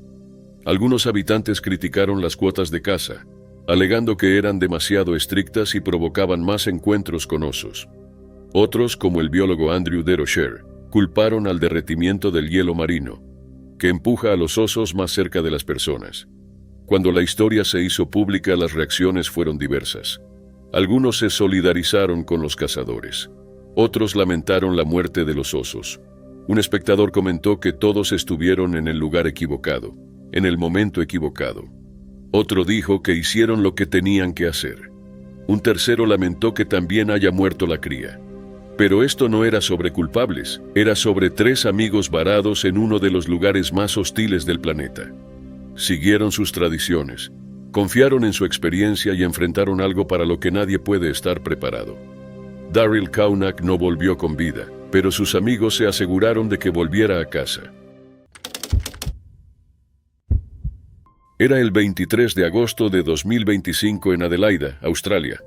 Algunos habitantes criticaron las cuotas de caza, alegando que eran demasiado estrictas y provocaban más encuentros con osos. Otros, como el biólogo Andrew DeRocher, culparon al derretimiento del hielo marino, que empuja a los osos más cerca de las personas. Cuando la historia se hizo pública, las reacciones fueron diversas. Algunos se solidarizaron con los cazadores. Otros lamentaron la muerte de los osos. Un espectador comentó que todos estuvieron en el lugar equivocado, en el momento equivocado. Otro dijo que hicieron lo que tenían que hacer. Un tercero lamentó que también haya muerto la cría. Pero esto no era sobre culpables, era sobre 3 amigos varados en uno de los lugares más hostiles del planeta. Siguieron sus tradiciones, confiaron en su experiencia y enfrentaron algo para lo que nadie puede estar preparado. Daryl Kaunak no volvió con vida, pero sus amigos se aseguraron de que volviera a casa. Era el 23 de agosto de 2025 en Adelaida, Australia.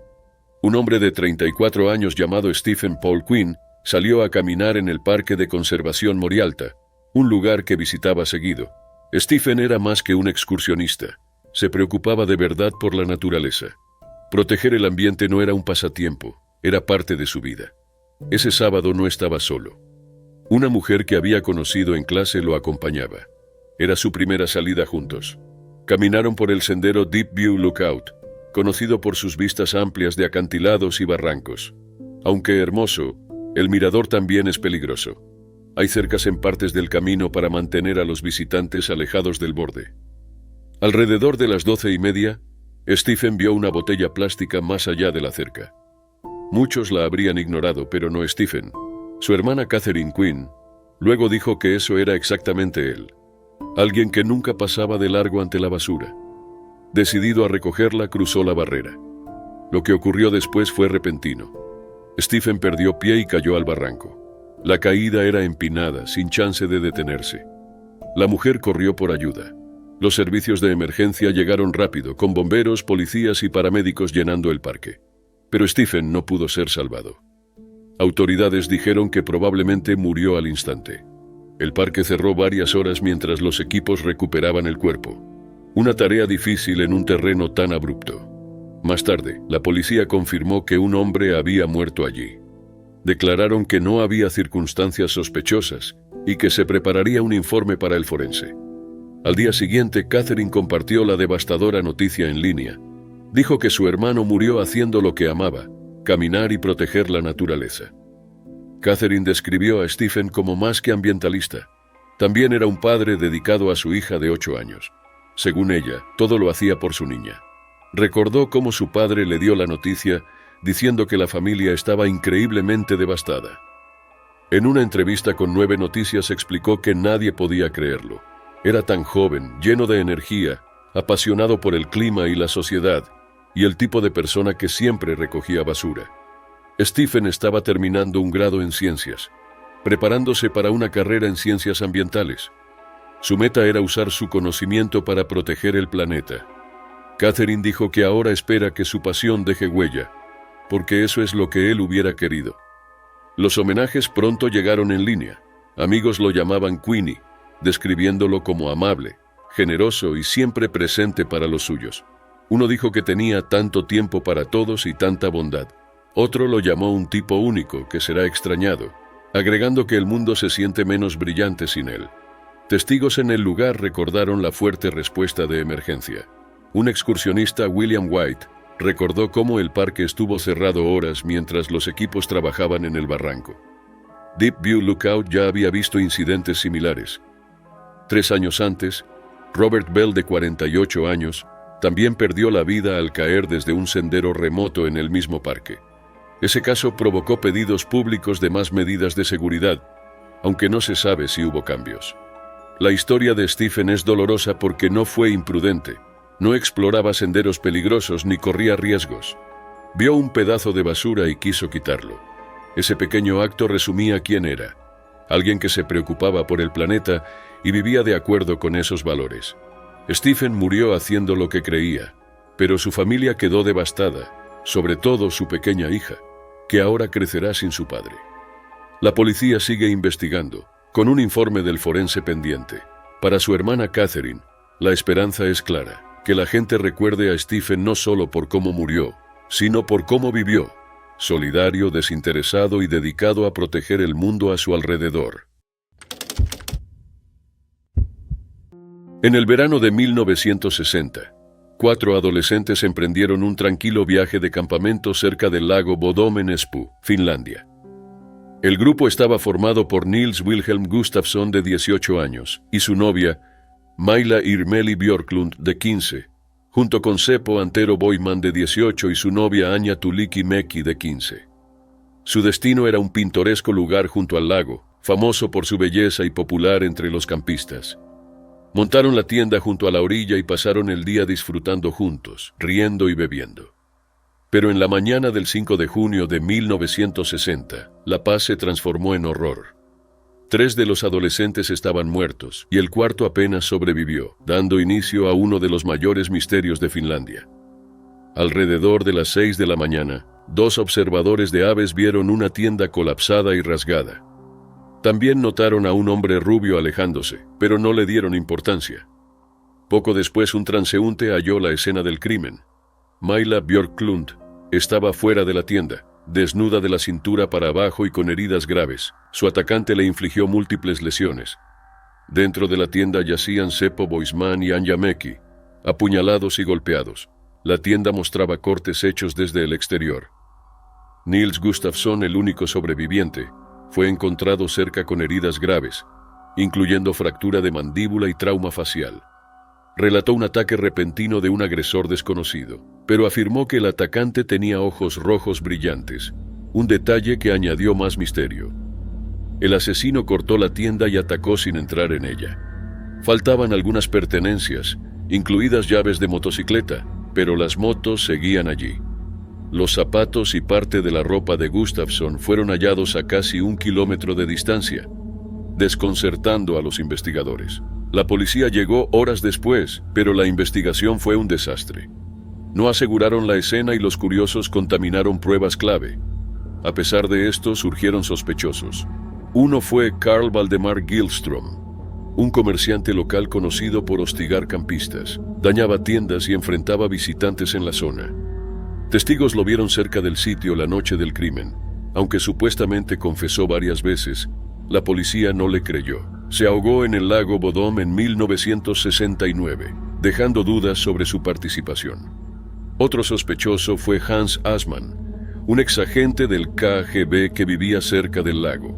Un hombre de 34 años llamado Stephen Paul Quinn salió a caminar en el Parque de Conservación Morialta, un lugar que visitaba seguido. Stephen era más que un excursionista. Se preocupaba de verdad por la naturaleza. Proteger el ambiente no era un pasatiempo, era parte de su vida. Ese sábado no estaba solo. Una mujer que había conocido en clase lo acompañaba. Era su primera salida juntos. Caminaron por el sendero Deep View Lookout, conocido por sus vistas amplias de acantilados y barrancos. Aunque hermoso, el mirador también es peligroso. Hay cercas en partes del camino para mantener a los visitantes alejados del borde. Alrededor de las 12:30, Stephen vio una botella plástica más allá de la cerca. Muchos la habrían ignorado, pero no Stephen. Su hermana Catherine Quinn luego dijo que eso era exactamente él. Alguien que nunca pasaba de largo ante la basura. Decidido a recogerla, cruzó la barrera. Lo que ocurrió después fue repentino. Stephen perdió pie y cayó al barranco. La caída era empinada, sin chance de detenerse. La mujer corrió por ayuda. Los servicios de emergencia llegaron rápido, con bomberos, policías y paramédicos llenando el parque. Pero Stephen no pudo ser salvado. Autoridades dijeron que probablemente murió al instante. El parque cerró varias horas mientras los equipos recuperaban el cuerpo. Una tarea difícil en un terreno tan abrupto. Más tarde, la policía confirmó que un hombre había muerto allí. Declararon que no había circunstancias sospechosas y que se prepararía un informe para el forense. Al día siguiente, Catherine compartió la devastadora noticia en línea. Dijo que su hermano murió haciendo lo que amaba, caminar y proteger la naturaleza. Catherine describió a Stephen como más que ambientalista. También era un padre dedicado a su hija de 8 años. Según ella, todo lo hacía por su niña. Recordó cómo su padre le dio la noticia, diciendo que la familia estaba increíblemente devastada. En una entrevista con 9 Noticias explicó que nadie podía creerlo. Era tan joven, lleno de energía, apasionado por el clima y la sociedad, y el tipo de persona que siempre recogía basura. Stephen estaba terminando un grado en ciencias, preparándose para una carrera en ciencias ambientales. Su meta era usar su conocimiento para proteger el planeta. Catherine dijo que ahora espera que su pasión deje huella, porque eso es lo que él hubiera querido. Los homenajes pronto llegaron en línea. Amigos lo llamaban Queenie, describiéndolo como amable, generoso y siempre presente para los suyos. Uno dijo que tenía tanto tiempo para todos y tanta bondad. Otro lo llamó un tipo único que será extrañado, agregando que el mundo se siente menos brillante sin él. Testigos en el lugar recordaron la fuerte respuesta de emergencia. Un excursionista, William White, recordó cómo el parque estuvo cerrado horas mientras los equipos trabajaban en el barranco. Deep View Lookout ya había visto incidentes similares. 3 años antes, Robert Bell, de 48 años, también perdió la vida al caer desde un sendero remoto en el mismo parque. Ese caso provocó pedidos públicos de más medidas de seguridad, aunque no se sabe si hubo cambios. La historia de Stephen es dolorosa porque no fue imprudente, no exploraba senderos peligrosos ni corría riesgos. Vio un pedazo de basura y quiso quitarlo. Ese pequeño acto resumía quién era, alguien que se preocupaba por el planeta y vivía de acuerdo con esos valores. Stephen murió haciendo lo que creía, pero su familia quedó devastada, sobre todo su pequeña hija, que ahora crecerá sin su padre. La policía sigue investigando, con un informe del forense pendiente. Para su hermana Catherine, la esperanza es clara, que la gente recuerde a Stephen no solo por cómo murió, sino por cómo vivió, solidario, desinteresado y dedicado a proteger el mundo a su alrededor. En el verano de 1960, 4 adolescentes emprendieron un tranquilo viaje de campamento cerca del lago Bodom en Espoo, Finlandia. El grupo estaba formado por Nils Wilhelm Gustafsson, de 18 años, y su novia, Maila Irmeli Björklund, de 15, junto con Seppo Antero Boyman, de 18, y su novia Anja Tulikki Mäki, de 15. Su destino era un pintoresco lugar junto al lago, famoso por su belleza y popular entre los campistas. Montaron la tienda junto a la orilla y pasaron el día disfrutando juntos, riendo y bebiendo. Pero en la mañana del 5 de junio de 1960, la paz se transformó en horror. 3 de los adolescentes estaban muertos y el cuarto apenas sobrevivió, dando inicio a uno de los mayores misterios de Finlandia. Alrededor de las 6 de la mañana, 2 observadores de aves vieron una tienda colapsada y rasgada. También notaron a un hombre rubio alejándose, pero no le dieron importancia. Poco después un transeúnte halló la escena del crimen. Maila Björklund estaba fuera de la tienda, desnuda de la cintura para abajo y con heridas graves. Su atacante le infligió múltiples lesiones. Dentro de la tienda yacían Seppo Boisman y Anja Mäki, apuñalados y golpeados. La tienda mostraba cortes hechos desde el exterior. Nils Gustafsson, el único sobreviviente, fue encontrado cerca con heridas graves, incluyendo fractura de mandíbula y trauma facial. Relató un ataque repentino de un agresor desconocido, pero afirmó que el atacante tenía ojos rojos brillantes, un detalle que añadió más misterio. El asesino cortó la tienda y atacó sin entrar en ella. Faltaban algunas pertenencias, incluidas llaves de motocicleta, pero las motos seguían allí. Los zapatos y parte de la ropa de Gustafsson fueron hallados a casi 1 kilómetro de distancia, desconcertando a los investigadores. La policía llegó horas después, pero la investigación fue un desastre. No aseguraron la escena y los curiosos contaminaron pruebas clave. A pesar de esto, surgieron sospechosos. Uno fue Carl Valdemar Gillström, un comerciante local conocido por hostigar campistas, dañaba tiendas y enfrentaba visitantes en la zona. Testigos lo vieron cerca del sitio la noche del crimen. Aunque supuestamente confesó varias veces, la policía no le creyó. Se ahogó en el lago Bodom en 1969, dejando dudas sobre su participación. Otro sospechoso fue Hans Assmann, un exagente del KGB que vivía cerca del lago.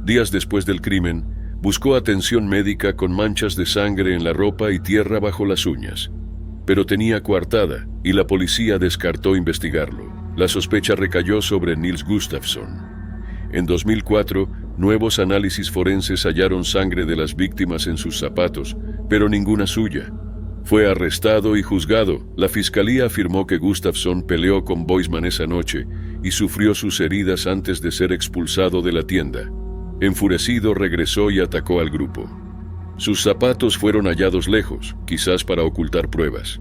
Días después del crimen, buscó atención médica con manchas de sangre en la ropa y tierra bajo las uñas. Pero tenía coartada y la policía descartó investigarlo. La sospecha recayó sobre Nils Gustafsson. En 2004, nuevos análisis forenses hallaron sangre de las víctimas en sus zapatos, pero ninguna suya. Fue arrestado y juzgado. La fiscalía afirmó que Gustafsson peleó con Boisman esa noche y sufrió sus heridas antes de ser expulsado de la tienda. Enfurecido, regresó y atacó al grupo. Sus zapatos fueron hallados lejos, quizás para ocultar pruebas.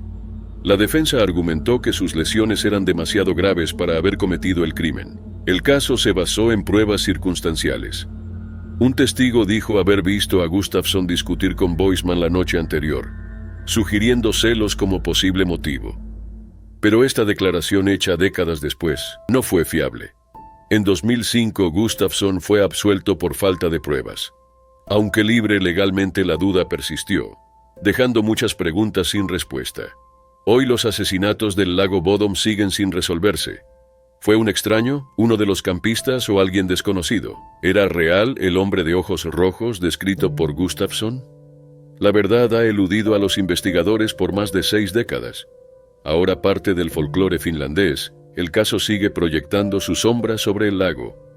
La defensa argumentó que sus lesiones eran demasiado graves para haber cometido el crimen. El caso se basó en pruebas circunstanciales. Un testigo dijo haber visto a Gustafsson discutir con Boisman la noche anterior, sugiriendo celos como posible motivo. Pero esta declaración hecha décadas después no fue fiable. En 2005, Gustafsson fue absuelto por falta de pruebas. Aunque libre legalmente, la duda persistió, dejando muchas preguntas sin respuesta. Hoy los asesinatos del lago Bodom siguen sin resolverse. ¿Fue un extraño, uno de los campistas o alguien desconocido? ¿Era real el hombre de ojos rojos descrito por Gustafsson? La verdad ha eludido a los investigadores por más de 6 décadas. Ahora parte del folclore finlandés, el caso sigue proyectando su sombra sobre el lago.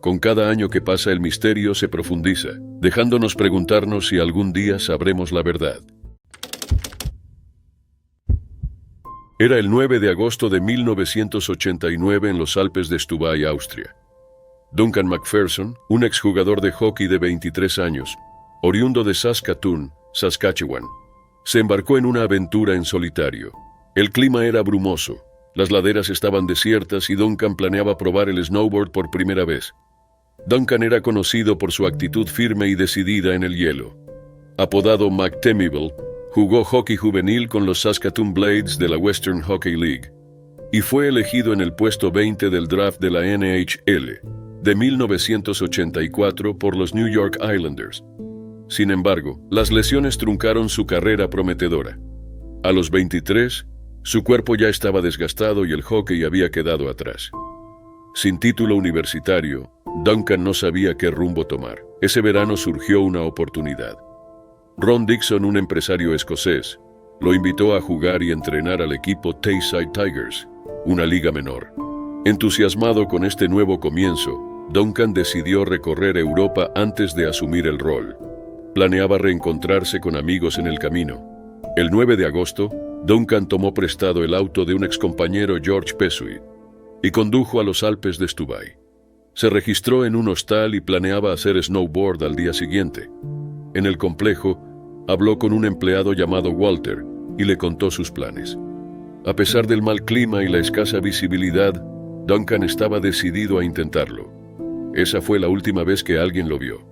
Con cada año que pasa, el misterio se profundiza, dejándonos preguntarnos si algún día sabremos la verdad. Era el 9 de agosto de 1989 en los Alpes de Stubaiy, Austria. Duncan Macpherson, un exjugador de hockey de 23 años, oriundo de Saskatoon, Saskatchewan, se embarcó en una aventura en solitario. El clima era brumoso, las laderas estaban desiertas y Duncan planeaba probar el snowboard por primera vez. Duncan era conocido por su actitud firme y decidida en el hielo. Apodado McTemible, jugó hockey juvenil con los Saskatoon Blades de la Western Hockey League y fue elegido en el puesto 20 del draft de la NHL de 1984 por los New York Islanders. Sin embargo, las lesiones truncaron su carrera prometedora. A los 23, su cuerpo ya estaba desgastado y el hockey había quedado atrás. Sin título universitario, Duncan no sabía qué rumbo tomar. Ese verano surgió una oportunidad. Ron Dixon, un empresario escocés, lo invitó a jugar y entrenar al equipo Tayside Tigers, una liga menor. Entusiasmado con este nuevo comienzo, Duncan decidió recorrer Europa antes de asumir el rol. Planeaba reencontrarse con amigos en el camino. El 9 de agosto, Duncan tomó prestado el auto de un excompañero, George Pessuit, y condujo a los Alpes de Stubay. Se registró en un hostal y planeaba hacer snowboard al día siguiente. En el complejo, habló con un empleado llamado Walter y le contó sus planes. A pesar del mal clima y la escasa visibilidad, Duncan estaba decidido a intentarlo. Esa fue la última vez que alguien lo vio.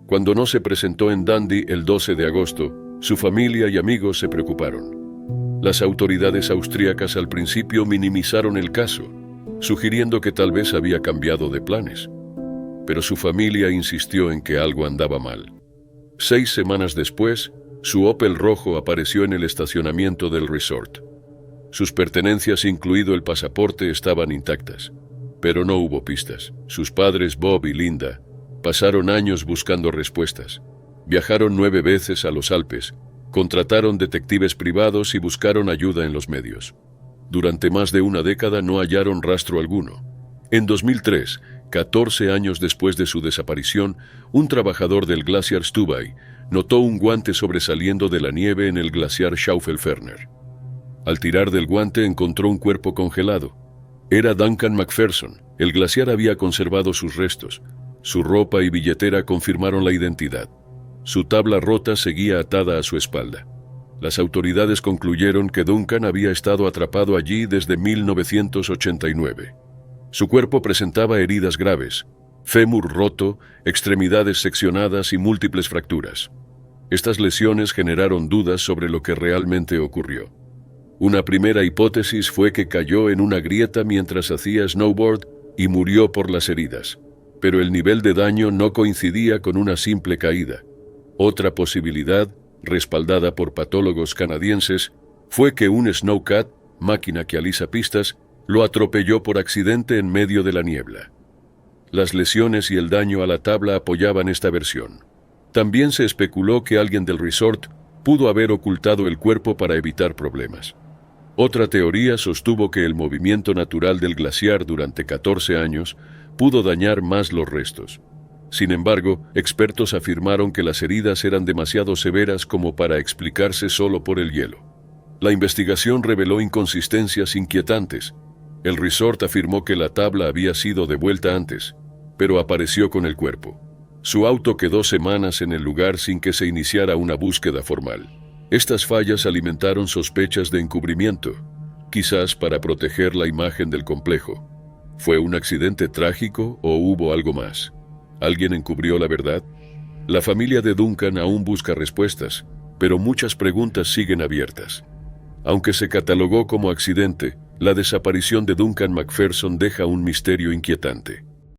Cuando no se presentó en Dundee el 12 de agosto, su familia y amigos se preocuparon. Las autoridades austríacas al principio minimizaron el caso, sugiriendo que tal vez había cambiado de planes. Pero su familia insistió en que algo andaba mal. 6 semanas después, su Opel rojo apareció en el estacionamiento del resort. Sus pertenencias, incluido el pasaporte, estaban intactas, pero no hubo pistas. Sus padres, Bob y Linda, pasaron años buscando respuestas. Viajaron 9 veces a los Alpes, contrataron detectives privados y buscaron ayuda en los medios. Durante más de una década no hallaron rastro alguno. En 2003, 14 años después de su desaparición, un trabajador del glaciar Stubay notó un guante sobresaliendo de la nieve en el glaciar Schaufelferner. Al tirar del guante encontró un cuerpo congelado. Era Duncan Macpherson. El glaciar había conservado sus restos. Su ropa y billetera confirmaron la identidad. Su tabla rota seguía atada a su espalda. Las autoridades concluyeron que Duncan había estado atrapado allí desde 1989. Su cuerpo presentaba heridas graves, fémur roto, extremidades seccionadas y múltiples fracturas. Estas lesiones generaron dudas sobre lo que realmente ocurrió. Una primera hipótesis fue que cayó en una grieta mientras hacía snowboard y murió por las heridas, pero el nivel de daño no coincidía con una simple caída. Otra posibilidad, respaldada por patólogos canadienses, fue que un snowcat, máquina que alisa pistas, lo atropelló por accidente en medio de la niebla. Las lesiones y el daño a la tabla apoyaban esta versión. También se especuló que alguien del resort pudo haber ocultado el cuerpo para evitar problemas. Otra teoría sostuvo que el movimiento natural del glaciar durante 14 años pudo dañar más los restos. Sin embargo, expertos afirmaron que las heridas eran demasiado severas como para explicarse solo por el hielo. La investigación reveló inconsistencias inquietantes. El resort afirmó que la tabla había sido devuelta antes, pero apareció con el cuerpo. Su auto quedó semanas en el lugar sin que se iniciara una búsqueda formal. Estas fallas alimentaron sospechas de encubrimiento, quizás para proteger la imagen del complejo. ¿Fue un accidente trágico o hubo algo más? ¿Alguien encubrió la verdad? La familia de Duncan aún busca respuestas, pero muchas preguntas siguen abiertas. Aunque se catalogó como accidente, la desaparición de Duncan Macpherson deja un misterio inquietante.